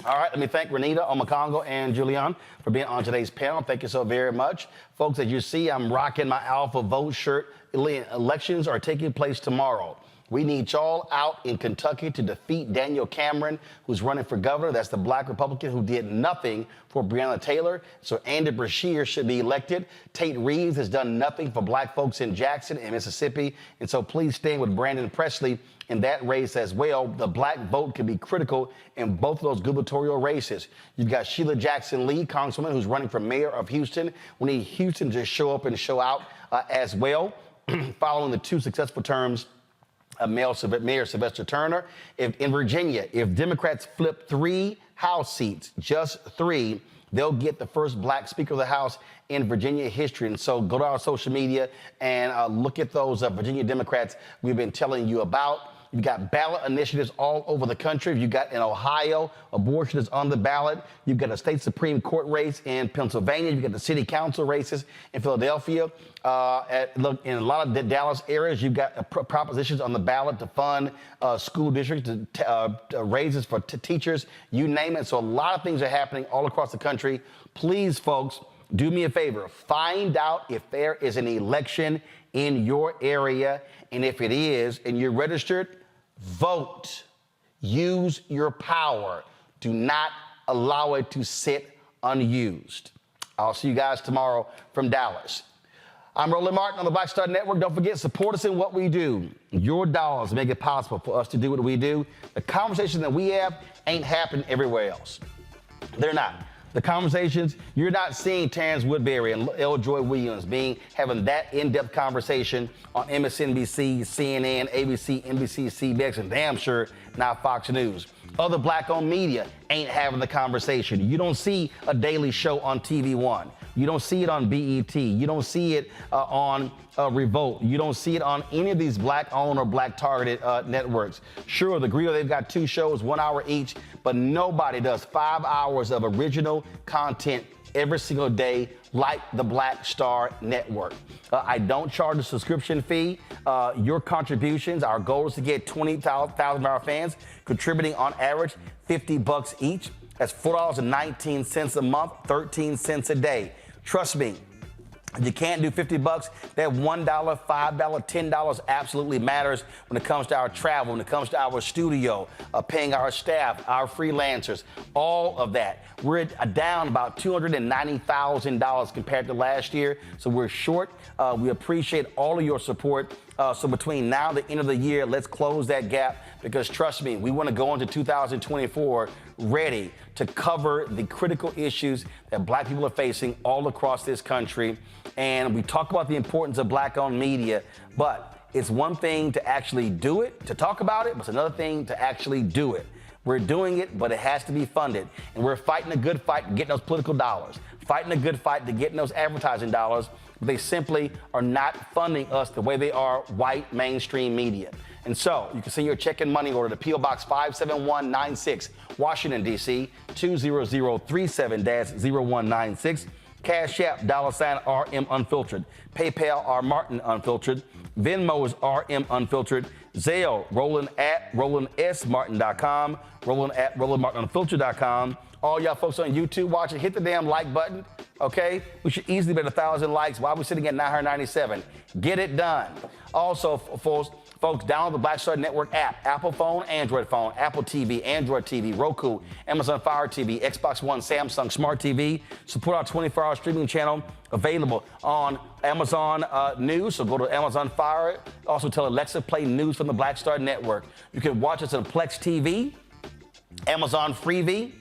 All right, let me thank Renita, Omakongo, and Julian for being on today's panel. Thank you so very much. Folks, as you see, I'm rocking my Alpha Vote shirt. Elections are taking place tomorrow. We need y'all out in Kentucky to defeat Daniel Cameron, who's running for governor. That's the black Republican who did nothing for Breonna Taylor. So Andy Beshear should be elected. Tate Reeves has done nothing for black folks in Jackson and Mississippi. And so please stand with Brandon Presley in that race as well. The black vote can be critical in both of those gubernatorial races. You've got Sheila Jackson Lee, Congresswoman, who's running for mayor of Houston. We need Houston to show up and show out as well, following the two successful terms Mayor Sylvester Turner. In Virginia, if Democrats flip 3 House seats, just 3, they'll get the first black Speaker of the House in Virginia history. And so go to our social media and look at those Virginia Democrats we've been telling you about. You've got ballot initiatives all over the country. You've got in Ohio, abortion is on the ballot. You've got a state Supreme Court race in Pennsylvania. You've got the city council races in Philadelphia. In a lot of the Dallas areas, you've got propositions on the ballot to fund school districts, raises for teachers, you name it. So a lot of things are happening all across the country. Please, folks, do me a favor. Find out if there is an election in your area. And if it is, and you're registered, vote. Use your power. Do not allow it to sit unused. I'll see you guys tomorrow from Dallas. I'm Roland Martin on the Black Star Network. Don't forget, support us in what we do. Your dollars make it possible for us to do what we do. The conversations that we have ain't happening everywhere else. They're not. The conversations, you're not seeing Terrance Woodbury and L. Joy Williams having that in-depth conversation on MSNBC, CNN, ABC, NBC, CBS, and damn sure not Fox News. Other black-owned media ain't having the conversation. You don't see a daily show on TV One. You don't see it on BET. You don't see it on Revolt. You don't see it on any of these black-owned or black-targeted networks. Sure, the Grill, they've got 2 shows, 1 hour each, but nobody does 5 hours of original content every single day like the Black Star Network. I don't charge a subscription fee. Your contributions, our goal is to get 20,000 of our fans contributing on average $50 each. That's $4.19 a month, 13 cents a day. Trust me, if you can't do $50, that $1, $5, $10 absolutely matters when it comes to our travel, when it comes to our studio, paying our staff, our freelancers, all of that. We're down about $290,000 compared to last year, so we're short. We appreciate all of your support. So between now and the end of the year, let's close that gap because trust me, we want to go into 2024 ready to cover the critical issues that black people are facing all across this country. And we talk about the importance of black-owned media, but it's one thing to actually do it, to talk about it, but it's another thing to actually do it. We're doing it, but it has to be funded. And we're fighting a good fight to get those political dollars, fighting a good fight to get those advertising dollars. But they simply are not funding us the way they are white mainstream media. And so you can send your check and money order to P.O. Box 57196, Washington, D.C., 20037-0196. Cash App, $RM Unfiltered. PayPal, R Martin Unfiltered. Venmo is RM Unfiltered. Zelle, Roland at RolandSMartin.com. Roland at RolandMartinUnfiltered.com. All y'all folks on YouTube watching, hit the damn like button, okay? We should easily be at 1,000 likes while we're sitting at 997. Get it done. Also, folks, download the Black Star Network app. Apple phone, Android phone, Apple TV, Android TV, Roku, Amazon Fire TV, Xbox One, Samsung Smart TV. Support our 24-hour streaming channel available on Amazon News. So go to Amazon Fire. Also tell Alexa, play news from the Black Star Network. You can watch us on Plex TV, Amazon Freevee,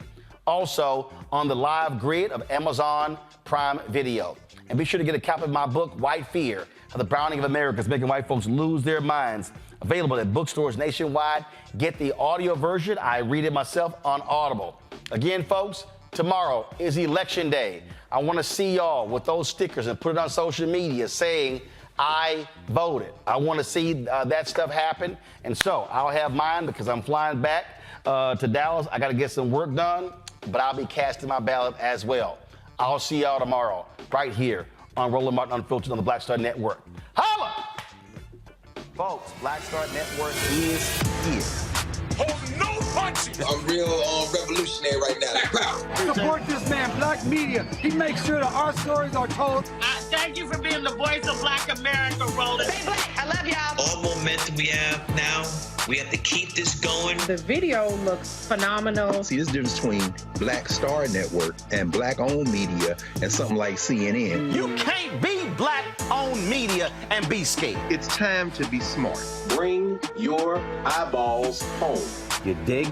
also on the live grid of Amazon Prime Video. And be sure to get a copy of my book, White Fear, How the Browning of America is Making White Folks Lose Their Minds. Available at bookstores nationwide. Get the audio version. I read it myself on Audible. Again, folks, tomorrow is Election Day. I want to see y'all with those stickers and put it on social media saying, I voted. I want to see that stuff happen. And so I'll have mine because I'm flying back to Dallas. I got to get some work done, but I'll be casting my ballot as well. I'll see y'all tomorrow right here on Roland Martin Unfiltered on the Black Star Network. Holla! Folks, Black Star Network is here. Hold no punches. I'm real revolutionary right now. Black power. Support this man, Black Media. He makes sure that our stories are told. Thank you for being the voice of Black America, Roland. Stay black. I love y'all. All momentum we have now, we have to keep this going. The video looks phenomenal. See, this difference between Black Star Network and Black-owned media and something like CNN. You can't be Black-owned media and be scared. It's time to be smart. Bring your eyeballs home. You dig?